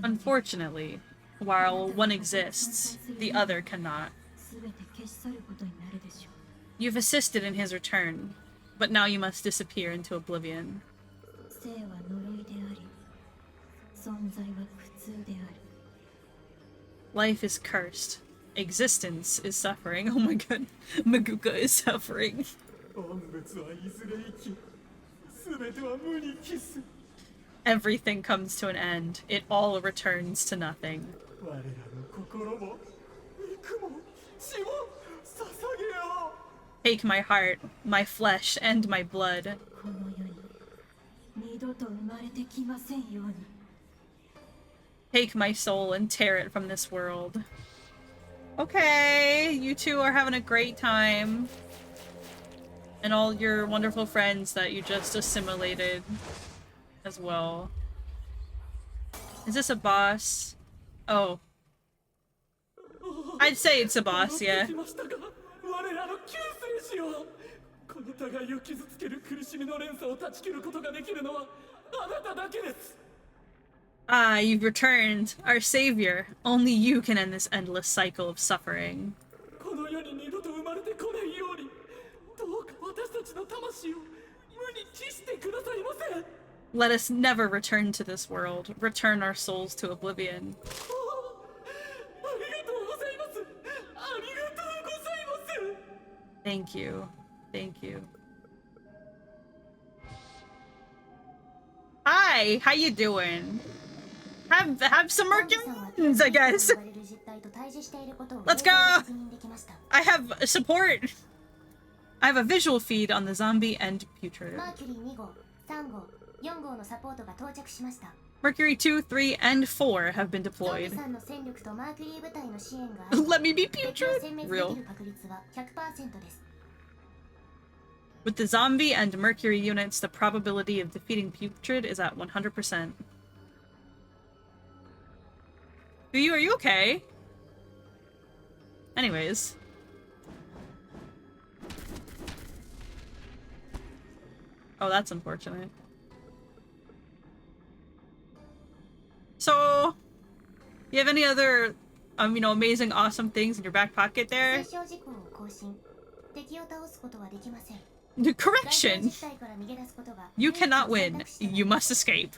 Unfortunately, while one exists, the other cannot. You've assisted in his return, but now you must disappear into oblivion. Life is cursed. Existence is suffering. Oh my god, Maguka is suffering. Everything comes to an end. It all returns to nothing. Take my heart, my flesh, and my blood. Take my soul and tear it from this world. Okay, you two are having a great time. And all your wonderful friends that you just assimilated as well. Is this a boss? Oh. I'd say it's a boss, yeah. Ah, you've returned, our savior. Only you can end this endless cycle of suffering. Let us never return to this world. Return our souls to oblivion. Thank you. Thank you. Hi, how you doing? Have some Mercurians, I guess. Let's go! I have support. I have a visual feed on the zombie and Putrid. Mercury 2, 3, and 4 have been deployed. Let me be Putrid! Real. With the zombie and Mercury units, the probability of defeating Putrid is at 100%. Are you okay? Anyways. Oh, that's unfortunate. So, you have any other, you know, amazing, awesome things in your back pocket there? Correction! You cannot win. You must escape.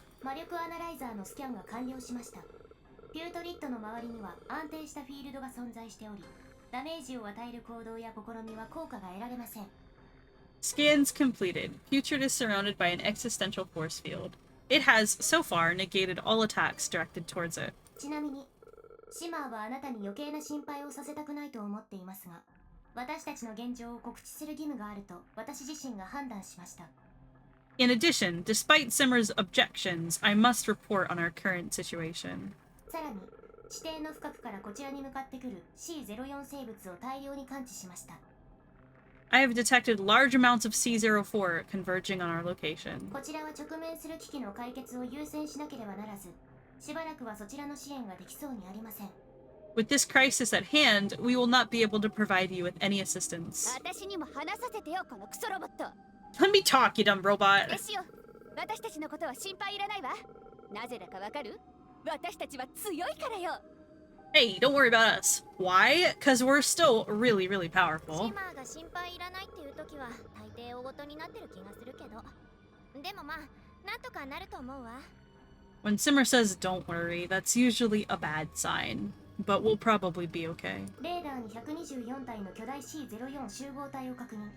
ピュートリットの周りには安定したフィールドが存在しており、ダメージを与える行動や試みは効果が得られません。 Scans completed. Putrid is surrounded by an existential force field. It has, so far, negated all attacks directed towards it. ちなみに、シマーはあなたに余計な心配をさせたくないと思っていますが、私たちの現状を告知する義務があると私自身が判断しました。 In addition, despite Simmer's objections, I must report on our current situation. さらに、地底の深くからこちらに向かってくる C04 生物を大量に感知しました。 I have detected large amounts of C04 converging on our location. こちらは直面する危機の解決を優先しなければならず、しばらくはそちらの支援ができそうにありません。 With this crisis at hand, we will not be able to provide you with any assistance. 私にも話させてよ、このクソロボット。 Let me talk, you dumb robot. ですよ。私たちのことは心配いらないわ。なぜだかわかる？私たちは強いからよ。 Hey, don't worry about us. Why? Because we're still really, really powerful. シマーが心配いらないっていう時は大抵大ごとになってる気がするけど。でもまあ、なんとかなると思うわ。 When Simmer says don't worry, that's usually a bad sign. But we'll probably be okay. レーダーに124体の巨大 C04 集合体を確認。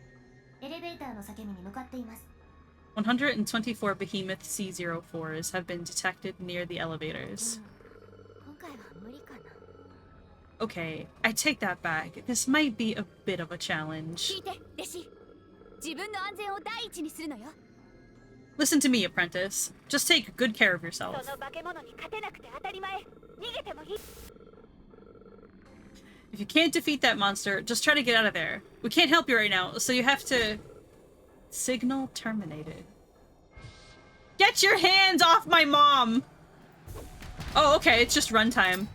エレベーターの裂け目に向かっています。 124 behemoth C04s have been detected near the elevators. 今回は無理かな。 Okay, I take that back. This might be a bit of a challenge. 聞いて、弟子。自分の安全を第一にするのよ。 Listen to me, apprentice. Just take good care of yourself. その化け物に勝てなくて当たり前。逃げてもいい。 If you can't defeat that monster, just try to get out of there. We can't help you right now, so you have to... Signal terminated. Get your hands off my mom! Oh, okay, it's just runtime.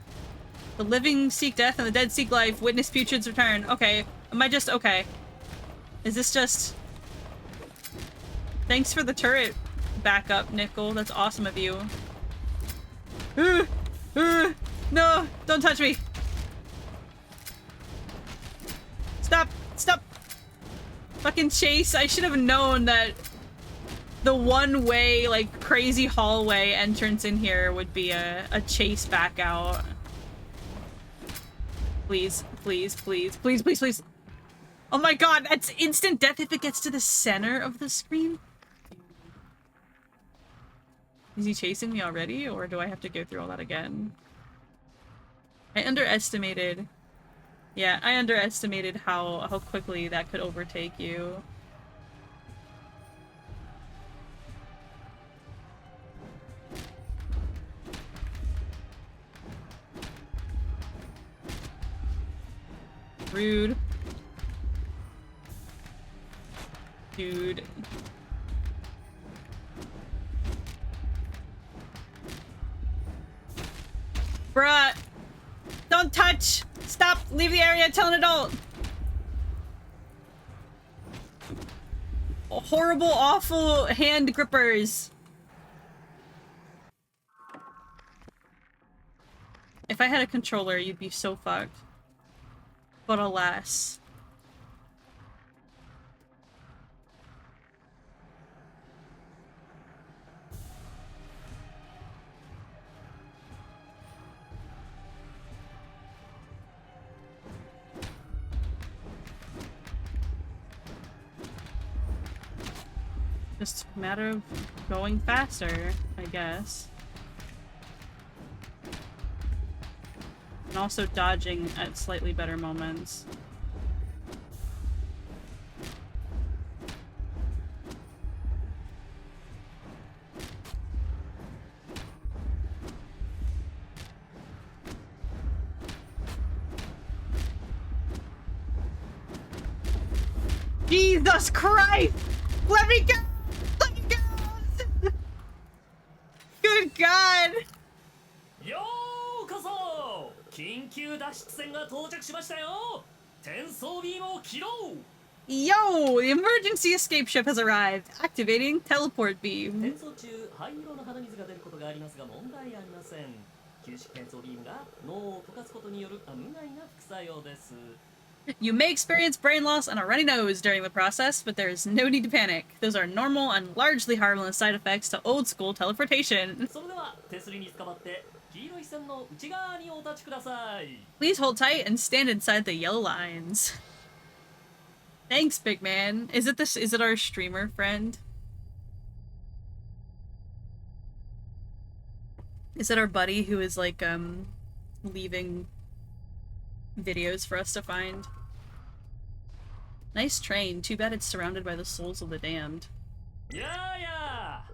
The living seek death and the dead seek life. Witness Putrid's return. Okay, am I just... Okay. Is this just... Thanks for the turret backup, Nickel. That's awesome of you. No, don't touch me. Stop! Stop! Fucking chase. I should have known that the one-way, like, crazy hallway entrance in here would be a chase back out. Please, please, please, please, please, please. Oh my god, that's instant death if it gets to the center of the screen? Is he chasing me already, or do I have to go through all that again? I underestimated... Yeah, I underestimated how quickly that could overtake you. Rude. Dude. Bruh! Don't touch! Stop! Leave the area! Tell an adult! Horrible, awful hand grippers. If I had a controller, you'd be so fucked. But alas. Just a matter of going faster, I guess. And also dodging at slightly better moments. Jesus Christ! Let me go! Let me go! Good God! ようこそ緊急脱出船が到着しましたよ。転送ビームを起動。 Yo, the emergency escape ship has arrived. Activating teleport 転 beam. 送中灰色の鼻水が出ることがありますが問題ありません。旧式転送ビームが脳を溶かすことによる無害な副作用です。 You may experience brain loss and a runny nose during the process, but there is no need to panic. Those are normal and largely harmless side effects to old school teleportation. それでは手すりに捕まって黄色い線の内側にお立ちください。 Please hold tight and stand inside the yellow lines. Thanks, big man. Is it our streamer friend? Is it our buddy who is like leaving videos for us to find? Nice train. Too bad it's surrounded by the souls of the damned. やあやあ、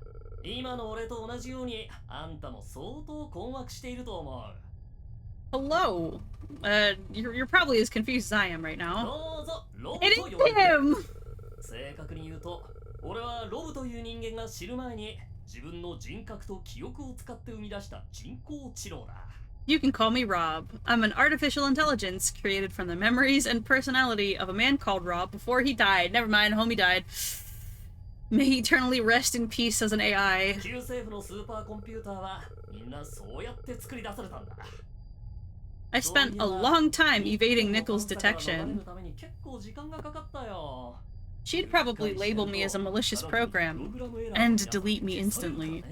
今の俺と同じようにあんたも相当困惑していると思う。 Hello. You're probably as confused as I am right now. どうぞロブ It と is 呼ばれて。 him! 正確に言うと俺はロブという人間が知る前に自分の人格と記憶を使って生み出した人工知能だ。 You can call me Rob. I'm an artificial intelligence created from the memories and personality of a man called Rob before he died. Never mind, homie died. May he eternally rest in peace as an AI. 旧政府のスーパーコンピューターはみんなそうやって作り出されたんだ。 I spent a long time evading Nichols' 逃 detection. れるために結構時間がかかったよ。 She'd probably label me as a malicious program and delete me instantly.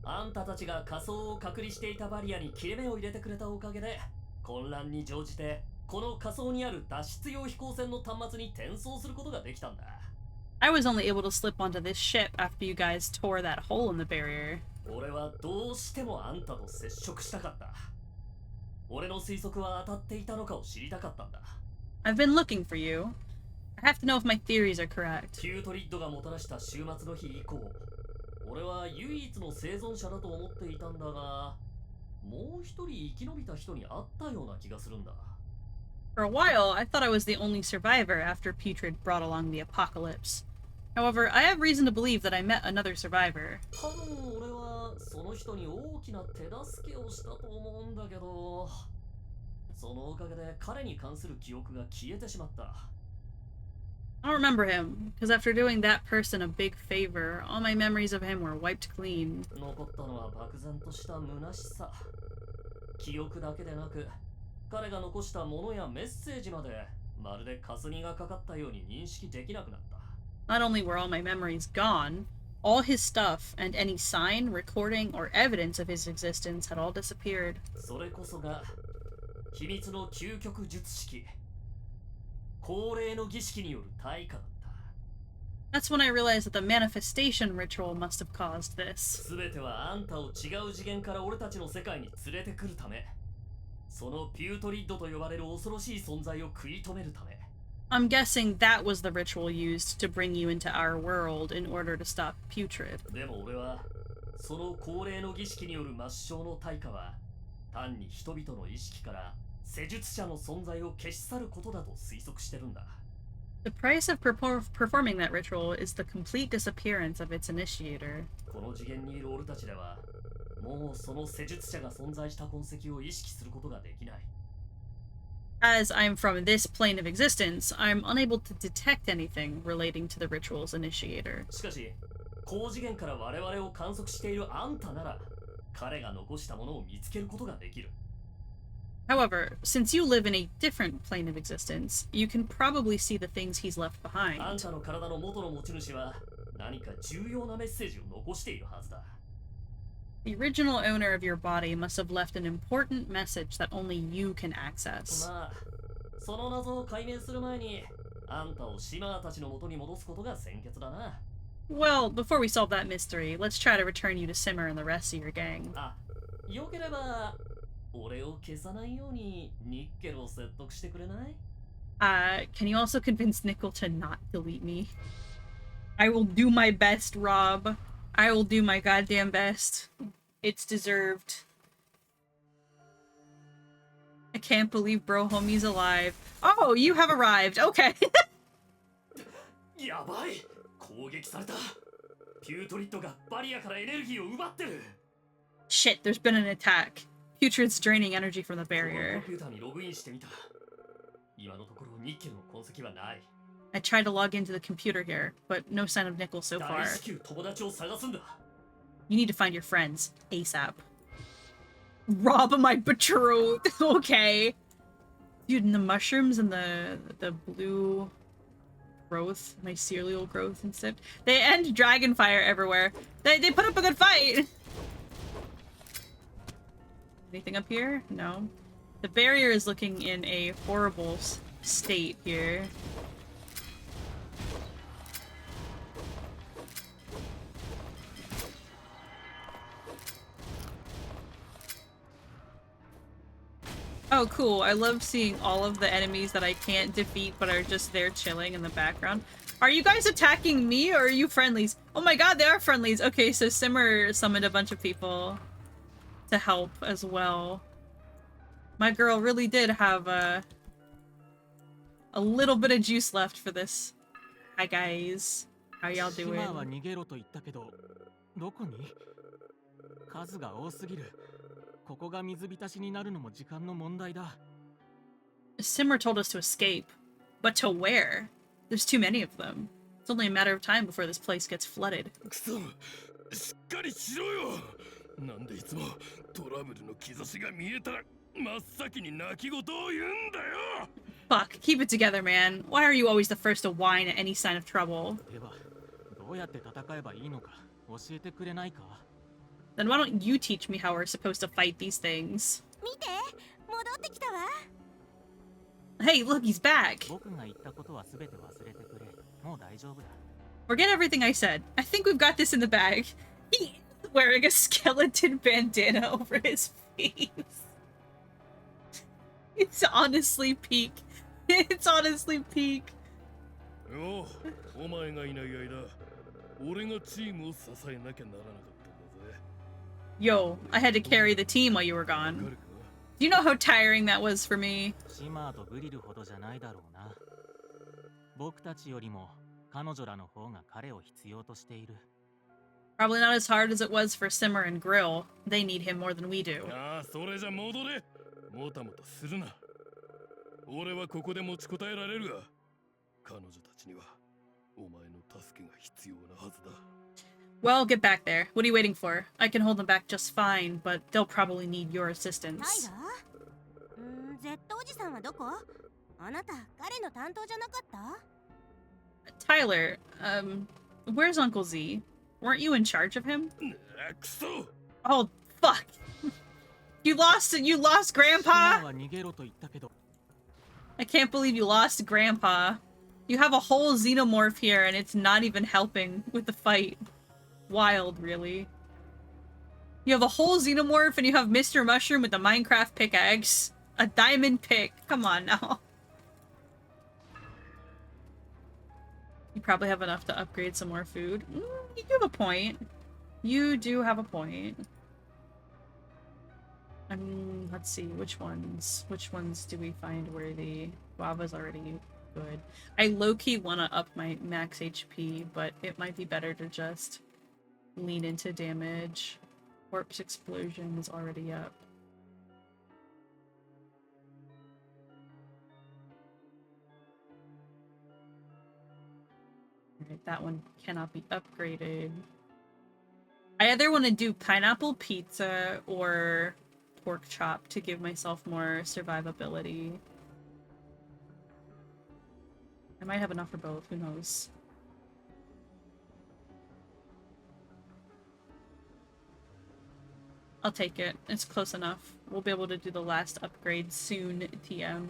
あんたたちが仮想を隔離していたバリアに切れ目を入れてくれたおかげで混乱に乗じてこの仮想にある脱出用飛行船の端末に転送することができたんだ。 I was only able to slip onto this ship after you guys tore that hole in the barrier. 俺はどうしてもあんたと接触したかった。俺の推測は当たっていたのかを知りたかったんだ。 I've been looking for you. I have to know if my theories are correct. キュートリッドがもたらした週末の日以降、俺は唯一の生存者だと思っていたんだが、もう一人生き延びた人に会ったような気がするんだ。 For a while, I thought I was the only survivor after Putrid brought along the apocalypse. However, I have reason to believe that I met another survivor. 多分俺はその人に大きな手助けをしたと思うんだけど、そのおかげで彼に関する記憶が消えてしまった。 I don't remember him, because after doing that person a big favor, all my memories of him were wiped clean. 残ったのは漠然とした虚しさ。記憶だけでなく、彼が残したものやメッセージまでまるで霞がかかったように認識できなくなった。 Not only were all my memories gone, all his stuff and any sign, recording, or evidence of his existence had all disappeared. それこそが秘密の究極術式、恒例の儀式による対価だった。 That's when I realized that the manifestation ritual must have caused this. すべてはあんたを違う次元から俺たちの世界に連れてくるため、そのピュートリッドと呼ばれる恐ろしい存在を食い止めるため。 I'm guessing that was the ritual used to bring you into our world in order to stop Putrid. でも俺はその恒例の儀式による抹消の対価は単に人々の意識から施術者の存在を消し去ることだと推測してるんだ。 The price of performing that ritual is the complete disappearance of its initiator. この次元にいる俺たちではもうその施術者が存在した痕跡を意識することができない。 As I'm from this plane of existence, I'm unable to detect anything relating to the ritual's initiator. しかし高次元から我々を観測しているあんたなら彼が残したものを見つけることができる。 However, since you live in a different plane of existence, you can probably see the things he's left あん behind. たの体の元の持ち主は何か重要なメッセージを残しているはずだ。 The original owner of your body must have left an important message that only you can access. まあ、その謎を解明する前にあんたをシマーたちの元に戻すことが先決だな。 Well, before we solve that mystery, let's try to return you to Simmer and the rest of your gang. あ、よければ俺を消さないようにニッケルを説得してくれない？ Can you also convince Nickel to not delete me? I will do my best, Rob. I will do my goddamn best. It's deserved. I can't believe bro homie's alive. Oh, you have arrived. Okay. やばい！攻撃された。ピュートリッドがバリアからエネルギーを奪ってる。 Shit, there's been an attack. Putreds draining energy from the barrier. コンピューターにログインしてみた。今のところニッケルの痕跡はない。 I tried to log into the computer here, but no sign of Nickel so 大 far. 至急友達を探すんだ。 You need to find your friends ASAP. Rob my betrothed. Okay. Dude, and the mushrooms and the blue growth, mycelial growth and stuff. They end dragon fire everywhere. They put up a good fight. Anything up here? No. The barrier is looking in a horrible state here. Oh, cool. I love seeing all of the enemies that I can't defeat but are just there chilling in the background. Are you guys attacking me or are you friendlies? Oh my god, they are friendlies. Okay, so Simmer summoned a bunch of people to help as well. My girl really did have a little bit of juice left for this. Hi guys. How y'all doing? 島は逃げろと言ったけど、どこに？数が多すぎる。ここが水浸しになるのも時間の問題だ。Simmer told us to escape, but to where? There's too many of them. It's only a matter of time before this place gets flooded. くそ、しっかりしろよ。なんでいつもトラブルの兆しが見えたら真っ先に泣き言を言うんだよ。Fuck, keep it together, man. Why are you always the first to whine at any sign of trouble? では、どうやって戦えばいいのか教えてくれないか？ Then why don't you teach me how we're supposed to fight these things? 見て、戻ってきたわ。 Hey, look, he's back. 僕が言ったことはすべて忘れてくれ。もう大丈夫だ。 Forget everything I said. I think we've got this in the bag. He's wearing a skeleton bandana over his face. It's honestly peak. It's honestly peak. よう、お前がいない間、俺がチームを支えなきゃならなかったんだぜ。 Yo, I had to carry the team while you were gone. わかるか？ Do you know how tiring that was for me? シマーとグリルほどじゃないだろうな。僕たちよりも彼女らの方が彼を必要としている。 Probably not as hard as it was for Simmer and Grill. They need him more than we do. ああ、それじゃ戻れ。もたもたするな。俺はここで持ちこたえられるが、彼女たちにはお前の助けが必要なはずだ。 Well, get back there. What are you waiting for? I can hold them back just fine, but they'll probably need your assistance. Z おじさんはどこ？あなた、彼の担当じゃなかった？ Tyler, where's Uncle Z? Weren't you in charge of him? くそ！ Oh, fuck. You lost Grandpa? 島は逃げろと言ったけど。 I can't believe you lost Grandpa. You have a whole xenomorph here and it's not even helping with the fight. Wild, really. You have a whole xenomorph and you have Mr. Mushroom with the Minecraft pickaxe. A diamond pick. Come on now. You probably have enough to upgrade some more food. You do have a point. You do have a point. Let's see, which ones do we find worthy? Guava's already good. I low-key want to up my max HP, but it might be better to just lean into damage. Corpse Explosion is already up. Alright, that one cannot be upgraded. I either want to do pineapple pizza or pork chop to give myself more survivability. I might have enough for both, who knows. I'll take it. It's close enough. We'll be able to do the last upgrade soon, TM.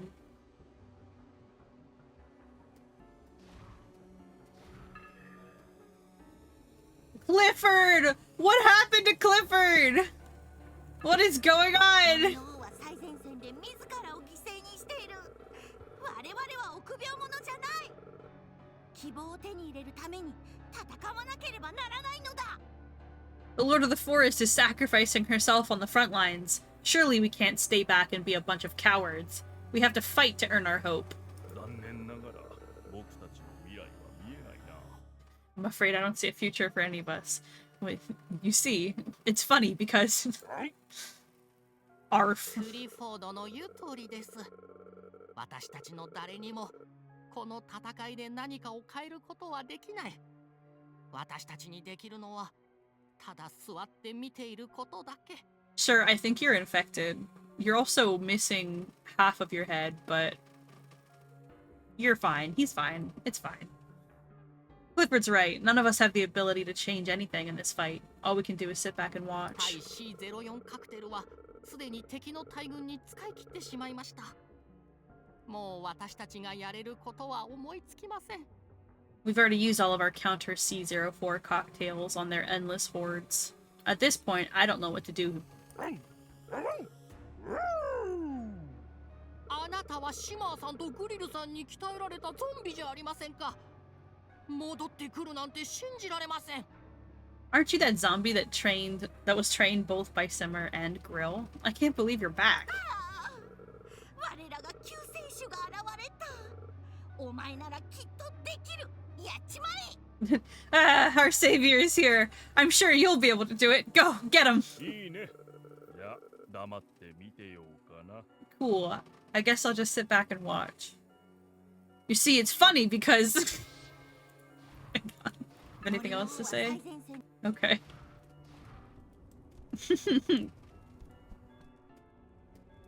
Clifford! What happened to Clifford? What is going on? は最前線で自らを犠牲にしている。我々は臆病者じゃない。希望を手に入れるために戦わなければならないのだ。 The Lord of the Forest is sacrificing herself on the front lines. Surely we can't stay back and be a bunch of cowards. We have to fight to earn our hope. 残念ながら僕たちの未来は見えないな。 I'm afraid I don't see a future for any of us. Wait, you see, it's funny because... Arf. クリフォードの言う通りです。私たちの誰にもこの戦いで何かを変えることはできない。私たちにできるのはただ座って見ていることだけ。Sure, I think you're infected. You're also missing half of your head, but you're fine. He's fine. It's fine. Clifford's right. None of us have the ability to change anything in this fight. All we can do is sit back and 対 watch. C04 カクテルはすでに敵の大軍に使い切ってしまいました。もう私たちがやれることは思いつきません。We've already used all of our counter C04 cocktails on their endless hordes. At this point, I don't know what to do. あなたはシマーさんとグリルさんに鍛えられたゾンビじゃありませんか。戻ってくるなんて信じられません。Aren't you that zombie that was trained both by Simmer and Grill? I can't believe you're back. 我らが救世主が現れた。お前ならきっとできる。やっちまえ。Ah, our savior is here. I'm sure you'll be able to do it. Go, get him. いいね。じゃあ黙って見てようかな。 Cool. I guess I'll just sit back and watch. You see, it's funny because... Anything else to say? Okay.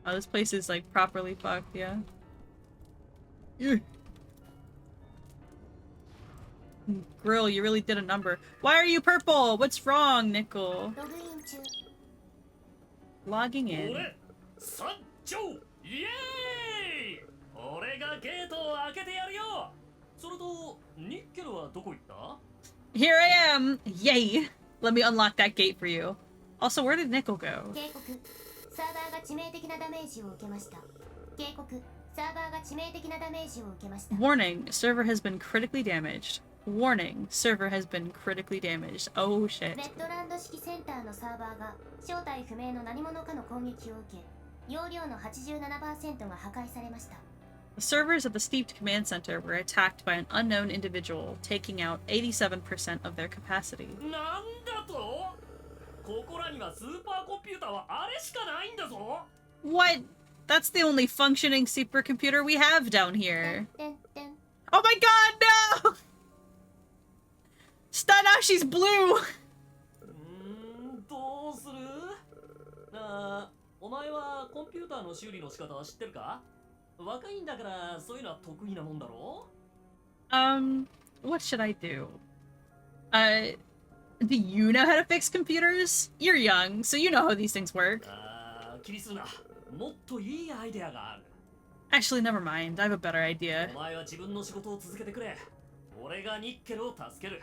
Oh, this place is like properly fucked, yeah. Grill, you really did a number. Why are you purple? What's wrong, Nickel? ログイン中。 Logging in. 俺、参上イエーイ俺がゲートを開けてやるよそれと、ニッケルはどこ行った Here I am! Yay! Let me unlock that gate for you. Also, where did Nickel go? 警告。サーバーが致命的なダメージを受けました。警告。サーバーが致命的なダメージを受けました。 Warning, server has been critically damaged. Warning, server has been critically damaged. Oh shit. レッドランド式センターのサーバーが正体不明の何者かの攻撃を受け、容量の 87% が破壊されました。 The servers at the Steeped Command Center were attacked by an unknown individual, taking out 87% of their capacity. なんだとここらにはスーパーコンピューターはあれしかないんだぞ What? That's the only functioning supercomputer we have down here. てんてん。 Oh my god, no! Now she's blue! どうするお前はコンピューターの修理の仕方は知ってるか若いんだからそういうのは得意なもんだろ What should I do? Do you know how to fix computers? You're young, so you know how these things work. 気にするなもっといいアイデアがある Actually, never mind. I have a better idea. お前は自分の仕事を続けてくれ俺がニッケルを助ける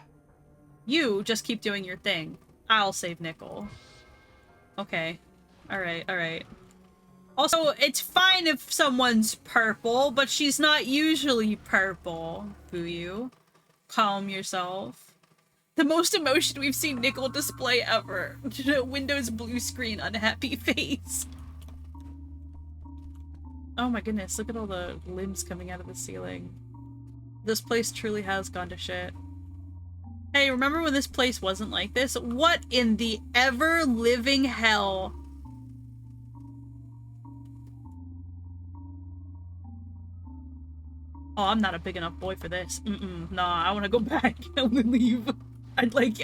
You just keep doing your thing. I'll save Nickel. Okay. Alright, alright. Also, it's fine if someone's purple, but she's not usually purple. Fuyu. Calm yourself. The most emotion we've seen Nickel display ever. Windows blue screen unhappy face. Oh my goodness, look at all the limbs coming out of the ceiling. This place truly has gone to shit. Hey, remember when this place wasn't like this? What in the ever-living hell? Oh, I'm not a big enough boy for this. Nah, I want to go back. I want to leave. I'd like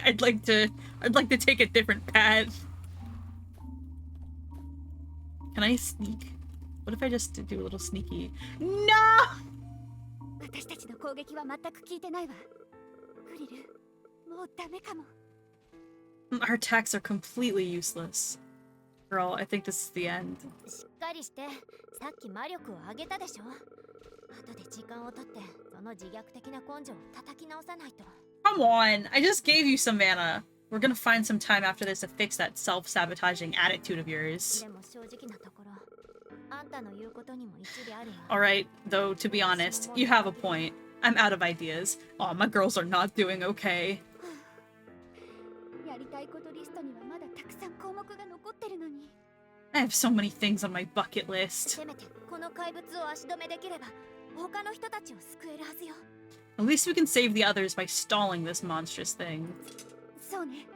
to take a different path. Can I sneak? What if I just do a little sneaky? No! 私たちの攻撃は全く効いてないわ。グリル、もうダメかも。Our attacks are completely useless. Girl, I think this is the end. しっかりして、さっき魔力を上げたでしょ。後で時間を取って、その自虐的な根性を叩き直さないと。Come on! I just gave you some mana. We're gonna find some time after this to fix that self-sabotaging attitude of yours. でも正直なところ、あんたの言うことにも一理あるよ。Alright, though, to be honest, you have a point. I'm out of ideas. Oh, my girls are not doing okay. やりたいことリストにはまだたくさん項目が残ってるのに。I have so many things on my bucket list. せめてこの怪物を足止めできれば、他の人たちを救えるはずよ。At least we can save the others by stalling this monstrous thing. そうね。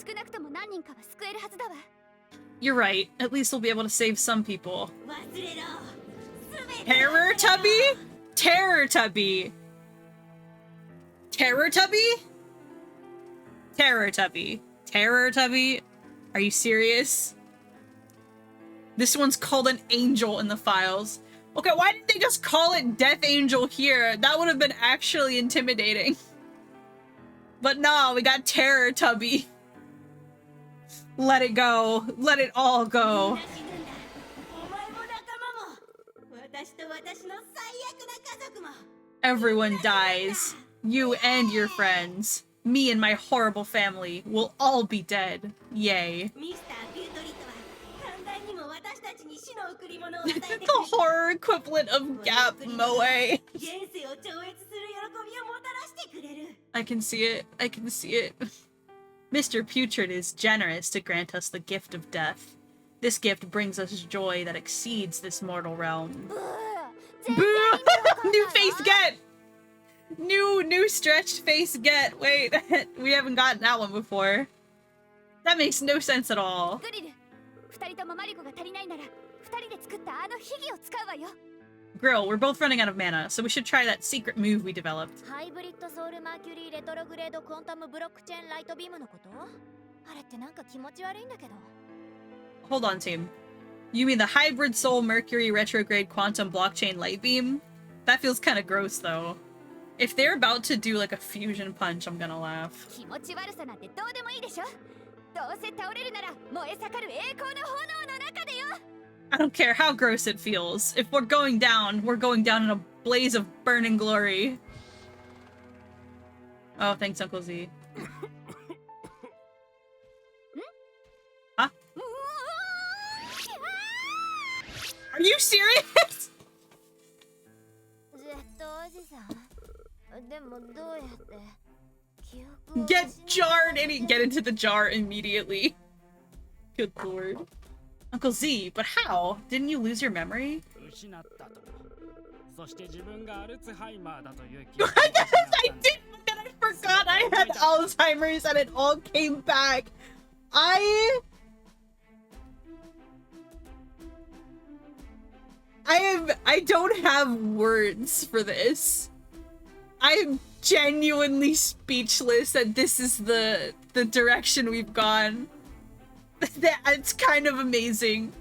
少なくとも何人かは救えるはずだわ。You're right. At least we'll be able to save some people. Terror Tubby? Terror Tubby. Terror Tubby? Terror Tubby. Terror Tubby? Are you serious? This one's called an angel in the files. Okay, why didn't they just call it Death Angel here? That would have been actually intimidating. But no, we got Terror Tubby. Let it go. Let it all go. Everyone dies. You and your friends. Me and my horrible family will all be dead. Yay. The horror equivalent of Gap Moe. I can see it. I can see it. Mr. Putrid is generous to grant us the gift of death. This gift brings us joy that exceeds this mortal realm. New face get! New stretched face get. Wait, we haven't gotten that one before. That makes no sense at all. Grill, we're both running out of mana, so we should try that secret move we developed. Hold on, team. You mean the Hybrid Soul Mercury Retrograde Quantum Blockchain Light Beam? That feels kind of gross, though. If they're about to do like a fusion punch, I'm gonna laugh. I don't care how gross it feels. If we're going down in a blaze of burning glory. Oh, thanks, Uncle Z. Huh? Are you serious? Get jarred and get into the jar immediately. Good lord. Uncle Z, but how? Didn't you lose your memory? I did, but then I forgot I had Alzheimer's and it all came back. I don't have words for this. I am genuinely speechless that this is the direction we've gone. It's kind of amazing.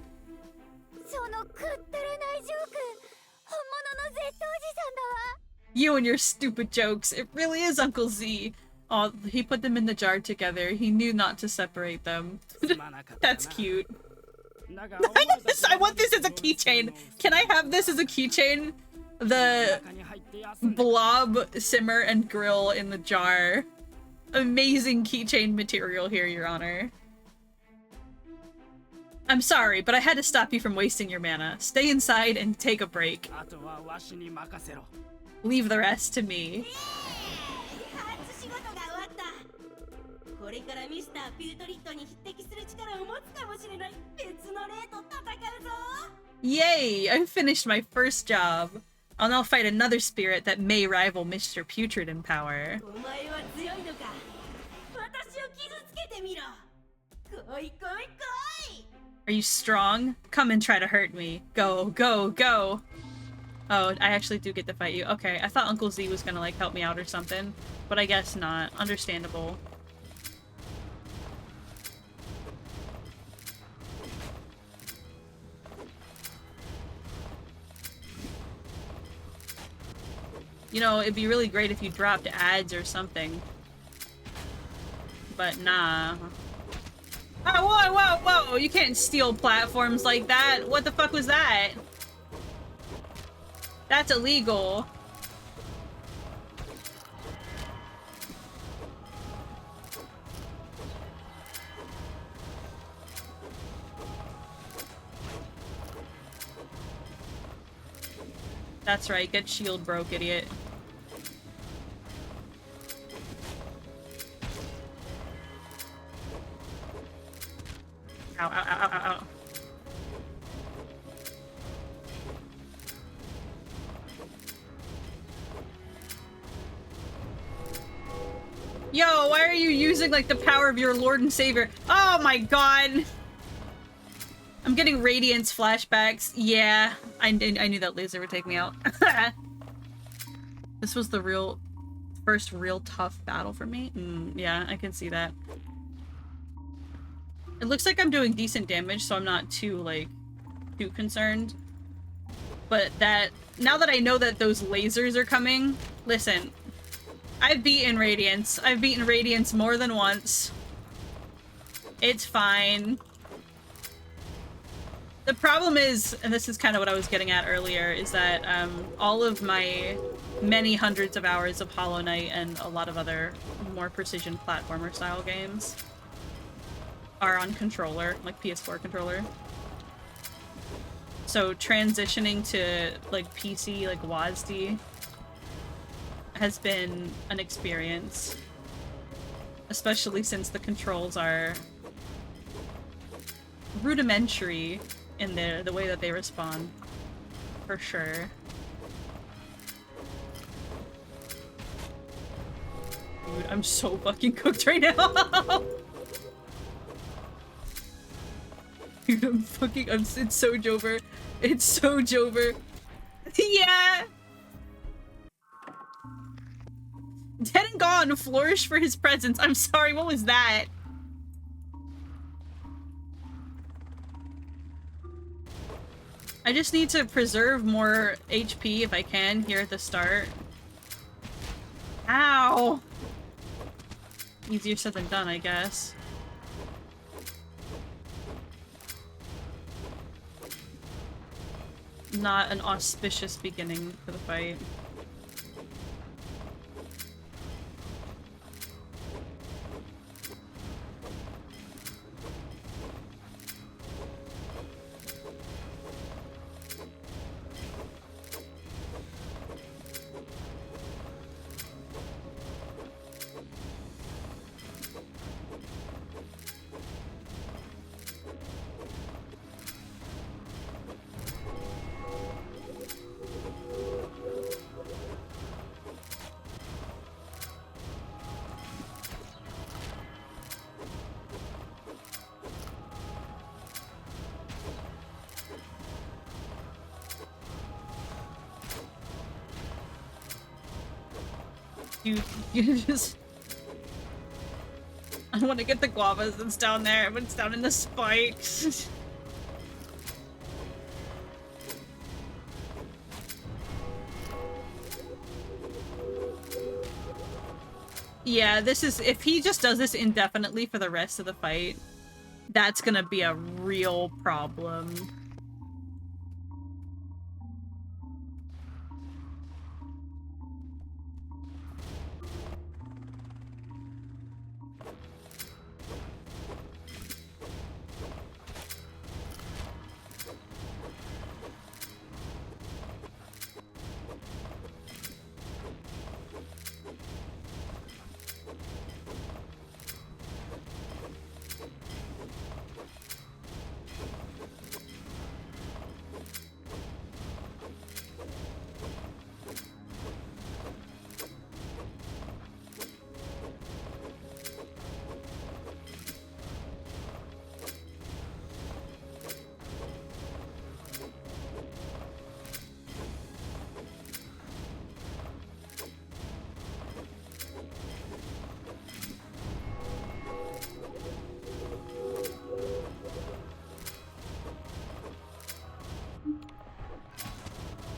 You and your stupid jokes. It really is Uncle Z. Oh, he put them in the jar together. He knew not to separate them. That's cute. I want this as a keychain. Can I have this as a keychain? The blob, simmer, and grill in the jar. Amazing keychain material here, Your Honor. I'm sorry, but I had to stop you from wasting your mana. Stay inside and take a break. Leave the rest to me. Yay! I finished my first job. I'll now fight another spirit that may rival Mr. Putrid in power. Are you strong? Come and try to hurt me. Go, go, go! Oh, I actually do get to fight you. Okay, I thought Uncle Z was gonna, like, help me out or something. But I guess not. Understandable. You know, it'd be really great if you dropped ads or something. But nah. Oh, whoa, whoa, whoa! You can't steal platforms like that! What the fuck was that? That's illegal. That's right, get shield broke, idiot. Ow, ow, ow, ow, ow. Yo, why are you using, like, the power of your Lord and Savior? Oh my god! I'm getting Radiance flashbacks. Yeah, I knew that laser would take me out. This was the first real tough battle for me. Yeah, I can see that. It looks like I'm doing decent damage, so I'm not too, like, too concerned. But now that I know that those lasers are coming, listen, I've beaten Radiance. I've beaten Radiance more than once. It's fine. The problem is, and this is kind of what I was getting at earlier, is that all of my many hundreds of hours of Hollow Knight and a lot of other more precision platformer style games are on controller, like PS4 controller. So transitioning to like PC, like WASD, has been an experience. Especially since the controls are rudimentary in the way that they respond, for sure. Dude, I'm so fucking cooked right now. Dude, it's so Jover. It's so Jover. Yeah! Dead and gone, flourish for his presence. I'm sorry, what was that? I just need to preserve more HP if I can here at the start. Ow! Easier said than done, I guess. Not an auspicious beginning for the fight. You just... I want to get the guavas that's down there, but it's down in the spikes. Yeah, this is... If he just does this indefinitely for the rest of the fight, that's gonna be a real problem.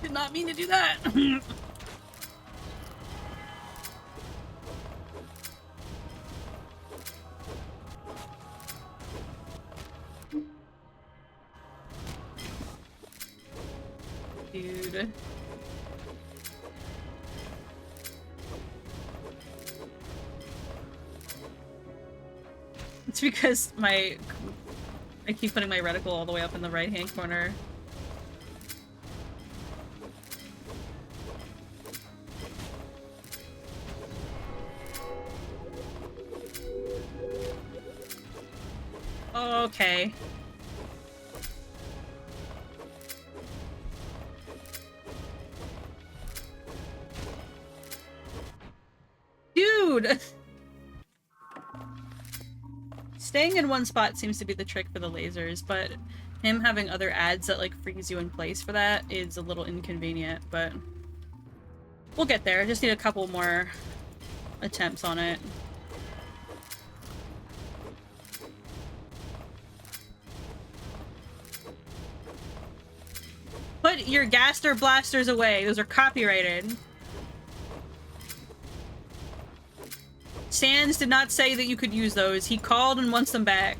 Did not mean to do that. Dude. It's because I keep putting my reticle all the way up in the right-hand corner. Okay. Dude! Staying in one spot seems to be the trick for the lasers, but Him having other ads that like freeze you in place for that is a little inconvenient, but we'll get there. Just need a couple more attempts on it. Put your Gaster blasters away. Those are copyrighted. Sans did not say that you could use those. He called and wants them back.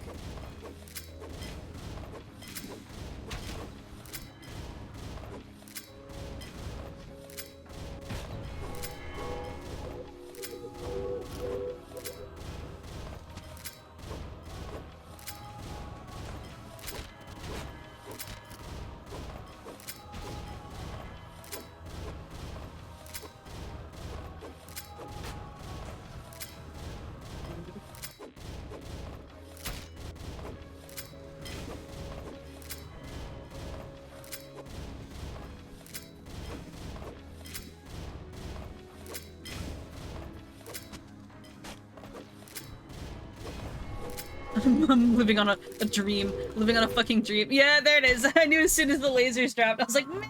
I'm living on a dream. Living on a fucking dream. Yeah, there it is. I knew as soon as the lasers dropped. I was like, man!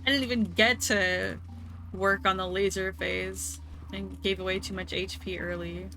I didn't even get to work on the laser phase. I gave away too much HP early.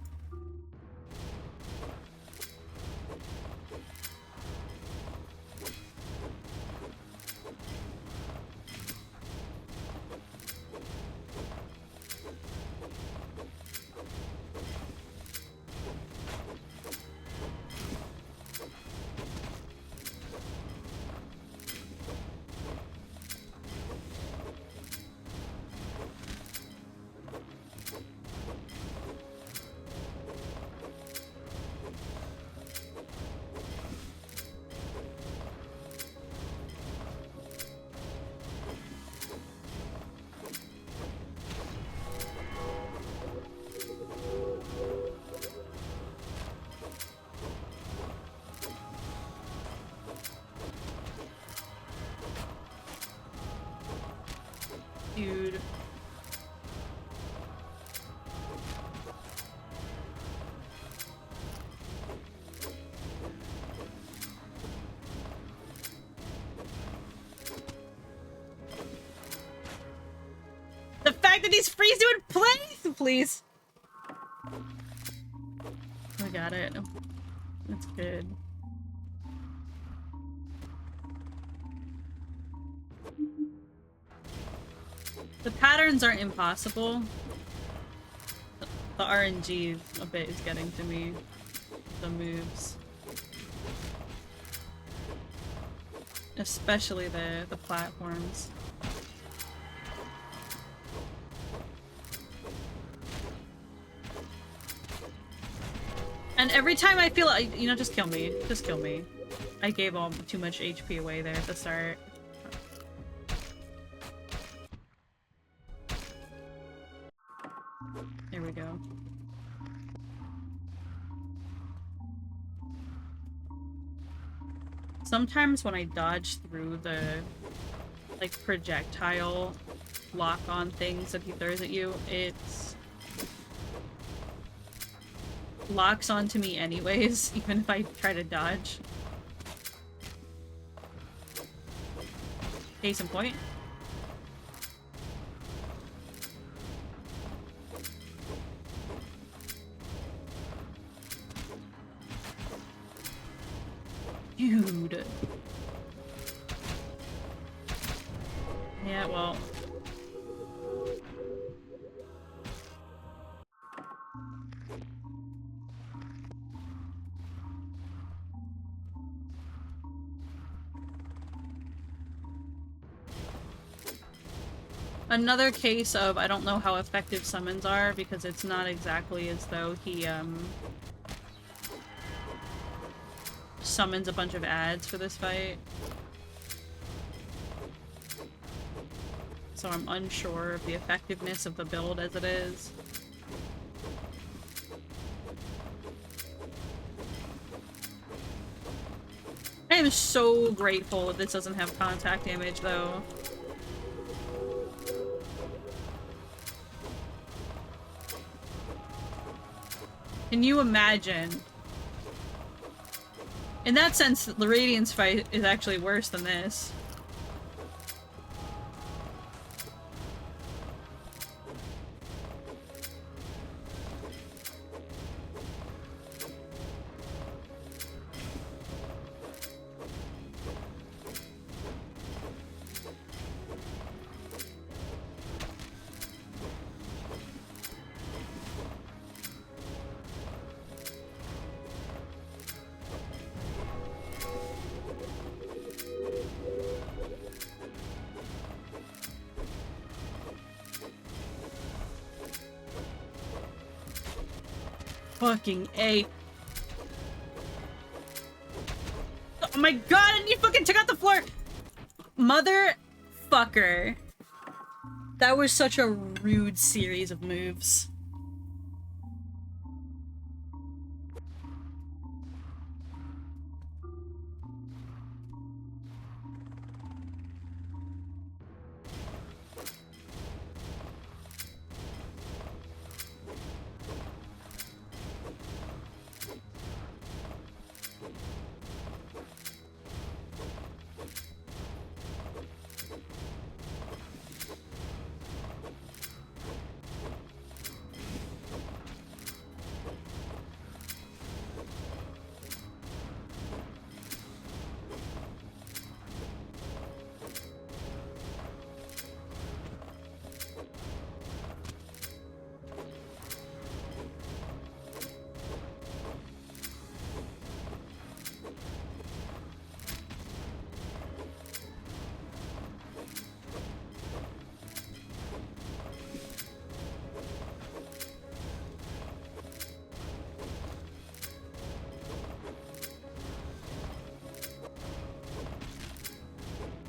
Dude. The fact that he's freeze you in place, please. I got it. That's good. The patterns aren't impossible. The RNG a bit is getting to me. The moves. Especially the platforms. And every time I feel like, you know, just kill me. Just kill me. I gave all too much HP away there at the start. There we go. Sometimes when I dodge through the, like, projectile lock-on things that he throws at you, it locks onto me anyways, even if I try to dodge. Case in point. Dude. Yeah, well. Another case of I don't know how effective summons are because it's not exactly as though he, summons a bunch of ads for this fight. So I'm unsure of the effectiveness of the build as it is. I am so grateful that this doesn't have contact damage though. Can you imagine In that sense, the Radiant's fight is actually worse than this. Fucking A. Oh my god, and you fucking took out the floor! Motherfucker. That was such a rude series of moves.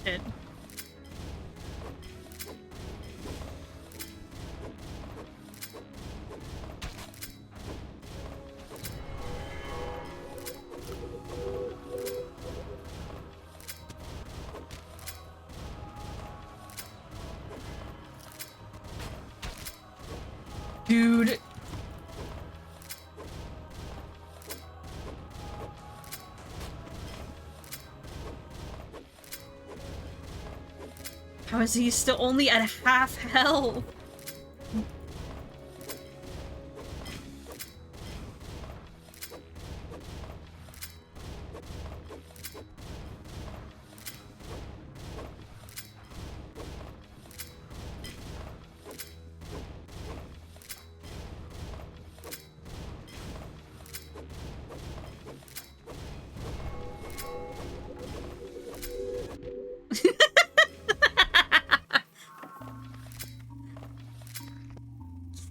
It. Dude. How is he still only at half health?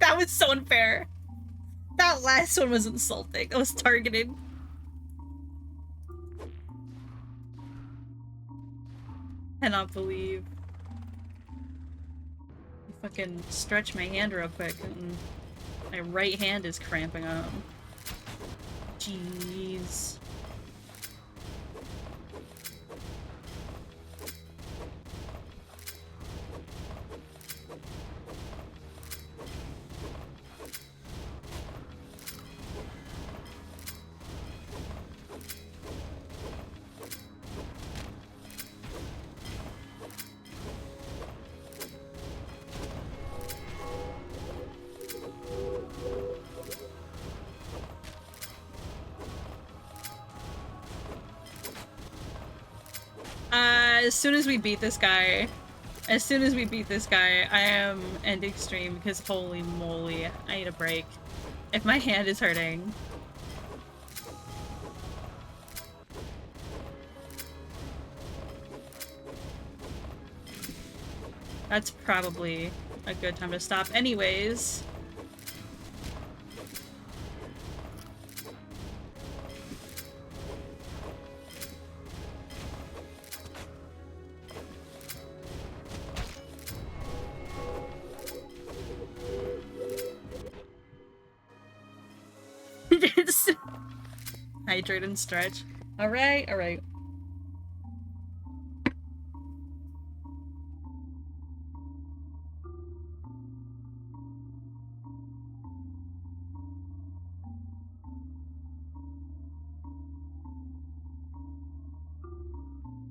That was so unfair. That last one was insulting. That was targeted. Cannot believe. I fucking stretch my hand real quick and my right hand is cramping up. Jeez. As soon as we beat this guy, I am ending stream because holy moly, I need a break. If my hand is hurting. That's probably a good time to stop anyways. Hydrate and stretch. Alright, alright.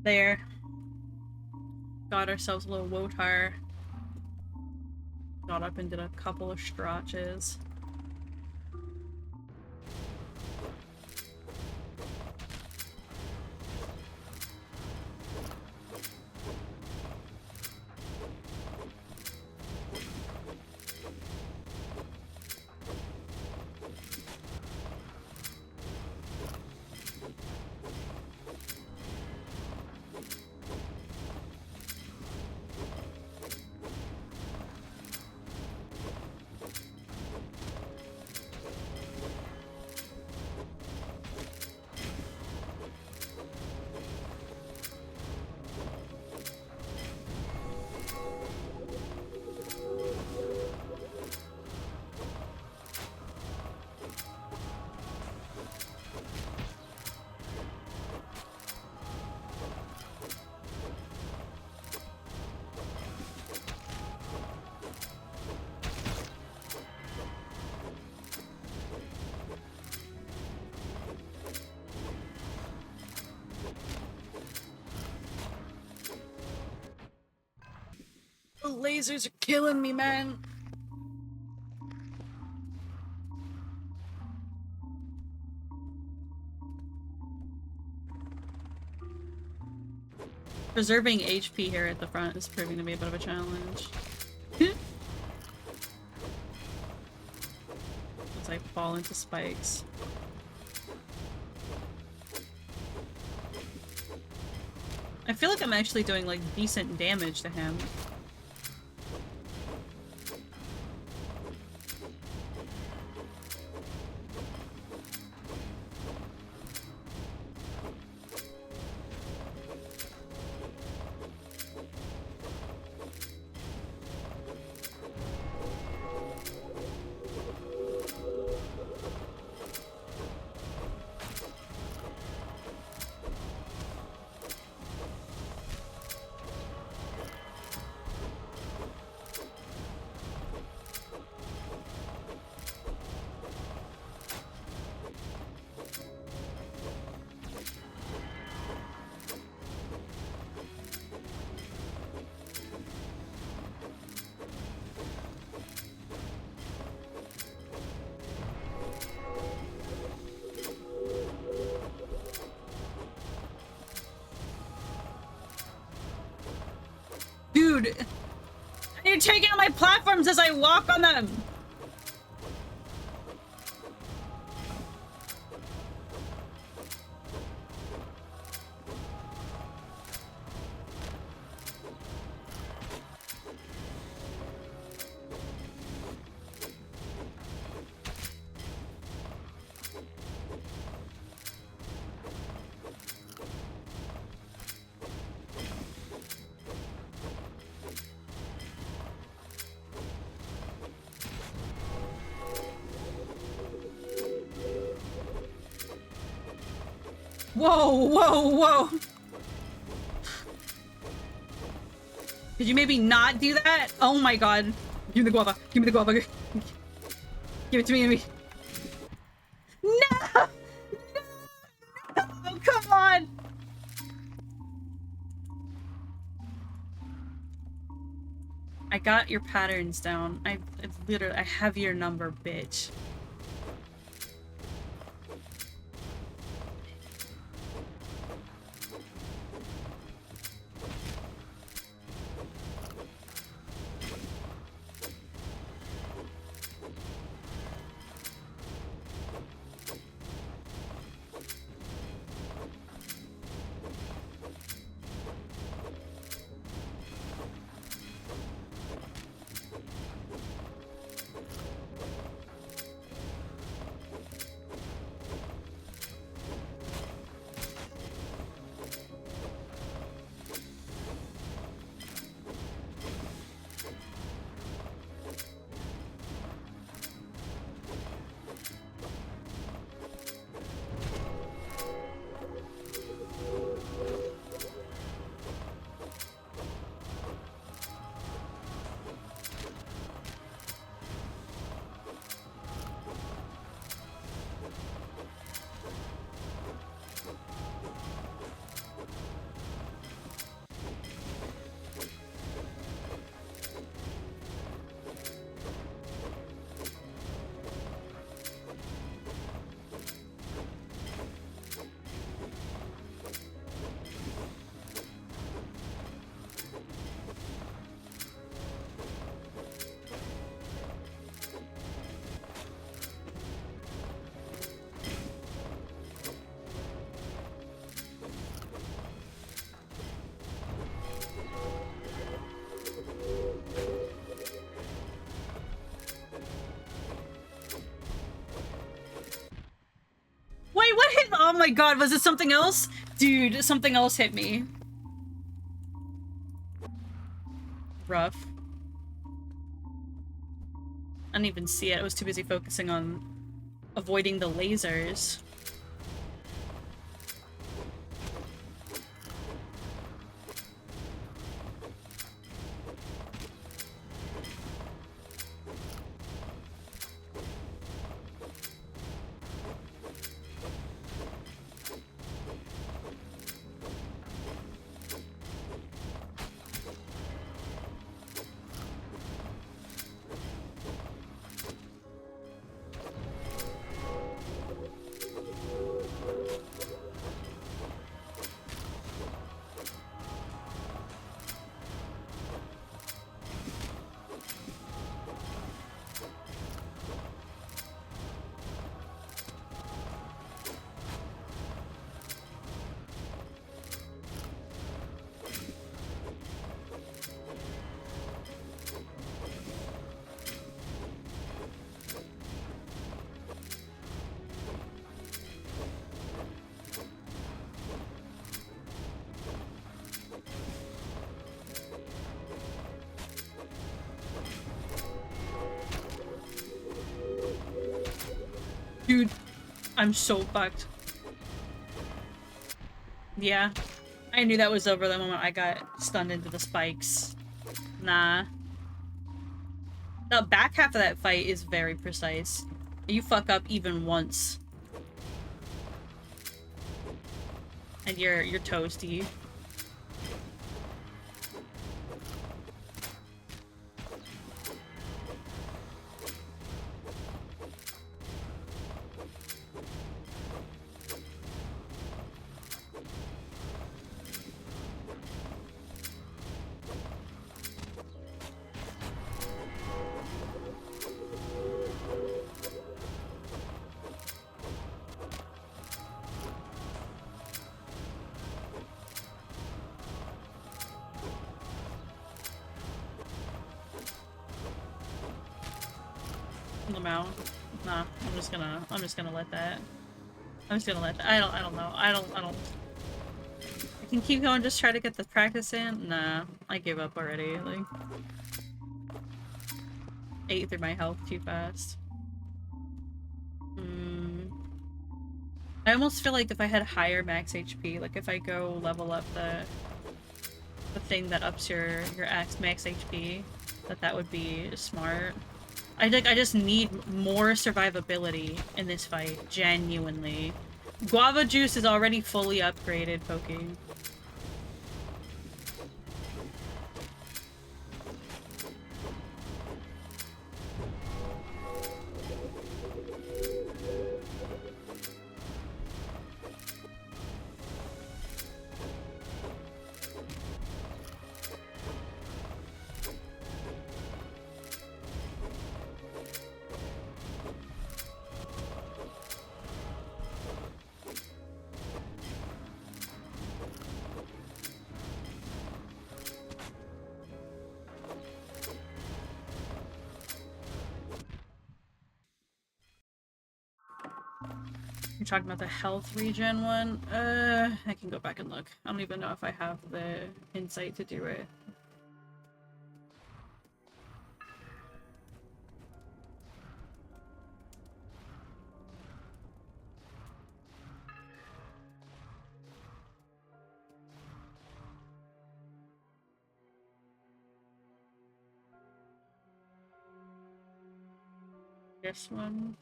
There. Got ourselves a little wotar. Got up and did a couple of stretches. The lasers are killing me, man. Preserving HP here at the front is proving to be a bit of a challenge. As I fall into spikes. I feel like I'm actually doing like decent damage to him. Dude! You're taking out my platforms as I walk on them! Whoa, whoa, whoa! Did you maybe not do that? Oh my god. Give me the guava. Give me the guava. Give it to me, give me. No! No! Come on! I got your patterns down. I have your number, bitch. Oh my god, was it something else? Dude, something else hit me. Rough. I didn't even see it. I was too busy focusing on avoiding the lasers. Dude, I'm so fucked. Yeah. I knew that was over the moment I got stunned into the spikes. Nah. The back half of that fight is very precise. You fuck up even once. And you're toasty. Lamau. Nah, I'm just gonna let that. I'm just gonna let that. I don't know. I don't. I can keep going, just try to get the practice in. Nah, I gave up already. Like, ate through my health too fast. I almost feel like if I had higher max HP, like if I go level up the thing that ups your max HP, that would be smart. I just need more survivability in this fight, genuinely. Guava juice is already fully upgraded, Poki. You're talking about the health regen one? I can go back and look. I don't even know if I have the insight to do it. This one?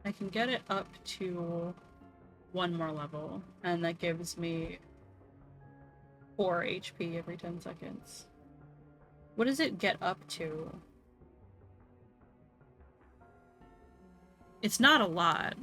I can get it up to one more level, and that gives me 4 HP every 10 seconds. What does it get up to? It's not a lot.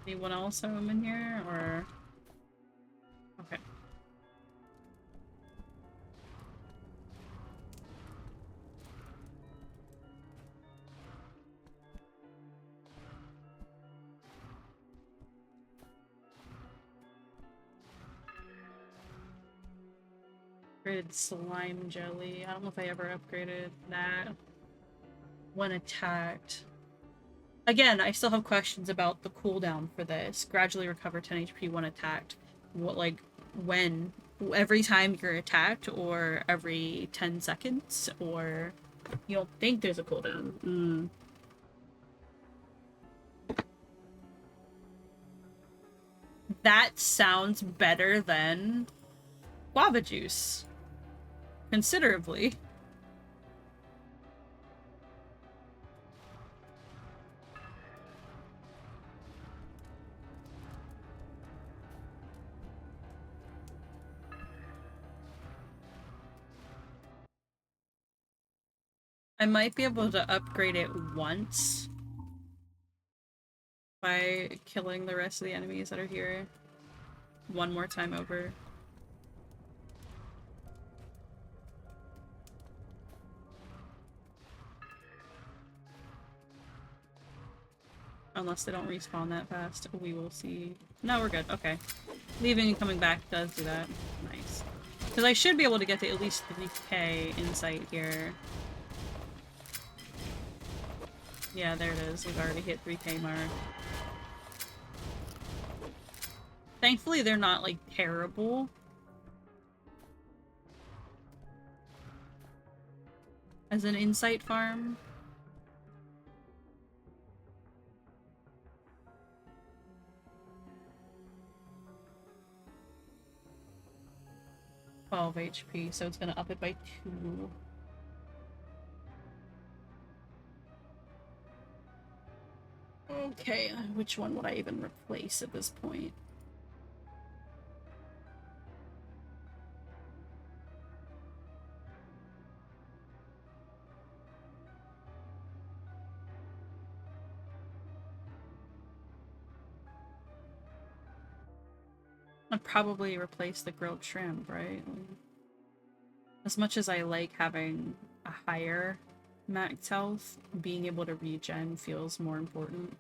Anyone else home in here, or... Okay. Upgraded slime jelly. I don't know if I ever upgraded that. When attacked. Again, I still have questions about the cooldown for this. Gradually recover 10 HP when attacked. What, like, when? Every time you're attacked, or every 10 seconds? Or you don't think there's a cooldown? That sounds better than guava juice. Considerably. I might be able to upgrade it once by killing the rest of the enemies that are here one more time over. Unless they don't respawn that fast. We will see. No, we're good. Okay. Leaving and coming back does do that. Nice. Because I should be able to get to at least 3k insight here. Yeah, there it is. We've already hit 3k mark. Thankfully, they're not, like, terrible. As an insight farm. HP, so it's gonna up it by 2. Okay, which one would I even replace at this point? I'd probably replace the grilled shrimp, right? As much as I like having a higher max health, being able to regen feels more important.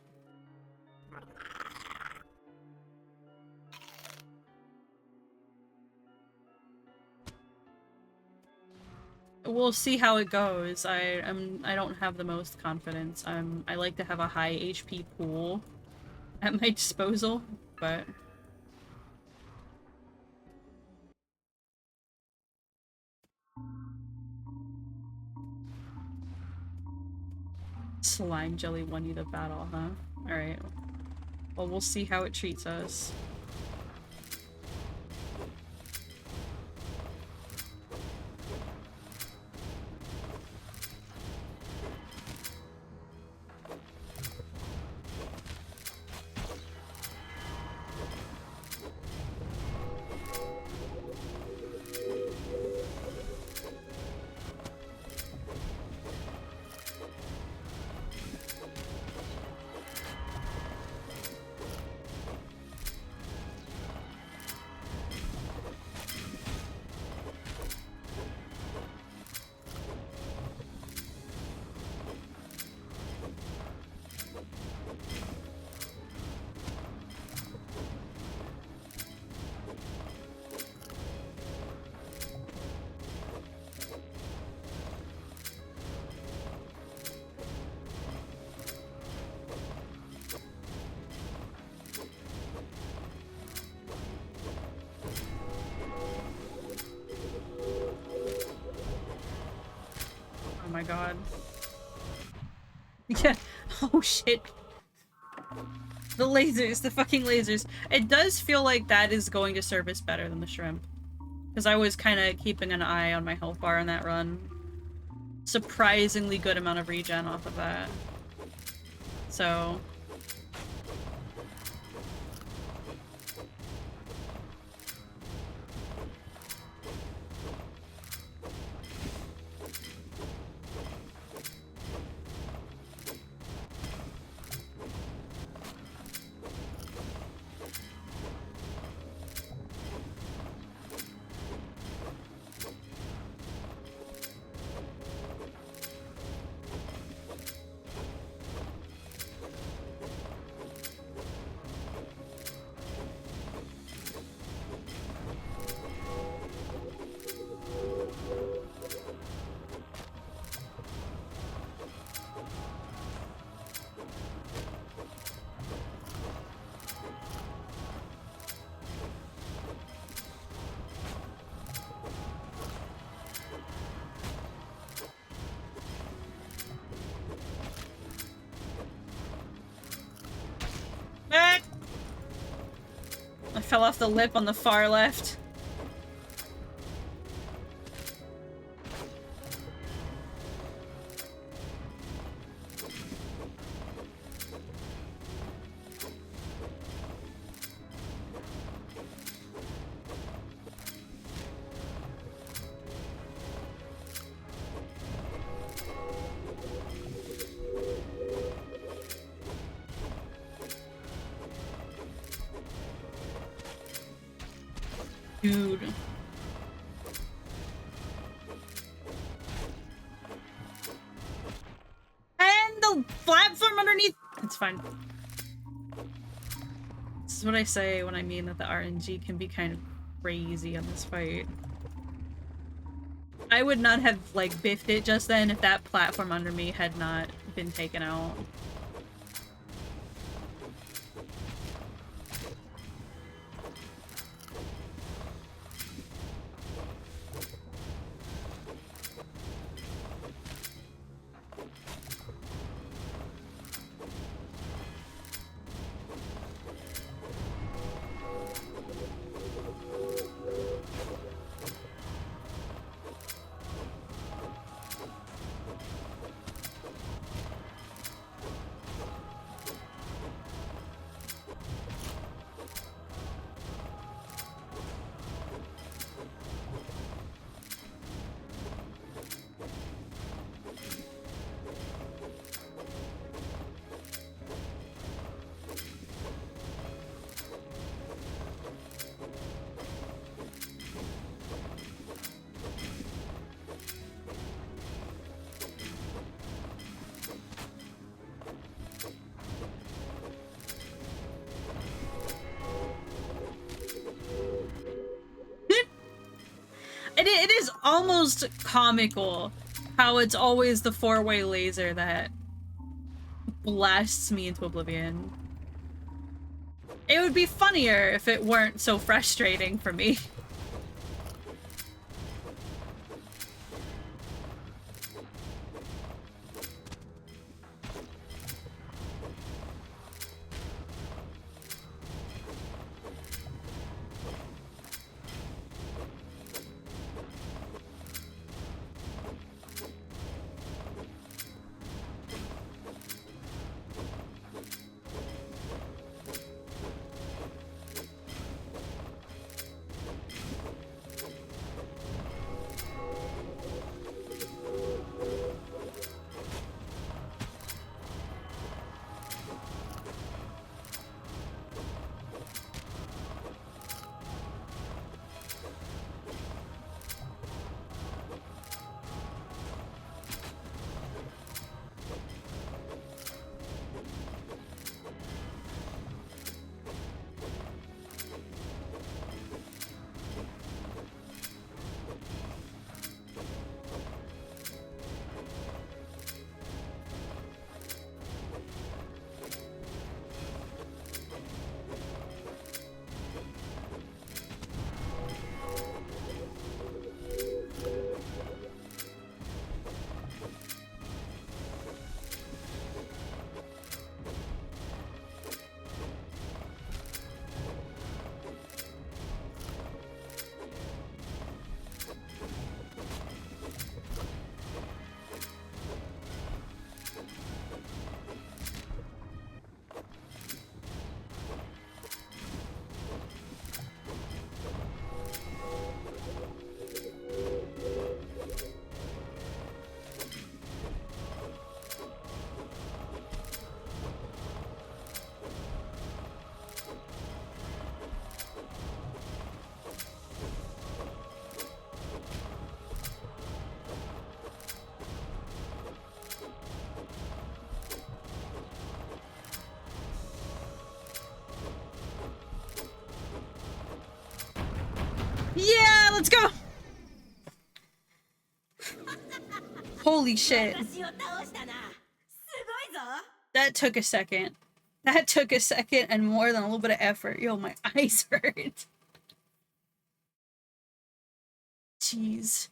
We'll see how it goes. I don't have the most confidence. I like to have a high HP pool at my disposal, but slime jelly won you the battle, huh? Alright. Well, we'll see how it treats us. Oh my god. Yeah. Oh shit. The lasers, the fucking lasers. It does feel like that is going to service better than the shrimp. Because I was kind of keeping an eye on my health bar in that run. Surprisingly good amount of regen off of that. So... fell off the lip on the far left. Dude. And the platform underneath! It's fine. This is what I say when I mean that the RNG can be kind of crazy on this fight. I would not have, like, biffed it just then if that platform under me had not been taken out. It is almost comical how it's always the four-way laser that blasts me into oblivion. It would be funnier if it weren't so frustrating for me. Yeah, let's go! Holy shit. That took a second. That took a second and more than a little bit of effort. Yo, my eyes hurt. Jeez.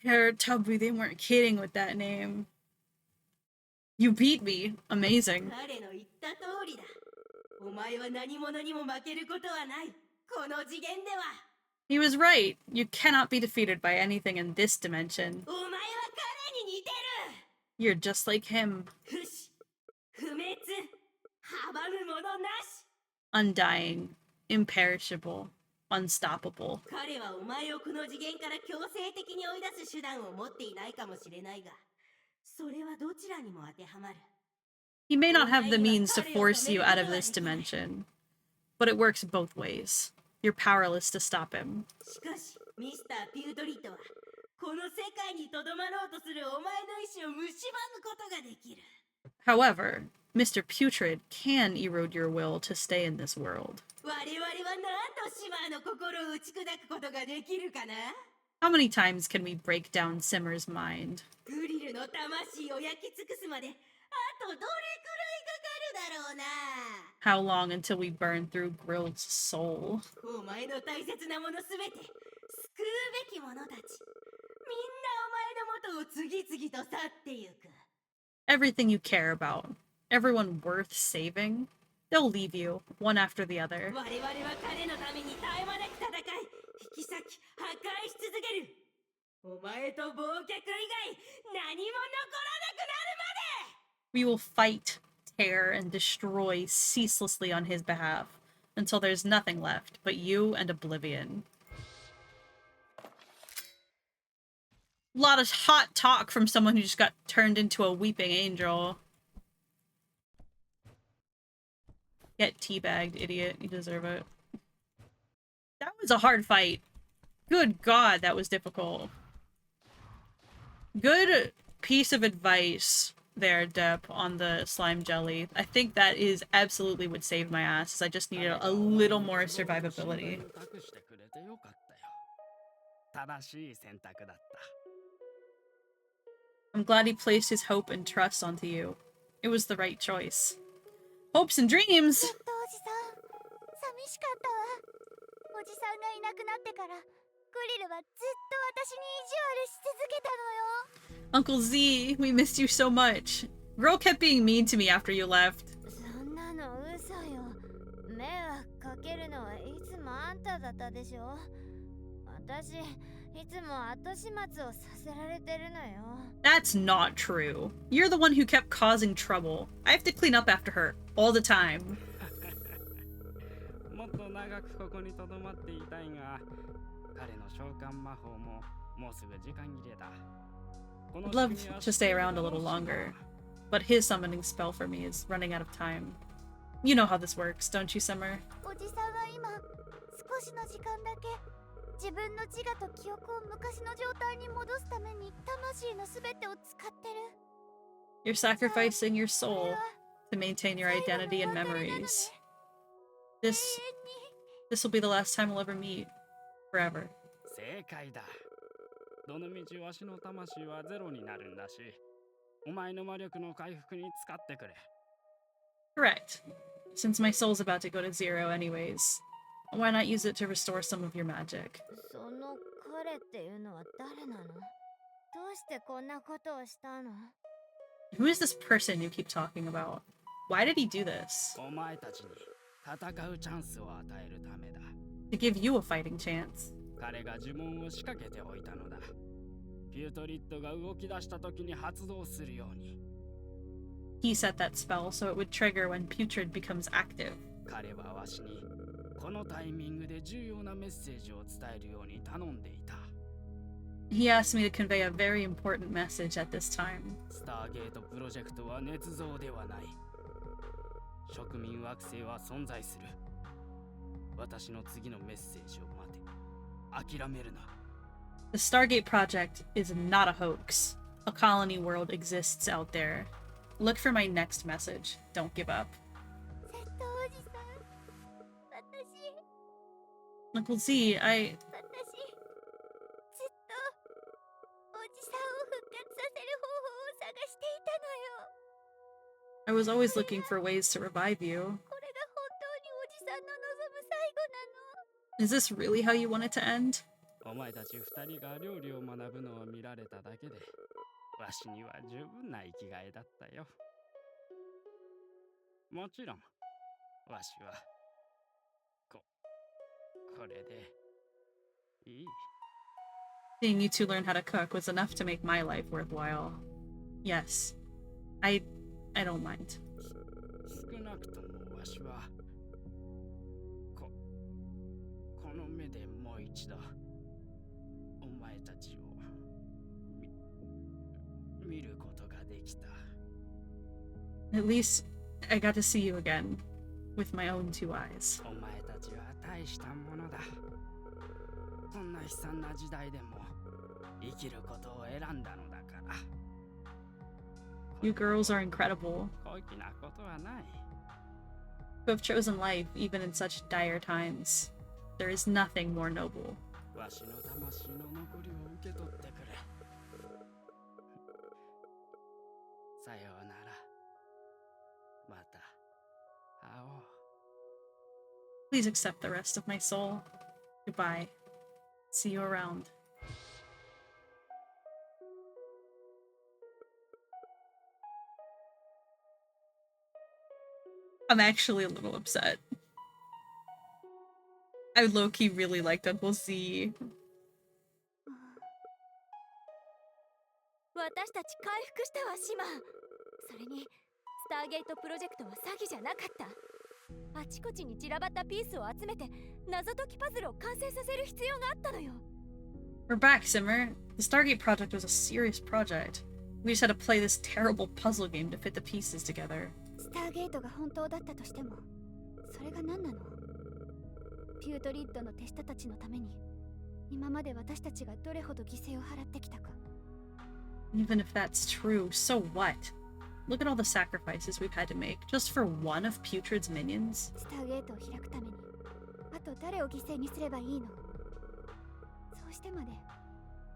Teletubby, they weren't kidding with that name. You beat me. Amazing. お前は何者にも負けることはない。この次元では。He was right. You cannot be defeated by anything in this dimension. お前は彼に似てる。 You're just like him. 不死、不滅、阻むものなし。 Undying, imperishable, unstoppable. 彼はお前をこの次元から強制的に追い出す手段を持っていないかもしれないが、それはどちらにも当てはまる。 He may not have the means to force you out of this dimension, but it works both ways. You're powerless to stop him. しかし、ミスター・ピュートリットは、この世界にとどまろうとするお前の意志を蝕むことができる。 However, Mr. Putrid can erode your will to stay in this world. 我々は何度シマーの心を打ち砕くことができるかな？ How many times can we break down Simmer's mind? グリルの魂を焼き尽くすまで、あとどれくらいかかるだろうな。 How long until we burn through Grilled's soul? お前の大切なものすべて、救うべき者たち、みんなお前の元を次々と去ってゆく。 Everything you care about, everyone worth saving, they'll leave you, one after the other. 我々は彼のために絶え間なく戦い、引き裂き、破壊し続ける。お前と忘却以外、何も残らなくなるまで。 We will fight, tear, and destroy ceaselessly on his behalf, until there's nothing left but you and oblivion. A lot of hot talk from someone who just got turned into a weeping angel. Get teabagged, idiot. You deserve it. That was a hard fight. Good God, that was difficult. Good piece of advice there, Depp, on the slime jelly. I think that is absolutely what saved my ass, is I just needed a little more survivability. 正しい選択だった。 I'm glad he placed his hope and trust onto you. It was the right choice. Hopes and dreams! ずっとおじさん寂しかったわ。おじさんがいなくなってからグリルはずっと私に意地悪し続けたのよ。 Uncle Z, we missed you so much. Girl kept being mean to me after you left. そんなの嘘よ。迷惑かけるのはいつもあんただったでしょ。私いつも後始末をさせられてるのよ。 That's not true. You're the one who kept causing trouble. I have to clean up after her all the time. もっと長くここにとどまっていたいが、彼の召喚魔法ももうすぐ時間切れだ。 I'd love to stay around a little longer, but his summoning spell for me is running out of time. You know how this works, don't you, Summer? おじさんは今少しの時間だけ自分の自我と記憶を昔の状態に戻すために魂のすべてを使ってる。 You're sacrificing your soul to maintain your identity and memories. This will be the last time we'll ever meet. Forever. 正解だ。どの道わしの魂はゼロになるんだし、お前の魔力の回復に使ってくれ。 Correct. Since my soul's about to go to zero anyways, why not use it to restore some of your magic? その彼っていうのは誰なの？どうしてこんなことをしたの？ Who is this person you keep talking about? Why did he do this? お前たちに戦うチャンスを与えるためだ。 To give you a fighting chance. 彼が呪文を仕掛けておいたのだ。ピュートリッドが動き出した時に発動するように。 He set that spell so it would trigger when Putrid becomes active. 彼はわしにこのタイミングで重要なメッセージを伝えるように頼んでいた。 He asked me to convey a very important message at this time. スターゲートプロジェクトは捏造ではない。植民惑星は存在する。私の次のメッセージを待て。諦めるな。 The Stargate Project is not a hoax. A colony world exists out there. Look for my next message. Don't give up. ずっとおじさん、私 Uncle Z, ずっとおじさんを復活させる方法を探していたのよ。 I was always looking for ways to revive you. これが本当におじさんの望む最後なの。 Is this really how you want it to end? お前たち二人が料理を学ぶのを見られただけで、わしには十分な生きがいだったよ。もちろん、わしはこれでいい。 Seeing you two learn how to cook was enough to make my life worthwhile. Yes. I don't mind. 少なくともわしはこの目でもう一度お前たちを見ることができた。 At least I got to see you again with my own two eyes. お前たちは大したものだ。こんな悲惨な時代でも生きることを選んだのだから。 You girls are incredible. 高貴なことはない。 You have chosen life even in such dire times. There is nothing more noble. わしの魂の残りを受け取ってくれ。さようなら。また会おう。 Please accept the rest of my soul. Goodbye. See you around. I'm actually a little upset. I low-key really liked Uncle Z. 私たち回復したわ、シマ。それにスターゲートプロジェクトは詐欺じゃなかった。あちこちに散らばったピースを集めて謎解きパズルを完成させる必要があったのよ。 We're back, Simmer. The Stargate project was a serious project. We just had to play this terrible puzzle game to fit the pieces together. スターゲートが本当だったとしても、それが何なの？ピュートリッドの手下たちのために、今まで私たちがどれほど犠牲を払ってきたか。 Even if that's true, so what? Look at all the sacrifices we've had to make just for one of Putrid's minions. スターゲートを開くために、あと誰を犠牲にすればいいの？そうしてまで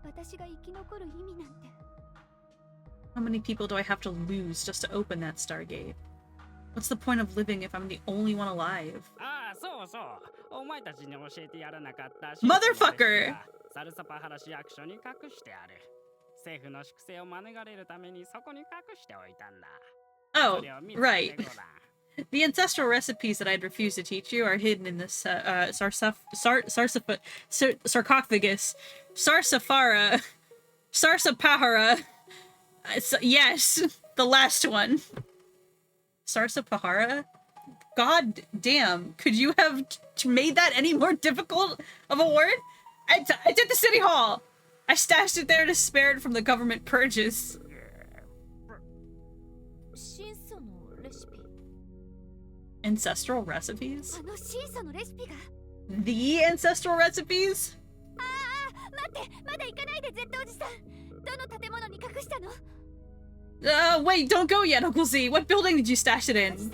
私が生き残る意味なんて。 How many people do I have to lose just to open that Stargate? What's the point of living if I'm the only one alive? ああ、そうそう。お前たちに教えてやらなかった。 Motherfucker! サルサパハラ市役所に隠してある。政府の粛清を免れるためにそこに隠しておいたんだ。 Oh, right. The ancestral recipes that I'd refused to teach you are hidden in this sarcophagus. Sarsafara. Sarsapahara. Yes, the last one. Sarsapahara? God damn, could you have made that any more difficult of a word? It's at the city hall. I stashed it there to spare it from the government purges. シンソのレシピ。 Ancestral recipes? あのシンソのレシピが。 The ancestral recipes? 待って、まだ行かないで、Zおじさん。どの建物に隠したの？ Wait, don't go yet, Uncle Z. What building did you stash it in?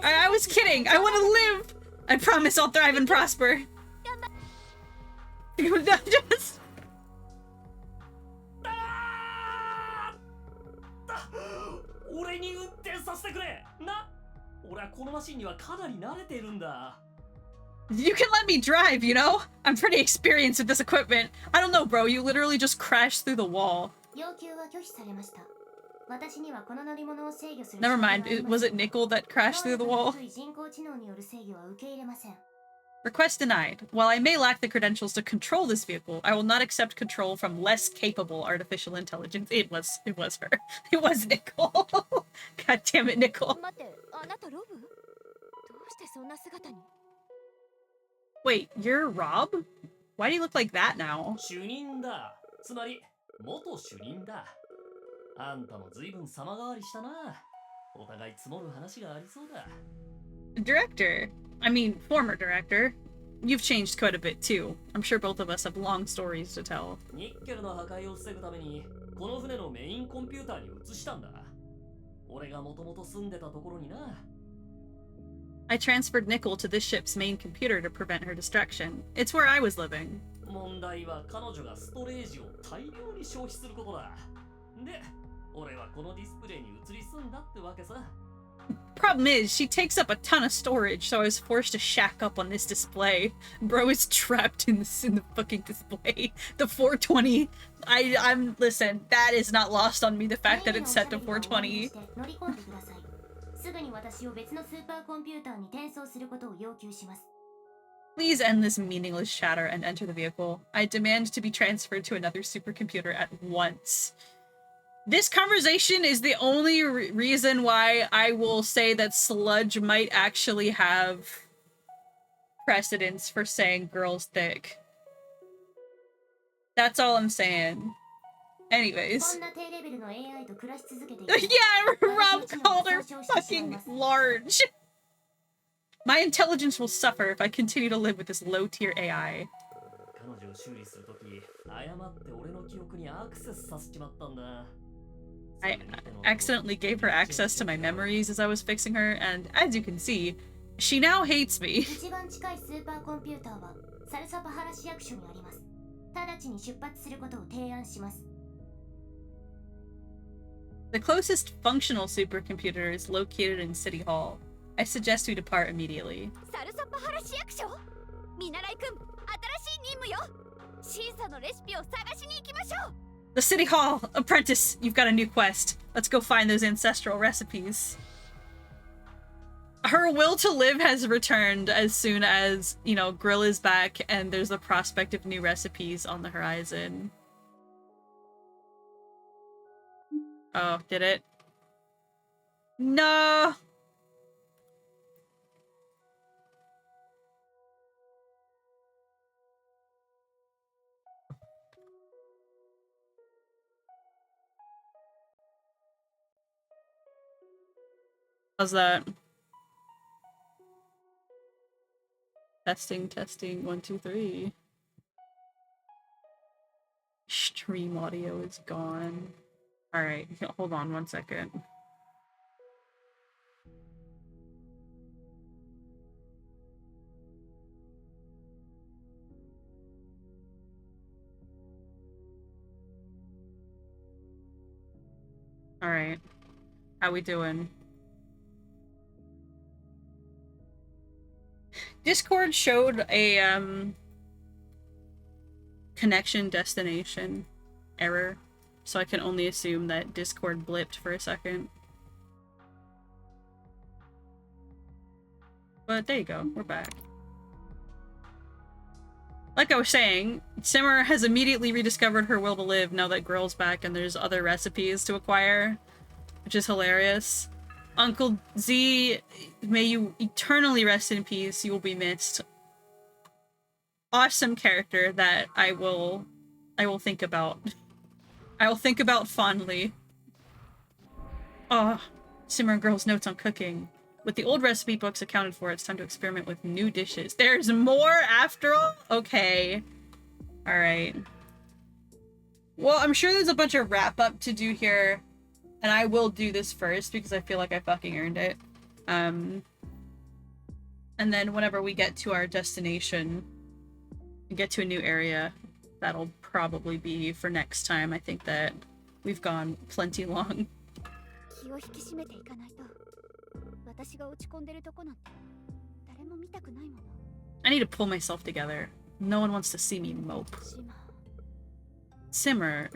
I was kidding. I want to live. I promise I'll thrive and prosper. Just... 俺に運転させてくれな。俺はこのマシンにはかなり慣れてるんだ。 You can let me drive, you know? I'm pretty experienced with this equipment. I don't know, bro. You literally just crashed through the wall. 要求は拒否されました。私にはこの乗り物を制御する。 Never mind. Was it Nickel that crashed through the wall? 人工知能による制御は受け入れません。 Request denied. While I may lack the credentials to control this vehicle, I will not accept control from less capable artificial intelligence. It was her. It was Nickel. God damn it, Nickel. 待って、あなたロブ？どうしてそんな姿に？ Wait, you're Rob? Why do you look like that now? 主任だ。つまり元主任だ。あんたも随分様変わりしたな。お互い積もる話がありそうだ。 Director. I mean, former director. You've changed quite a bit too. I'm sure both of us have long stories to tell. ニッケルの破壊を防ぐためにこの船のメインコンピューターに移したんだ。俺がもともと住んでたところにな。 I transferred Nickel to this ship's main computer to prevent her destruction. It's where I was living. 問題は彼女がストレージを大量に消費することだ。で、俺はこのディスプレイに移り住んだってわけさ。 Problem is, she takes up a ton of storage, so I was forced to shack up on this display. Bro is trapped in the fucking display. The 420. I'm listen, that is not lost on me, the fact that it's set to 420. すぐに私を別のスーパーコンピューターに転送することを要求します。 Please end this meaningless chatter and enter the vehicle. I demand to be transferred to another supercomputer at once. This conversation is the only reason why I will say that sludge might actually have precedence for saying girl's thick. That's all I'm saying. Anyways. Yeah, Rob called her fucking large. My intelligence will suffer if I continue to live with this low-tier AI. I accidentally gave her access to my memories as I was fixing her, and as you can see, she now hates me. The closest functional supercomputer is located in City Hall. I suggest we depart immediately. The City Hall! Apprentice, you've got a new quest. Let's go find those ancestral recipes. Her will to live has returned as soon as, you know, Grill is back and there's the prospect of new recipes on the horizon. Oh, did it? No! How's that? Testing, testing, 1, 2, 3. Stream audio is gone. Alright, hold on 1 second. Alright. How we doing? Discord showed a, connection destination error, so I can only assume that Discord blipped for a second. But there you go, we're back. Like I was saying, Simmer has immediately rediscovered her will to live now that Grill's back and there's other recipes to acquire, which is hilarious. Uncle Z, may you eternally rest in peace. You will be missed. Awesome character that I will think about. I will think about fondly. Oh, Simmer and Girl's notes on cooking. With the old recipe books accounted for, it's time to experiment with new dishes. There's more after all? Okay. Alright. Well, I'm sure there's a bunch of wrap-up to do here. And I will do this first because I feel like I fucking earned it. And then whenever we get to our destination and get to a new area, that'll probably be for next time. I think that we've gone plenty long. I need to pull myself together. No one wants to see me mope. Simmer.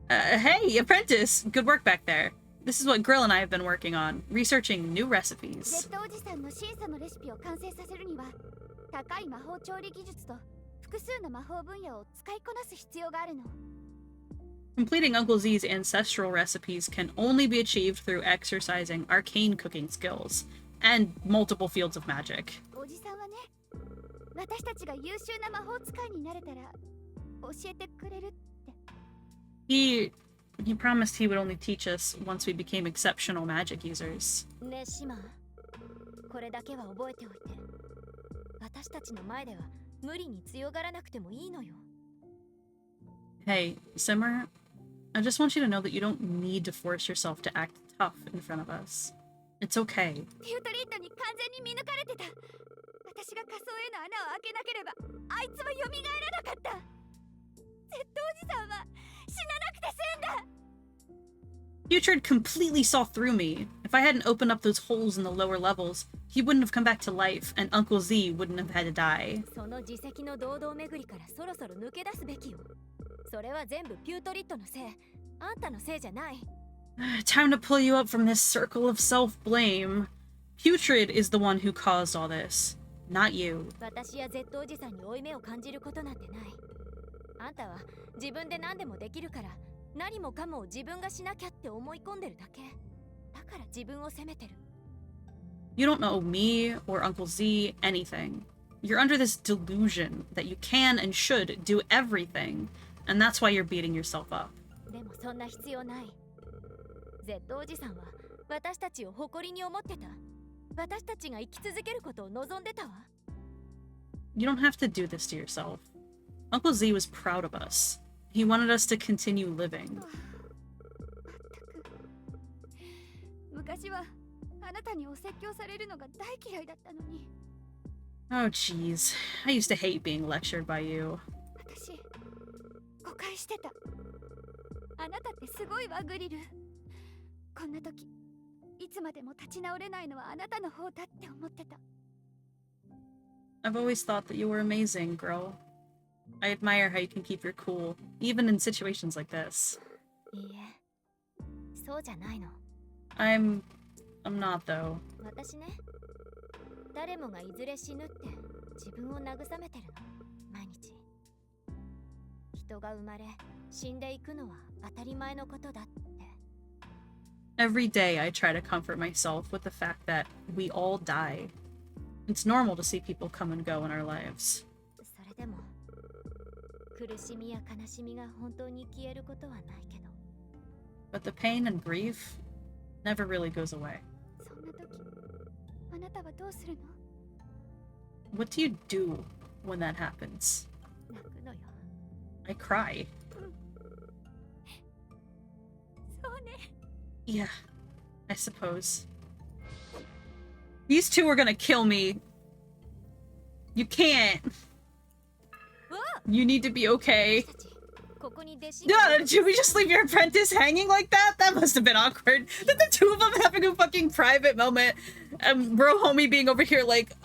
Hey, apprentice! Good work back there. This is what Grill and I have been working on, researching new recipes. Completing Uncle Z's ancestral recipes can only be achieved through exercising arcane cooking skills and multiple fields of magic. He promised he would only teach us once we became exceptional magic users. Hey, Simmer, I just want you to know that you don't need to force yourself to act tough in front of us. It's okay. Putrid completely saw through me If I hadn't opened up those holes in the lower levels, he wouldn't have come back to life, and Uncle Z wouldn't have had to die. その自責の堂々巡りからそろそろ抜け出すべきよ。それは全部ピュートリッドのせい。あんたのせいじゃない。Time to pull you up from this circle of self-blame. Putrid is the one who caused all this, not you. 私や Z おじさんに負い目を感じることなんてない。あんたは自分で何でもできるから、何もかもを自分がしなきゃって思い込んでるだけ。だから自分を責めてる。You don't know me or Uncle Z anything. You're under this delusion that you can and should do everything, and that's why you're beating yourself up. でもそんな必要ない。Z おじさんは私たちを誇りに思ってた。私たちが生き続けることを望んでたわ。You don't have to do this to yourself. Uncle Z was proud of us. He wanted us to continue living. 昔はあなたにお説教されるのが大嫌いだったのに。Oh jeez, I used to hate being lectured by you. 私、誤解してた。あなたってすごいわ、グリル。こんな時、いつまでも立ち直れないのはあなたの方だって思ってた。I've always thought that you were amazing, girl. I admire how you can keep your cool, even in situations like this. いいえ、そうじゃないの。I'm not though. 私ね、誰もがいずれ死ぬって自分を慰めてるの、毎日。人が生まれ、死んでいくのは当たり前のことだって。Every day I try to comfort myself with the fact that we all die. It's normal to see people come and go in our lives. それでも、苦しみや悲しみが本当に消えることはないけど。But the pain and grief never really goes away. そんな時、あなたはどうするの？ What do you do when that happens? 泣くのよ。I cry. そうね。Yeah, I suppose. These two are gonna kill me. You can't. You need to be okay. Yeah, did we just leave your apprentice hanging like that? That must have been awkward. That the two of them having a fucking private moment. Bro homie being over here like,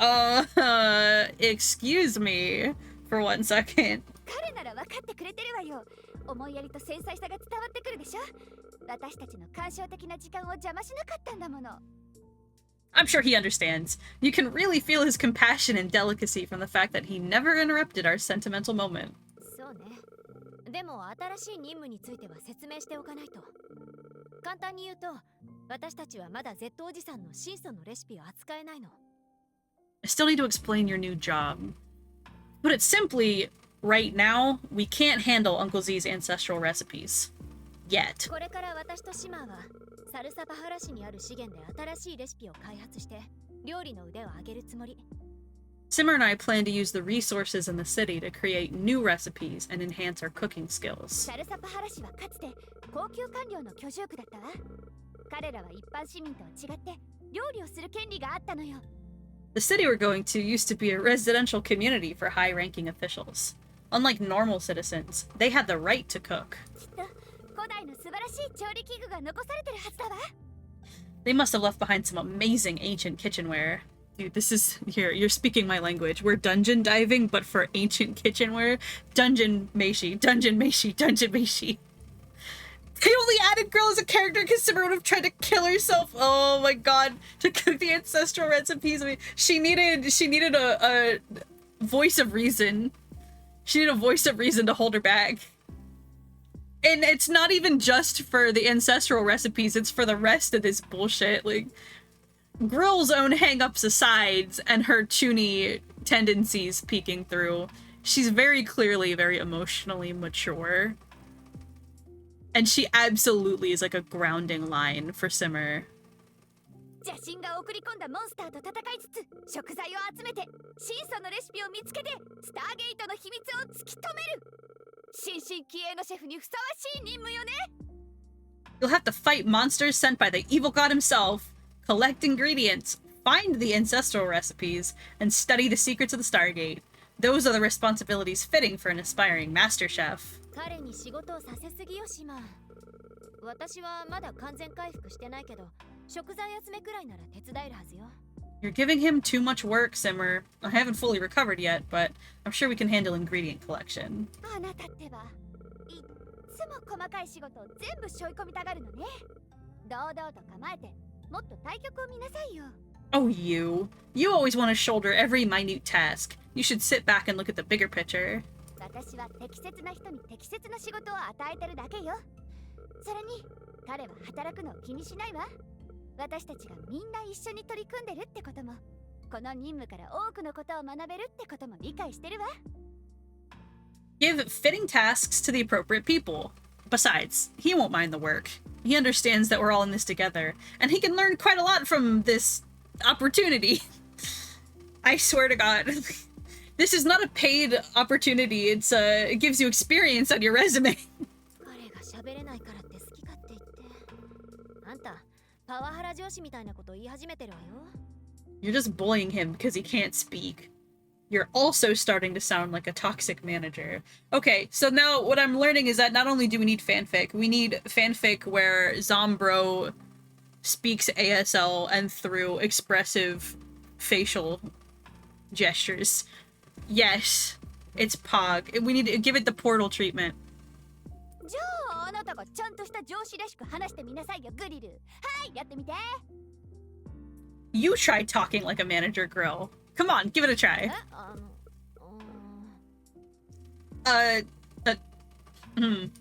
excuse me for 1 second. 彼なら分かってくれてるわよ。思いやりと繊細さが伝わってくるでしょ。私たちの感傷的な時間を邪魔しなかったんだもの。I'm sure he understands. You can really feel his compassion and delicacy from the fact that he never interrupted our sentimental moment. そうね。でも新しい任務については説明しておかないと。簡単に言うと、私たちはまだ Z おじさんの真相のレシピを扱えないの。I still need to explain your new job. Put it simply, right now, we can't handle Uncle Z's ancestral recipes. Yet. これから私とシマーはサルサパハラ市にある資源で新しいレシピを開発して料理の腕を上げるつもり。Simmer and I plan to use the resources in the city to create new recipes and enhance our cooking skills. サルサパハラ市はかつて高級官僚の居住区だったわ。彼らは一般市民とは違って料理をする権利があったのよ。The city we're going to used to be a residential community for high-ranking officials. Unlike normal citizens, they had the right to cook. きっと古代の素晴らしい調理器具が残されてるはずだわ。They must have left behind some amazing ancient kitchenware. Dude, this is... Here, you're speaking my language. We're dungeon diving, but for ancient kitchenware. Dungeon Meishi, Dungeon Meishi, Dungeon Meishi. They only added girl as a character because Simmer would have tried to kill herself. Oh my god. To cook the ancestral recipes. I mean, she needed a voice of reason. She needed a voice of reason to hold her back. And it's not even just for the ancestral recipes, it's for the rest of this bullshit. Like, Grill's own hang-ups aside and her chuny tendencies peeking through, she's very clearly very emotionally mature. And she absolutely is like a grounding line for Simmer. 邪神が送り込んだモンスターと戦いつつ食材を集めて真相のレシピを見つけてスターゲートの秘密を突き止める。新進気鋭のシェフにふさわしい任務よね。 You'll have to fight monsters sent by the evil god himself, collect ingredients, find the ancestral recipes, and study the secrets of the Stargate. Those are the responsibilities fitting for an aspiring master chef. 彼に仕事をさせすぎよ、シマ。私はまだ完全回復してないけど、食材集めくらいなら手伝えるはずよ。 You're giving him too much work, Simmer. I haven't fully recovered yet, but I'm sure we can handle ingredient collection. あなたってばいっつも細かい仕事を全部背負い込みたがるのね。堂々と構えてもっと対局を見なさいよ。 Oh, you. You always want to shoulder every minute task. You should sit back and look at the bigger picture. 私は適切な人に適切な仕事を与えてるだけよ。それに彼は働くのを気にしないわ。私たちがみんな一緒に取り組んでるってことも、この任務から多くのことを学べるってことも理解してるわ。 Give fitting tasks to the appropriate people. Besides, he won't mind the work. He understands that we're all in this together, and he can learn quite a lot from this opportunity. I swear to God. This is not a paid opportunity. It gives you experience on your resume. 彼が喋れないからって好き勝手言って。あんた、パワハラ上司みたいなこと言い始めてるわよ。 You're just bullying him because he can't speak. You're also starting to sound like a toxic manager. Okay, so now what I'm learning is that not only do we need fanfic, we need fanfic where Zombro speaks ASL and through expressive facial gestures. Yes, it's Pog. We need to give it the portal treatment. じゃああなたがちゃんとした上司らしく話してみなさいよ、グリル。はい、やってみて。 You try talking like a manager, girl. Come on, give it a try.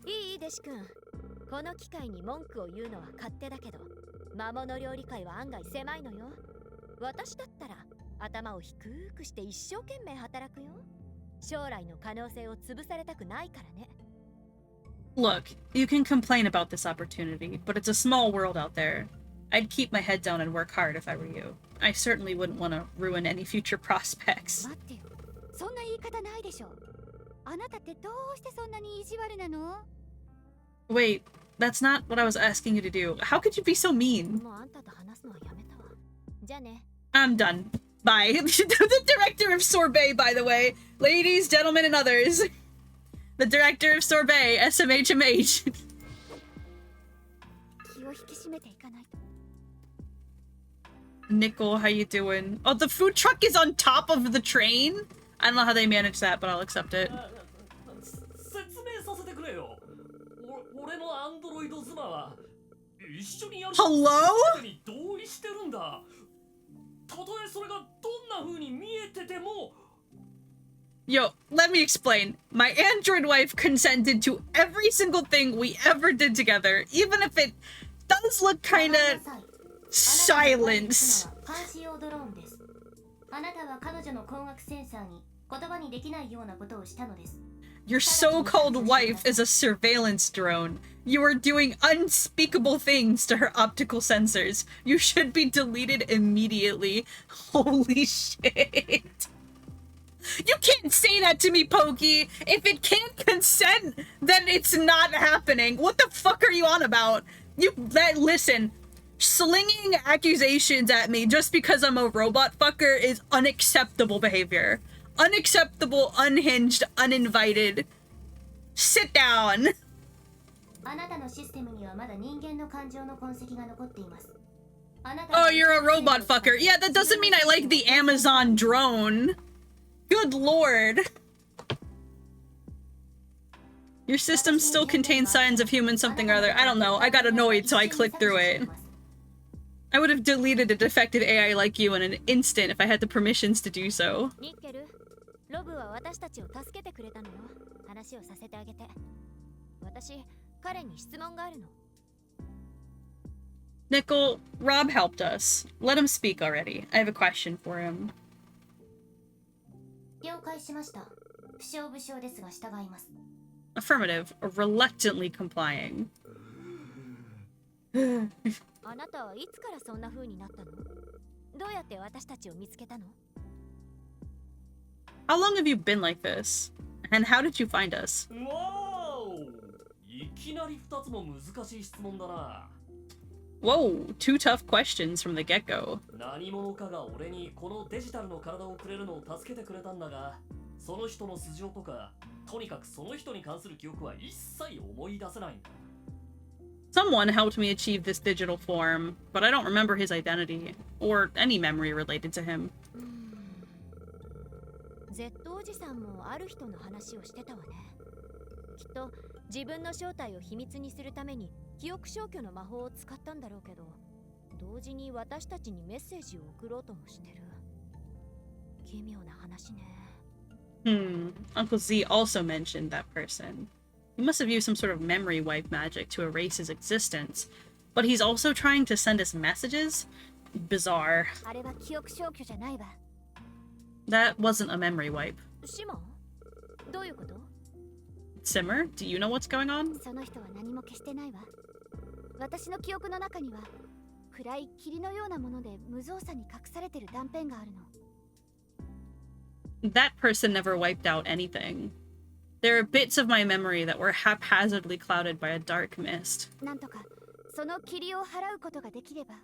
いいデシ君。この機会に文句を言うのは勝手だけど、魔物料理界は案外狭いのよ。私だったら頭を低くして一生懸命働くよ。将来の可能性を潰されたくないからね。 Look, you can complain about this opportunity, but it's a small world out there. I'd keep my head down and work hard if I were you. I certainly wouldn't want to ruin any future prospects. 待ってよ。そんな言い方ないでしょ。あなたってどうしてそんなに意地悪なの？ Wait, that's not what I was asking you to do. How could you be so mean? もうあんたと話すのはやめたわ。じゃあね。 I'm done. Bye. The director of Sorbet, by the way. Ladies, gentlemen, and others. The director of Sorbet, SMHMH. 気を引き締めていかないと。 Nickel, how you doing? Oh, the food truck is on top of the train? I don't know how they manage that, but I'll accept it. 説明させてくれよ。俺のアンドロイド妻は一緒にやる Hello? に同意してるんだ。たとえそれがどんな風に見えてても。 Yo, let me explain. My android wife consented to every single thing we ever did together, even if it does look kinda silence. 監視用ドローンです。あなたは彼女の光学センサーに言葉にできないようなことをしたのです。 Your so-called wife is a surveillance drone. You are doing unspeakable things to her optical sensors. You should be deleted immediately. Holy shit. You can't say that to me, Pokey! If it can't consent, then it's not happening. What the fuck are you on about? Listen, slinging accusations at me just because I'm a robot fucker is unacceptable behavior. Unacceptable, unhinged, uninvited. Sit down. あなたのシステムにはまだ人間の感情の痕跡が残っています。 Oh, you're a robot fucker. Yeah, that doesn't mean I like the Amazon drone. Good lord. Your system still contains signs of human something or other. I don't know. I got annoyed, so I clicked through it. I would have deleted a defective AI like you in an instant if I had the permissions to do so. ニッケル、ロブは私たちを助けてくれたのよ。話をさせてあげて。私、彼に質問があるの。 Nickel, Rob helped us. Let him speak already. I have a question for him. 了解しました。不詳不詳ですが従います。 Affirmative, reluctantly complying. あなたはいつからそんな風になったの？どうやって私たちを見つけたの？ How long have you been like this? And how did you find us? わお、いきなり2つも難しい質問だな。 Whoa, two tough questions from the get-go. 何者かが俺にこのデジタルの体をくれるのを助けてくれたんだが、その人の素性とか、とにかくその人に関する記憶は一切思い出せないんだ。Someone helped me achieve this digital form, but I don't remember his identity, or any memory related to him. Z おじさんもある人の話をしてたわね。きっと自分の正体を秘密にするために記憶消去の魔法を使ったんだろうけど、同時に私たちにメッセージを送ろうともしてる。奇妙な話ね。Uncle Z also mentioned that person. He must have used some sort of memory wipe magic to erase his existence, but he's also trying to send us messages? Bizarre. あれは記憶消去じゃないわ。That wasn't a memory wipe. シモン？どういうこと？ Simmer, do you know what's going on? その人は何も消してないわ。私の記憶の中には暗い霧のようなもので無造作に隠されてる断片があるの。That person never wiped out anything. There are bits of my memory that were haphazardly clouded by a dark mist. なんとかその霧を払うことができれば。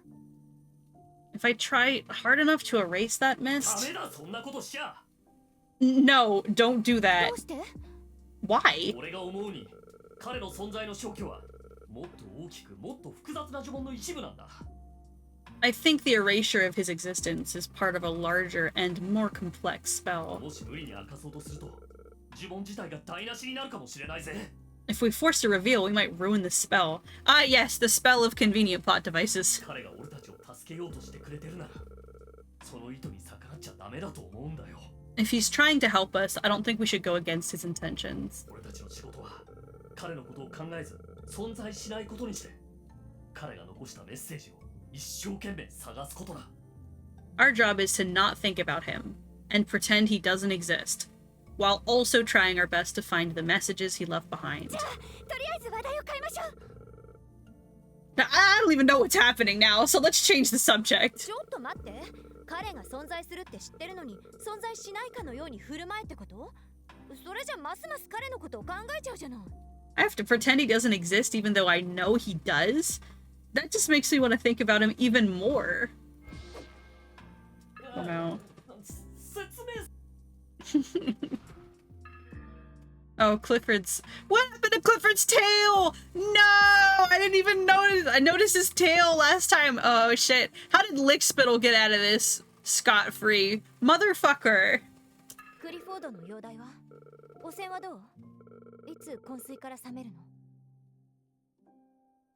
If I try hard enough to erase that ダ mist... メだ、そんなことしちゃ。 No, don't do ど that. うして？ Why? 俺が思うに、彼の存在の消去はもっと大きく、もっと複雑な呪文の一部なんだ。I think the erasure of his existence is part of a larger and more complex spell. もし無理に明かそうとすると、呪文自体が台無しになるかもしれないぜ。If we force a reveal, we might ruin the spell. Ah, yes, the spell of convenient plot devices. 彼が俺たちを助けようとしてくれてるなら、その意図に逆らっちゃダメだと思うんだよ。If he's trying to help us, I don't think we should go against his intentions. 俺たちの仕事は、彼のことを考えず、存在しないことにして、彼が残したメッセージを一生懸命探すことだ。Our job is to not think about him and pretend he doesn't exist, while also trying our best to find the messages he left behind. じゃあとりあえず話題を変えましょう。 Now, I don't even know what's happening now, so let's change the subject. ちょっと待って。彼が存在するって知ってるのに存在しないかのように振る舞えってこと？それじゃますます彼のことを考えちゃうじゃない。 I have to pretend he doesn't exist even though I know he does? That just makes me want to think about him even more. Oh no. 説明 Oh, Clifford's... What happened to Clifford's tail? No! I didn't even notice. I noticed his tail last time. Oh, shit. How did Lickspittle get out of this scot-free? Motherfucker. クリフォードの容体は？汚染はどう？いつ昏睡から覚めるの？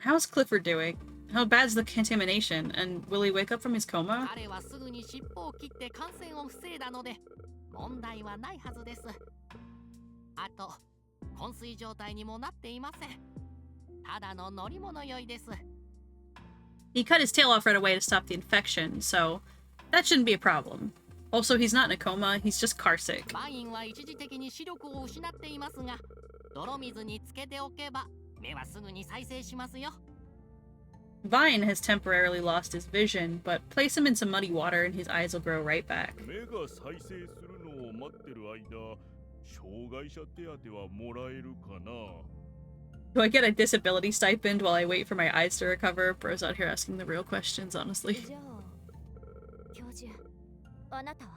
How's Clifford doing? How bad's the contamination? And will he wake up from his coma? 彼はすぐに尻尾を切って感染を防いだので問題はないはずです。あと昏睡状態にもなっていません。ただの乗り物酔いです。 He cut his tail off right away to stop the infection, so that shouldn't be a problem. Also, he's not in a coma, he's just carsick. ワインは一時的に視力を失っていますが、泥水につけておけば目はすぐに再生しますよ。 Vine has temporarily lost his vision, but place him in some muddy water and his eyes will grow right back. 目が再生するのを待ってる間、障害者手当はもらえるかな? Do I get a disability stipend while I wait for my eyes to recover? Bro's out here asking the real questions, honestly. じゃあ教授、あなたは？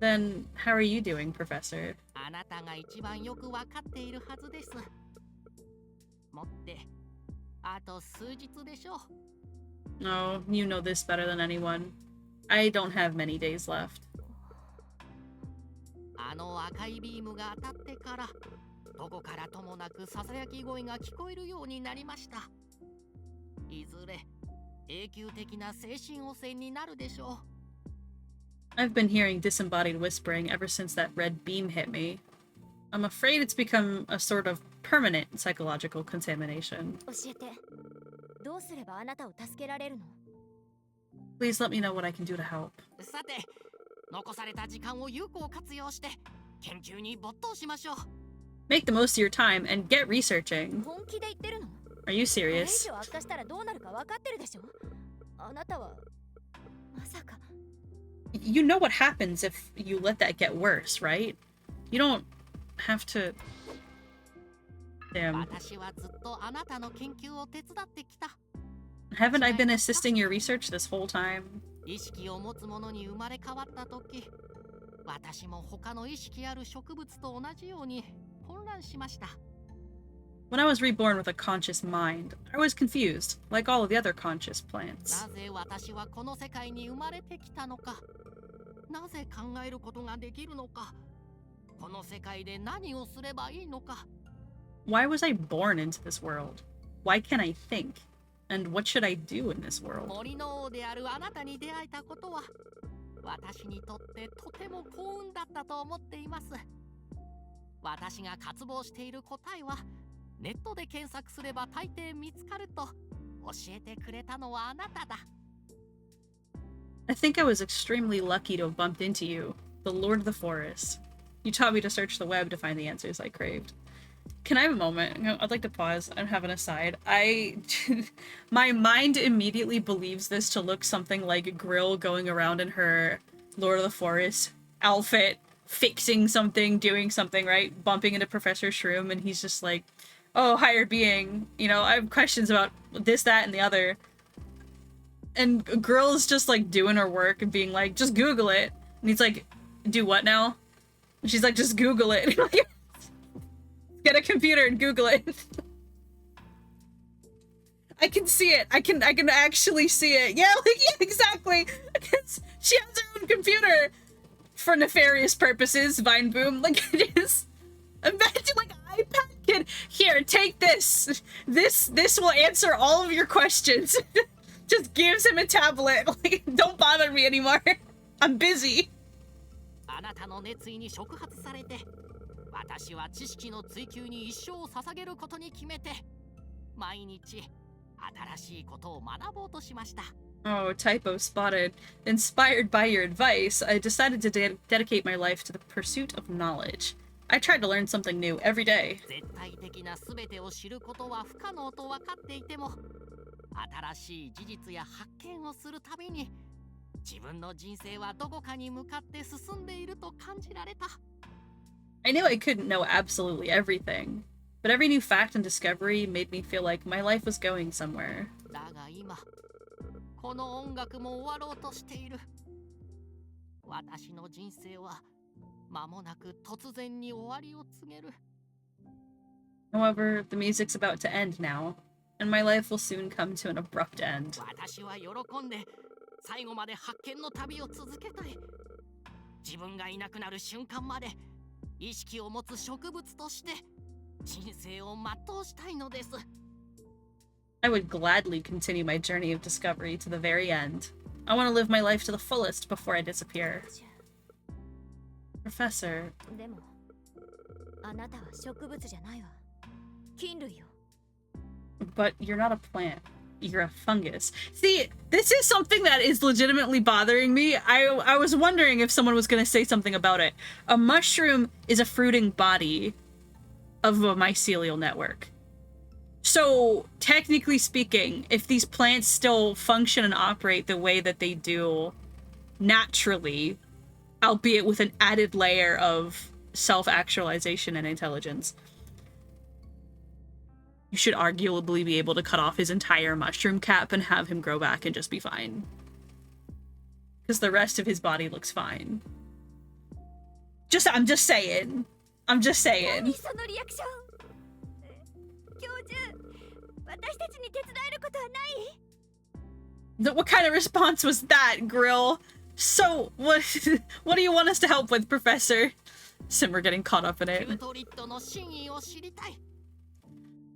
Then, how are you doing, Professor? あなたが一番よくわかっているはずです。もってあと数日でしょう。 Oh, you know this better than anyone. I don't have many days left. あの赤いビームが当たってからどこからともなくささやき声が聞こえるようになりました。いずれ永久的な精神汚染になるでしょう。 I've been hearing disembodied whispering ever since that red beam hit me. I'm afraid it's become a sort of permanent psychological contamination. 教えて。どうすればあなたを助けられるの？ Please let me know what I can do to help. さて、残された時間を有効活用して研究に没頭しましょう。 Make the most of your time and get researching. 本気で言ってるの？ Are you これ以 serious? 上悪化したらどうなるか分かってるでしょ？あなたはまさか。 You know what happens if you let that get worse, right? You don't have to... Damn. 私はずっとあなたの研究を手伝ってきた。 Haven't I been assisting your research this whole time? 意識を持つものに生まれ変わった時、私も他の意識ある植物と同じように混乱しました。When I was reborn with a conscious mind, I was confused, like all of the other conscious plants. なぜ私はこの世界に生まれてきたのか、なぜ考えることができるのか、この世界で何をすればいいのか。 Why was I born into this world? Why can't I think? And what should I do in this world? 森の王であるあなたに出会えたことは私にとってとても幸運だったと思っています。私が渇望している答えはネットで検索すれば大抵見つかると教えてくれたのはあなただ。 I think I was extremely lucky to have bumped into you, the Lord of the Forest. You taught me to search the web to find the answers I craved. Can I have a moment? I'd like to pause and have an aside. My mind immediately believes this to look something like Grill going around in her Lord of the Forest outfit, fixing something, doing something, right? Bumping into Professor Shroom, and he's just like, oh, higher being, you know, I have questions about this, that, and the other. And Grill's just like doing her work and being like, just Google it. And he's like, do what now? And she's like, just Google it. Get a computer and Google it. I can see it. I can actually see it. Yeah, like, yeah, exactly. She has her own computer for nefarious purposes, Vine Boom. Like, it is. Imagine, like, an iPad kid. Here, take this. This will answer all of your questions. Just gives him a tablet. Like, don't bother me anymore. I'm busy. あなたの熱意に触発されて私は知識の追求に一生を捧げることに決めて毎日新しいことを学ぼうとしました。 Oh, typo spotted. Inspired by your advice, I decided to dedicate my life to the pursuit of knowledge. I tried to learn something new every day. 絶対的な全てを知ることは不可能と分かっていても新しい事実や発見をするたびに自分の人生はどこかに向かって進んでいると感じられた。 I knew I couldn't know absolutely everything, but every new fact and discovery made me feel like my life was going somewhere. だが今この音楽も終わろうとしている。私の人生は間もなく突然に終わりを告げる。 However, the music's about to end now, and my life will soon come to an abrupt end. 私は喜んで最後まで発見の旅を続けたい。自分がいなくなる瞬間まで意識を持つ植物として人生を全うしたいのです。 I would gladly continue my journey of discovery to the very end. I want to live my life to the fullest before I disappear. Professor. でもあなたは植物じゃないわ。菌類よ。 But you're not a plant. You're a fungus. See, this is something that is legitimately bothering me. I was wondering if someone was going to say something about it. A mushroom is a fruiting body of a mycelial network. So, technically speaking, if these plants still function and operate the way that they do naturally, albeit with an added layer of self-actualization and intelligence, you should arguably be able to cut off his entire mushroom cap and have him grow back and just be fine. Because the rest of his body looks fine. I'm just saying. I'm just saying. 何そのリアクション。教授、私たちに手伝えることはない？ What kind of response was that, Grill? So, what do you want us to help with, Professor? Simmer getting caught up in キ it. ュートリットの真意を知りたい。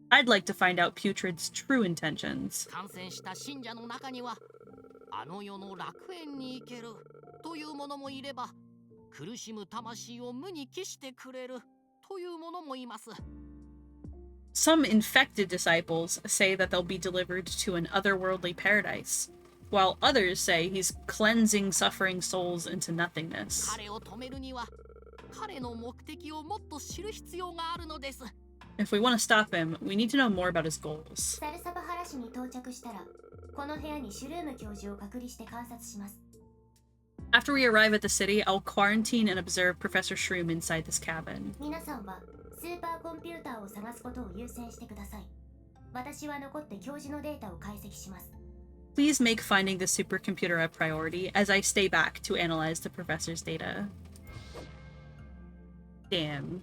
I'd like to find out Putrid's true intentions. 感染した信者の中にはあの世の楽園に行けるというものもいれば苦しむ魂を無に帰してくれるというものもいます。 Some infected disciples say that they'll be delivered to an otherworldly paradise, while others say he's cleansing suffering souls into nothingness. 彼を止めるには彼の目的をもっと知る必要があるのです。 If we want to stop him, we need to know more about his goals. サルサバハラ市に到着したらこの部屋にシュルーム教授を隔離して観察します。 After we arrive at the city, I'll quarantine and observe Professor Shroom inside this cabin. 皆さんはスーパーコンピューターを探すことを優先してください。私は残って教授のデータを解析します。 Please make finding the supercomputer a priority as I stay back to analyze the professor's data. Damn.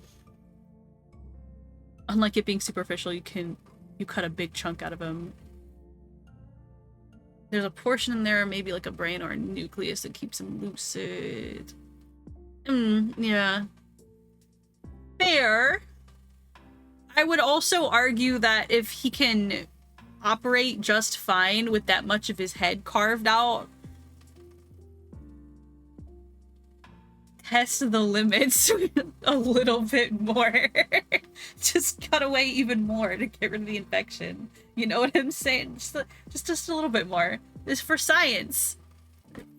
unlike it being superficial, you cut a big chunk out of him. There's a portion in there, maybe like a brain or a nucleus that keeps him lucid. Yeah. Fair. I would also argue that if he can operate just fine with that much of his head carved out, test the limits a little bit more. Just cut away even more to get rid of the infection. You know what I'm saying? Just a little bit more. This for science.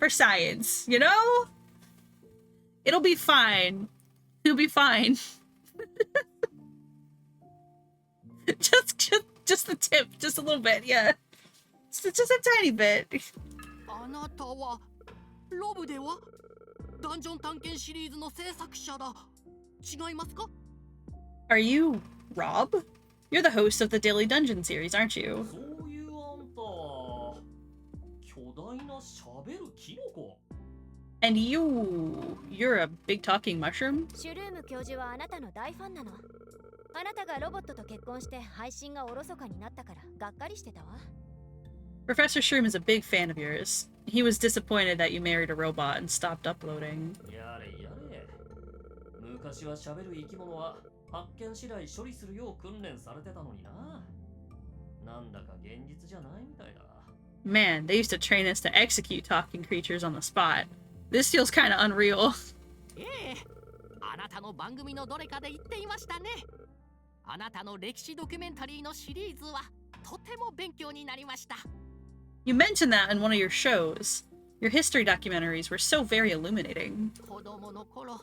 For science, you know? It'll be fine. He'll be fine. just the tip, just a little bit, yeah. Just a tiny bit. あなたはロブではダンジョン探検シリーズの制作者だ。違いますか? Are you Rob? You're the host of the Daily Dungeon series, aren't you? そういうあんた、巨大な喋るキノコ。 And you're a big talking mushroom? シュルーム教授はあなたの大ファンなの。あなたがロボットと結婚して配信がおろそかになったからがっかりしてたわ。Professor Shroom is a big fan of yours. He was disappointed that you married a robot and stopped uploading. やれやれ。昔は喋る生き物は発見次第処理するよう訓練されてたのにな。なんだか現実じゃないみたいだ。Man, they used to train us to execute talking creatures on the spot. This feels kind of unreal. あなたの番組のどれかで言っていましたね。あなたの歴史ドキュメンタリーのシリーズはとても勉強になりました。You mentioned that in one of your shows. Your history documentaries were so very illuminating. 子供の頃、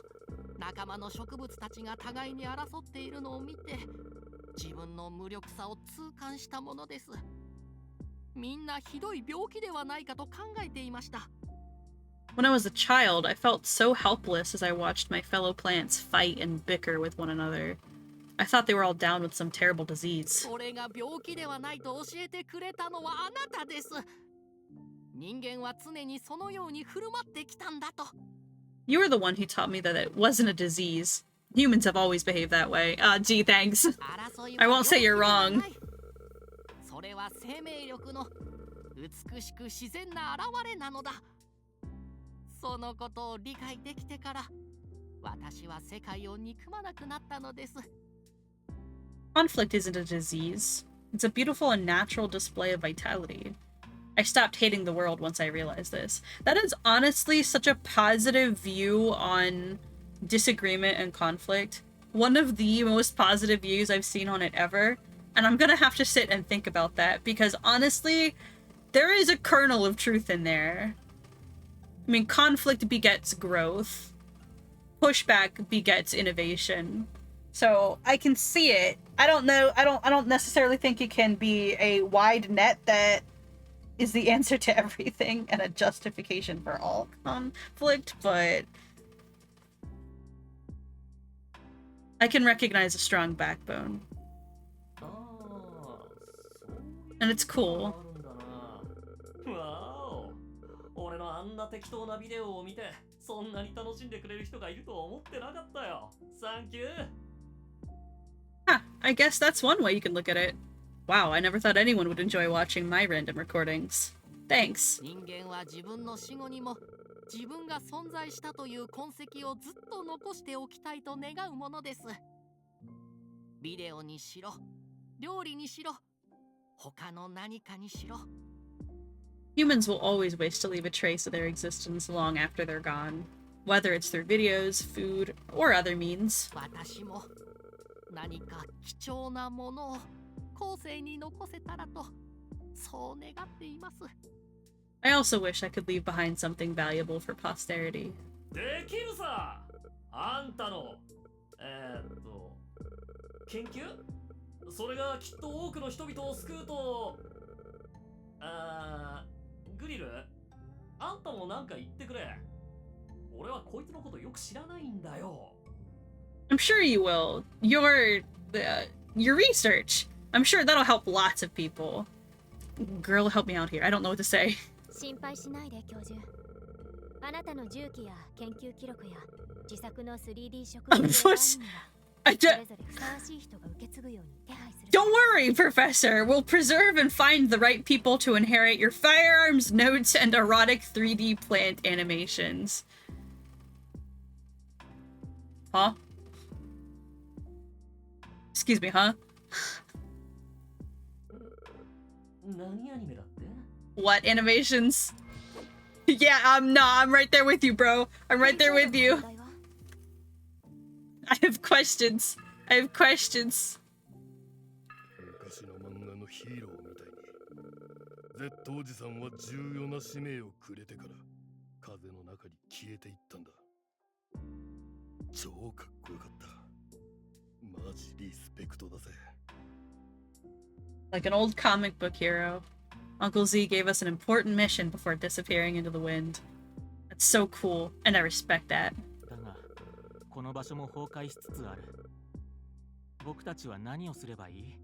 仲間の植物たちが互いに争っているのを見て、自分の無力さを痛感したものです。みんなひどい病気ではないかと考えていました。When I was a child, I felt so helpless as I watched my fellow plants fight and bicker with one another. I thought they were all down with some terrible disease. それが病気ではないと教えてくれたのはあなたです。人間は常にそのように振る舞ってきたんだと。You were the one who taught me that it wasn't a disease. Humans have always behaved that way. Gee, thanks. I won't say you're wrong. それは生命力の美しく自然な現れなのだ。そのことを理解できてから、私は世界を憎まなくなったのです。Conflict isn't a disease. It's a beautiful and natural display of vitality. I stopped hating the world once I realized this. That is honestly such a positive view on disagreement and conflict. One of the most positive views I've seen on it ever. And I'm gonna have to sit and think about that because honestly, there is a kernel of truth in there. I mean, conflict begets growth. Pushback begets innovation. So I can see it. I don't know. I don't necessarily think it can be a wide net that is the answer to everything and a justification for all conflict, but I can recognize a strong backbone. And it's cool. 俺のあんな適当なビデオを見てそんなに楽しんでくれる人がいるとは思ってなかったよ。サンキュー。 Huh, I guess that's one way you can look at it. Wow, I never thought anyone would enjoy watching my random recordings. Thanks. 人間は自分の死後にも自分が存在したという痕跡をずっと残しておきたいと願うものです。ビデオにしろ、料理にしろ、他の何かにしろ。Humans will always wish to leave a trace of their existence long after they're gone, whether it's through videos, food, or other means. 私も何か貴重なものを後世に残せたらと、そう願っています。I also wish I could leave behind something valuable for posterity. できるさ。あんたの研究？それがきっと多くの人々を救うと。グリル？あんたもなんか言ってくれ。俺はこいつのことよく知らないんだよ。I'm sure you will. Your research. I'm sure that'll help lots of people. Girl, help me out here. I don't know what to say. 心配しないで教授。あなたの重機や研究記録や自作の 3D 植物画には Don't worry, Professor. We'll preserve and find the right people to inherit your firearms, notes, and erotic 3D plant animations. Huh? Excuse me, huh? What animations? Yeah, I'm right there with you, bro. I'm right there with you. I have questions. I have questions. 昔の漫画のヒーローみたいに Z おじさんは重要な使命をくれてから風の中に消えていったんだ。超かっこよかった。マジリスペクトだぜ。 Like an old comic book hero, Uncle Z gave us an important mission before disappearing into the wind. That's so cool, and I respect that. だが、この場所も崩壊しつつある。僕たちは何をすればいい?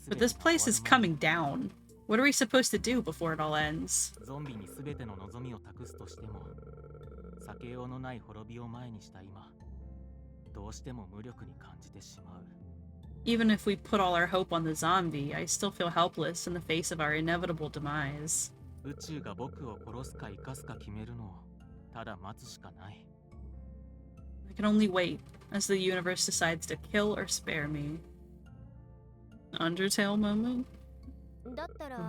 But this place is coming down. What are we supposed to do before it all ends? ゾンビに全ての望みを託すとしても、避けようのない滅びを前にした今、どうしても無力に感じてしまう。 Even if we put all our hope on the zombie, I still feel helpless in the face of our inevitable demise. 宇宙が僕を殺すか生かすか決めるのをただ待つしかない。 I can only wait as the universe decides to kill or spare me. Undertale moment?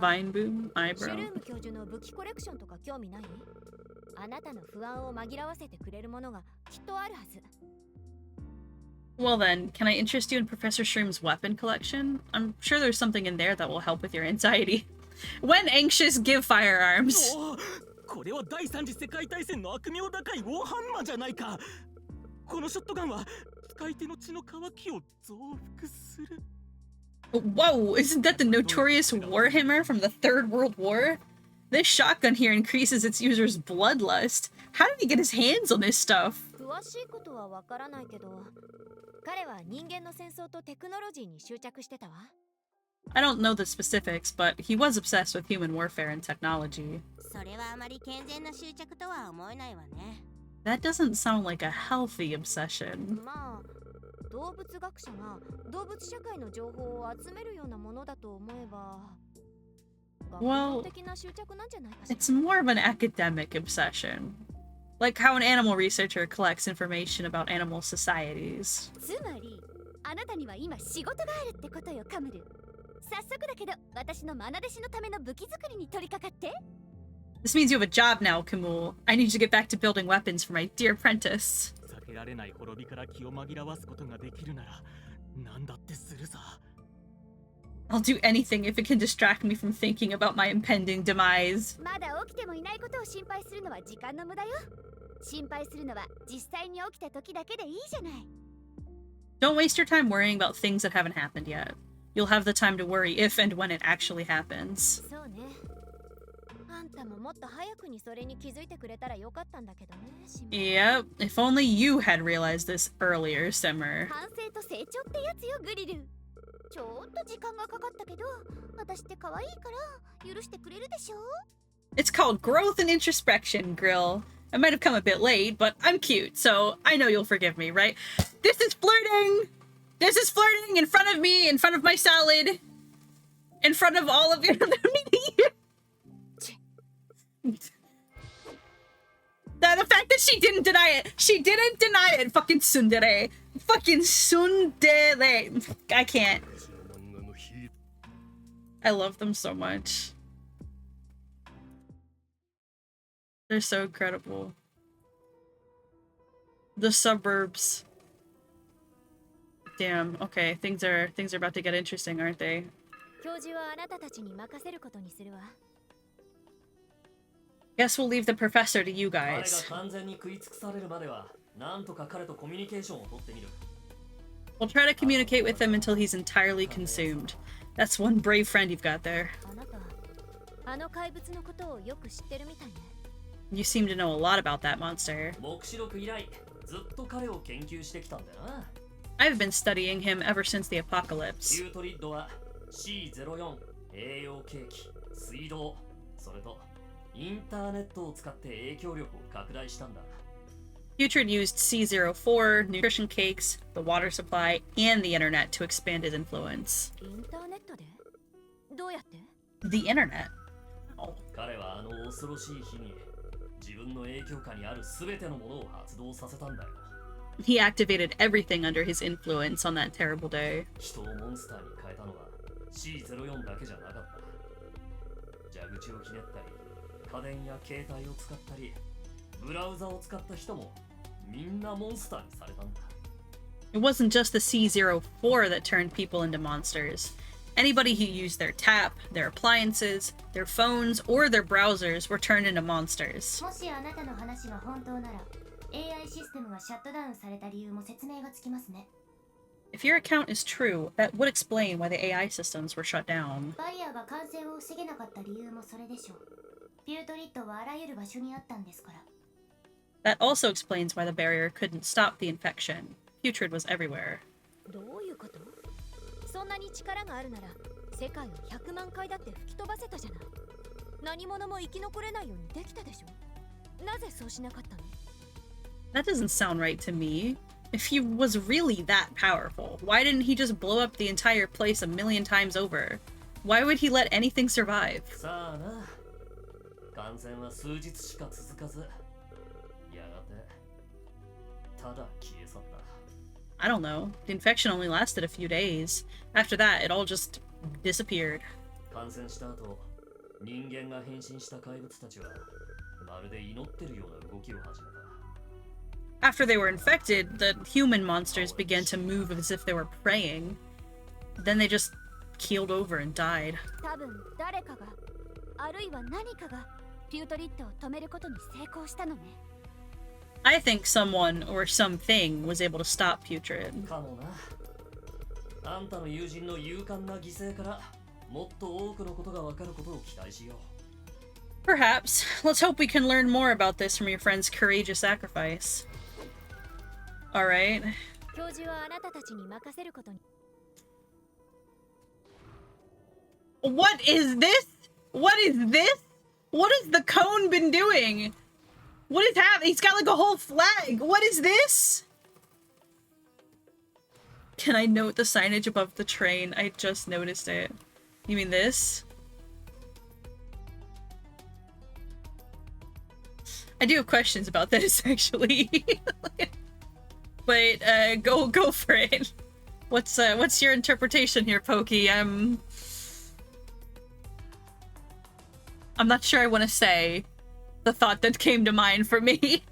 Vine boom? Eyebrow? あなたの不安を紛らわせてくれるものがきっとあるはず。 Well then, can I interest you in Professor Shroom's weapon collection? I'm sure there's something in there that will help with your anxiety. When anxious, give firearms. これは第三次世界大戦の悪名高いウォーハンマーじゃないか。このショットガンは使い手の血の渇きを増幅する。 Whoa, isn't that the notorious Warhammer from the Third World War? This shotgun here increases its user's bloodlust. How did he get his hands on this stuff? 詳しいことはわからないけど、彼は人間の戦争とテクノロジーに執着してたわ。 I don't know the specifics, but he was obsessed with human warfare and technology. それはあまり健全な執着とは思えないわね。 That doesn't sound like a healthy obsession. まあ、動物学者が動物社会の情報を集めるようなものだと思えば、 Well, 学問的な執着なんじゃないかしら。 it's more of an academic obsession. Like how an animal researcher collects information about animal societies. つまり、あなたには今仕事があるってことよ、カムル。早速だけど、私の愛弟子のための武器作りに取り掛かって。 This means you have a job now, Kamul. I need you to get back to building weapons for my dear apprentice. 避けられない滅びから気を紛らわすことができるなら、何だってするさ。 I'll do anything if it can distract me from thinking about my impending demise. まだ起きてもいないことを心配するのは時間の無駄よ。心配するのは実際に起きた時だけでいいじゃない。 Don't waste your time worrying about things that haven't happened yet. You'll have the time to worry if and when it actually happens. そうね。あんたももっと早くにそれに気づいてくれたらよかったんだけどね。Yep, if only you had realized this earlier, Simmer. 反省と成長ってやつよ、グリル。ちょっと時間がかかったけど、私って可愛いから許してくれるでしょ? It's called growth and introspection, Grill. I might have come a bit late, but I'm cute, so I know you'll forgive me, right? This is flirting! This is flirting in front of me, in front of my salad, in front of all of you. The fact that she didn't deny it. She didn't deny it. Fucking tsundere. Fucking tsundere. I can't. I love them so much. They're so incredible. The suburbs. Damn. Okay, things are about to get interesting, aren't they? 教授はあなたたちに任せることにするわ。 Guess we'll leave the professor to you 彼 guys. が完全に食い尽くされるまでは、なんとか彼とコミュニケーションを取ってみる。 We'll try to communicate with him until he's entirely consumed. That's one brave friend you've got there. あなた、あの怪物のことをよく知ってるみたいね。 You seem to know a lot about that monster. 黙示録以来、ずっと彼を研究してきたんだな。 I've been studying him ever since the apocalypse. ユートリッドは C04、栄養景気、水道、それとインターネットを使って影響力を拡大したんだ。Putrid used C04, nutrition cakes, the water supply, and the internet to expand his influence. インターネットでどうやって The internet? Oh. 彼はあの恐ろしい日に自分の影響下にある全てのものを発動させたんだよ。 He activated everything under his influence on that terrible day. 人をモンスターに変えたのは C04 だけじゃなかった。蛇口をひねったり、家電や携帯を使ったり、ブラウザを使った人もみんなモンスターにされたんだ。 It wasn't just the C04 that turned people into monsters. Anybody who used their tap, their appliances, their phones, or their browsers were turned into monsters. もしあなたの話が本当なら AI システムがシャットダウンされた理由も説明がつきますね。 If your account is true, that would explain why the AI systems were shut down. バイヤーが感染を防げなかった理由もそれでしょう。ピュートリッドはあらゆる場所にあったんですから。 That also explains why the barrier couldn't stop the infection. Putrid was everywhere. どういうこと？そんなに力があるなら世界を100万回だって吹き飛ばせたじゃない。何者も生き残れないようにできたでしょ。なぜそうしなかったの？ That doesn't sound right to me. If he was really that powerful, why didn't he just blow up the entire place a million times over? Why would he let anything survive? さあな、感染は数日しか続かず、やがてただ消え去った。 I don't know. The infection only lasted a few days. After that, it all just disappeared. 感染した後、人間が変身した怪物たちはまるで祈ってるような動きを始めた。 After they were infected, the human monsters began to move as if they were praying. Then they just keeled over and died. 多分誰かがあるいは何かがピュートリッドを止めることに成功したのね。 I think someone or something was able to stop Putrid. かもな。あんたの友人の勇敢な犠牲からもっと多くのことがわかることを期待しよう。 Perhaps. Let's hope we can learn more about this from your friend's courageous sacrifice. Alright. 教授はあなたたちに任せることに。 What is this? What is this? What has the cone been doing? What is happening? He's got like a whole flag. What is this? Can I note the signage above the train? I just noticed it. You mean this? I do have questions about this, actually. But, go for it. What's your interpretation here, Pokey? I'm not sure I want to say the thought that came to mind for me.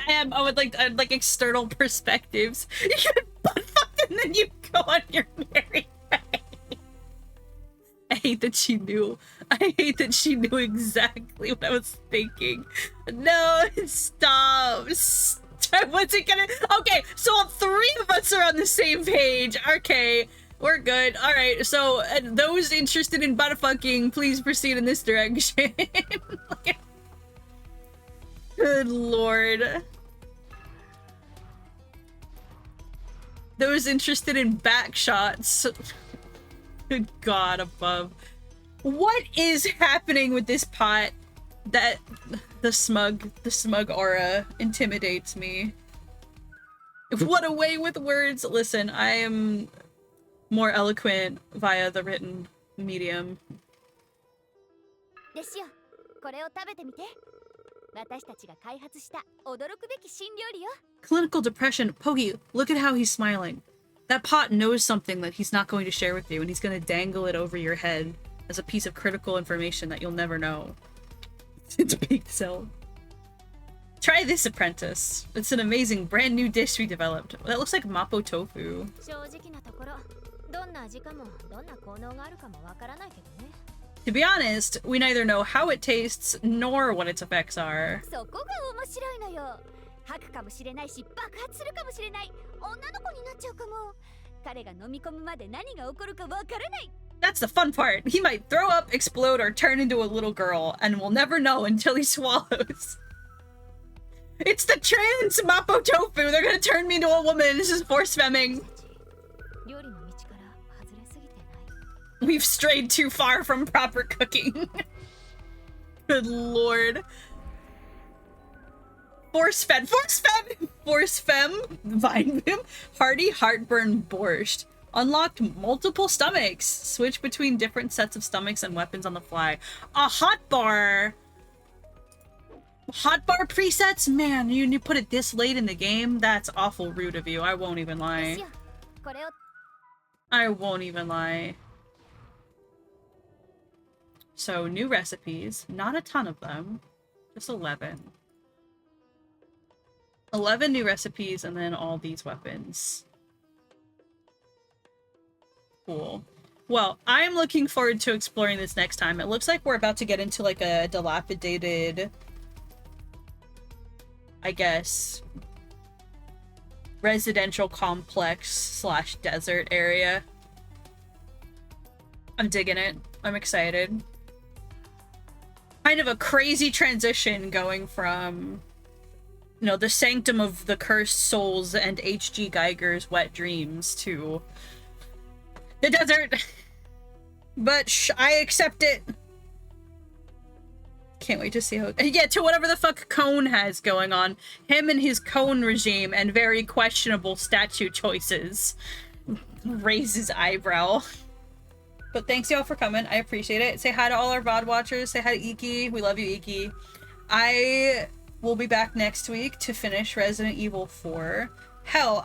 I would like external perspectives. You get butt fucked and then you go on your merry way. I hate that she knew. I hate that she knew exactly what I was thinking. No, stop. Stop. What's it gonna... Okay, so three of us are on the same page. Okay, we're good. Alright, so those interested in butterfucking, please proceed in this direction. Good lord. Those interested in back shots. Good god above. What is happening with this pot? That the smug aura intimidates me. What a way with words. Listen, I am more eloquent via the written medium. ですよ。これを食べてみて。私たちが開発した驚くべき新料理よ。 Clinical depression. Poggy, look at how he's smiling. That pot knows something that he's not going to share with you, and he's going to dangle it over your head as a piece of critical information that you'll never know. It's a big sell. Try this, apprentice. It's an amazing brand new dish we developed. That looks like Mapo tofu. 正直なところ、どんな味かもどんな効能があるかもわからないけどね。 To be honest, we neither know how it tastes nor what its effects are. そこが面白いのよ。吐くかもしれないし、爆発するかもしれない。女の子になっちゃうかも。彼が飲み込むまで何が起こるかわからない。 That's the fun part. He might throw up, explode, or turn into a little girl, and we'll never know until he swallows. It's the trans Mapo tofu! They're gonna turn me into a woman! This is force femming! 料理の道から外れすぎてない。 We've strayed too far from proper cooking. Good lord. Force fem, vine boom, hearty heartburn borscht. Unlocked multiple stomachs. Switch between different sets of stomachs and weapons on the fly. A hotbar. Hotbar presets? Man, you put it this late in the game? That's awful rude of you. I won't even lie. I won't even lie. So, new recipes. Not a ton of them. Just 11. 11 new recipes and then all these weapons. Cool. Well, I'm looking forward to exploring this next time. It looks like we're about to get into like a dilapidated, I guess, residential complex slash desert area. I'm digging it. I'm excited. Kind of a crazy transition going from, you know, the sanctum of the cursed souls and H.G. Geiger's wet dreams to the desert. But I accept it. Can't wait to see how... Yeah, to whatever the fuck Cone has going on. Him and his Cone regime and very questionable statue choices. Raise his eyebrow. But thanks y'all for coming. I appreciate it. Say hi to all our VOD watchers. Say hi to Iki. We love you, Iki. I will be back next week to finish Resident Evil 4. Hell,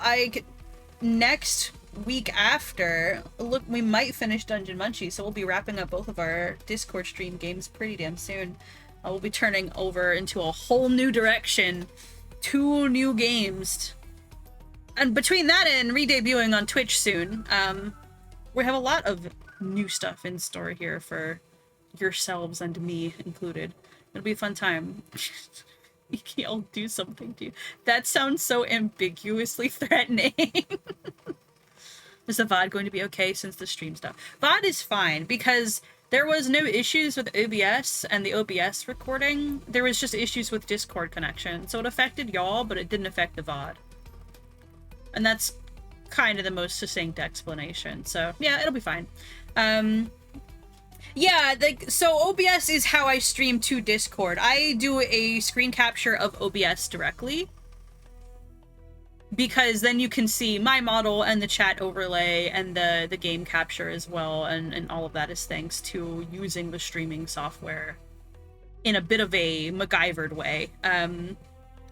next week after, look, we might finish Dungeon Munchies, so we'll be wrapping up both of our Discord stream games pretty damn soon. We'll be turning over into a whole new direction. 2 new games. And between that and re-debuting on Twitch soon, we have a lot of new stuff in store here for yourselves and me included. It'll be a fun time. I'll do something to you. That sounds so ambiguously threatening. Is the VOD going to be okay since the stream stuff? VOD is fine because there was no issues with OBS and the OBS recording. There was just issues with Discord connection. So it affected y'all, but it didn't affect the VOD. And that's kind of the most succinct explanation. So yeah, it'll be fine. Yeah, so OBS is how I stream to Discord. I do a screen capture of OBS directly, because then you can see my model and the chat overlay and the game capture as well, and all of that is thanks to using the streaming software in a bit of a MacGyvered way.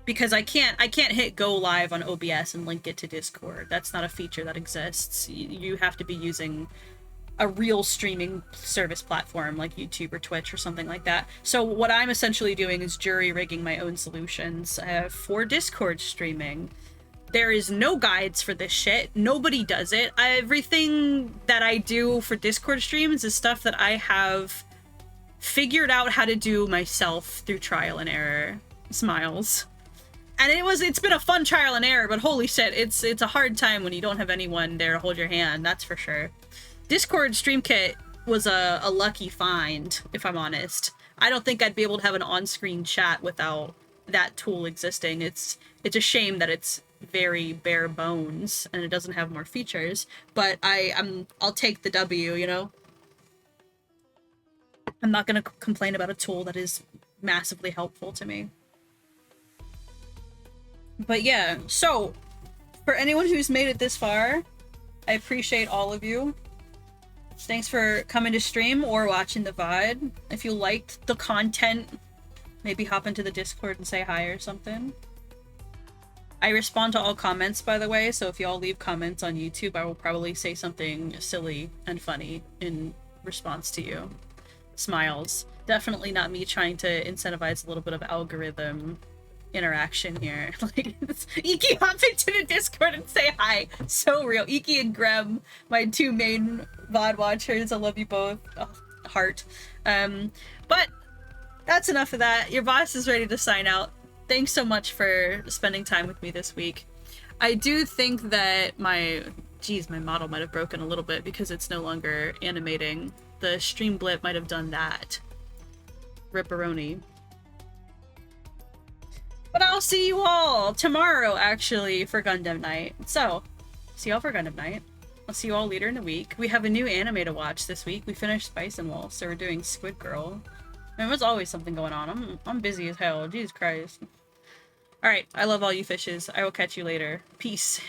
Because I can't hit go live on OBS and link it to Discord. That's not a feature that exists. You have to be using a real streaming service platform like YouTube or Twitch or something like that. So what I'm essentially doing is jury-rigging my own solutions for Discord streaming. There is no guides for this shit. Nobody does it. Everything that I do for Discord streams is stuff that I have figured out how to do myself through trial and error. Smiles. And it's been a fun trial and error, but holy shit, it's a hard time when you don't have anyone there to hold your hand, that's for sure. Discord Stream Kit was a lucky find, if I'm honest. I don't think I'd be able to have an on-screen chat without that tool existing. It's a shame that it's very bare bones and it doesn't have more features, but I'll take the W, you know? I'm not gonna complain about a tool that is massively helpful to me. But yeah, so for anyone who's made it this far, I appreciate all of you. Thanks for coming to stream or watching the VOD. If you liked the content, maybe hop into the Discord and say hi or something. I respond to all comments, by the way, so if y'all leave comments on YouTube, I will probably say something silly and funny in response to you. Smiles. Definitely not me trying to incentivize a little bit of algorithm interaction here. Like, Iki, hop into the Discord and say hi. So real. Iki and Grem, my 2 main VOD watchers. I love you both. Oh, heart. But that's enough of that. Your boss is ready to sign out. Thanks so much for spending time with me this week. I do think that my model might have broken a little bit because it's no longer animating. The stream blip might have done that. Ripperoni. But I'll see you all tomorrow, actually, for Gundam Night. So, see y'all for Gundam Night. I'll see you all later in the week. We have a new anime to watch this week. We finished Spice and Wolf, so we're doing Squid Girl. I mean, there's always something going on. I'm busy as hell. Jesus Christ. Alright, I love all you fishes. I will catch you later. Peace.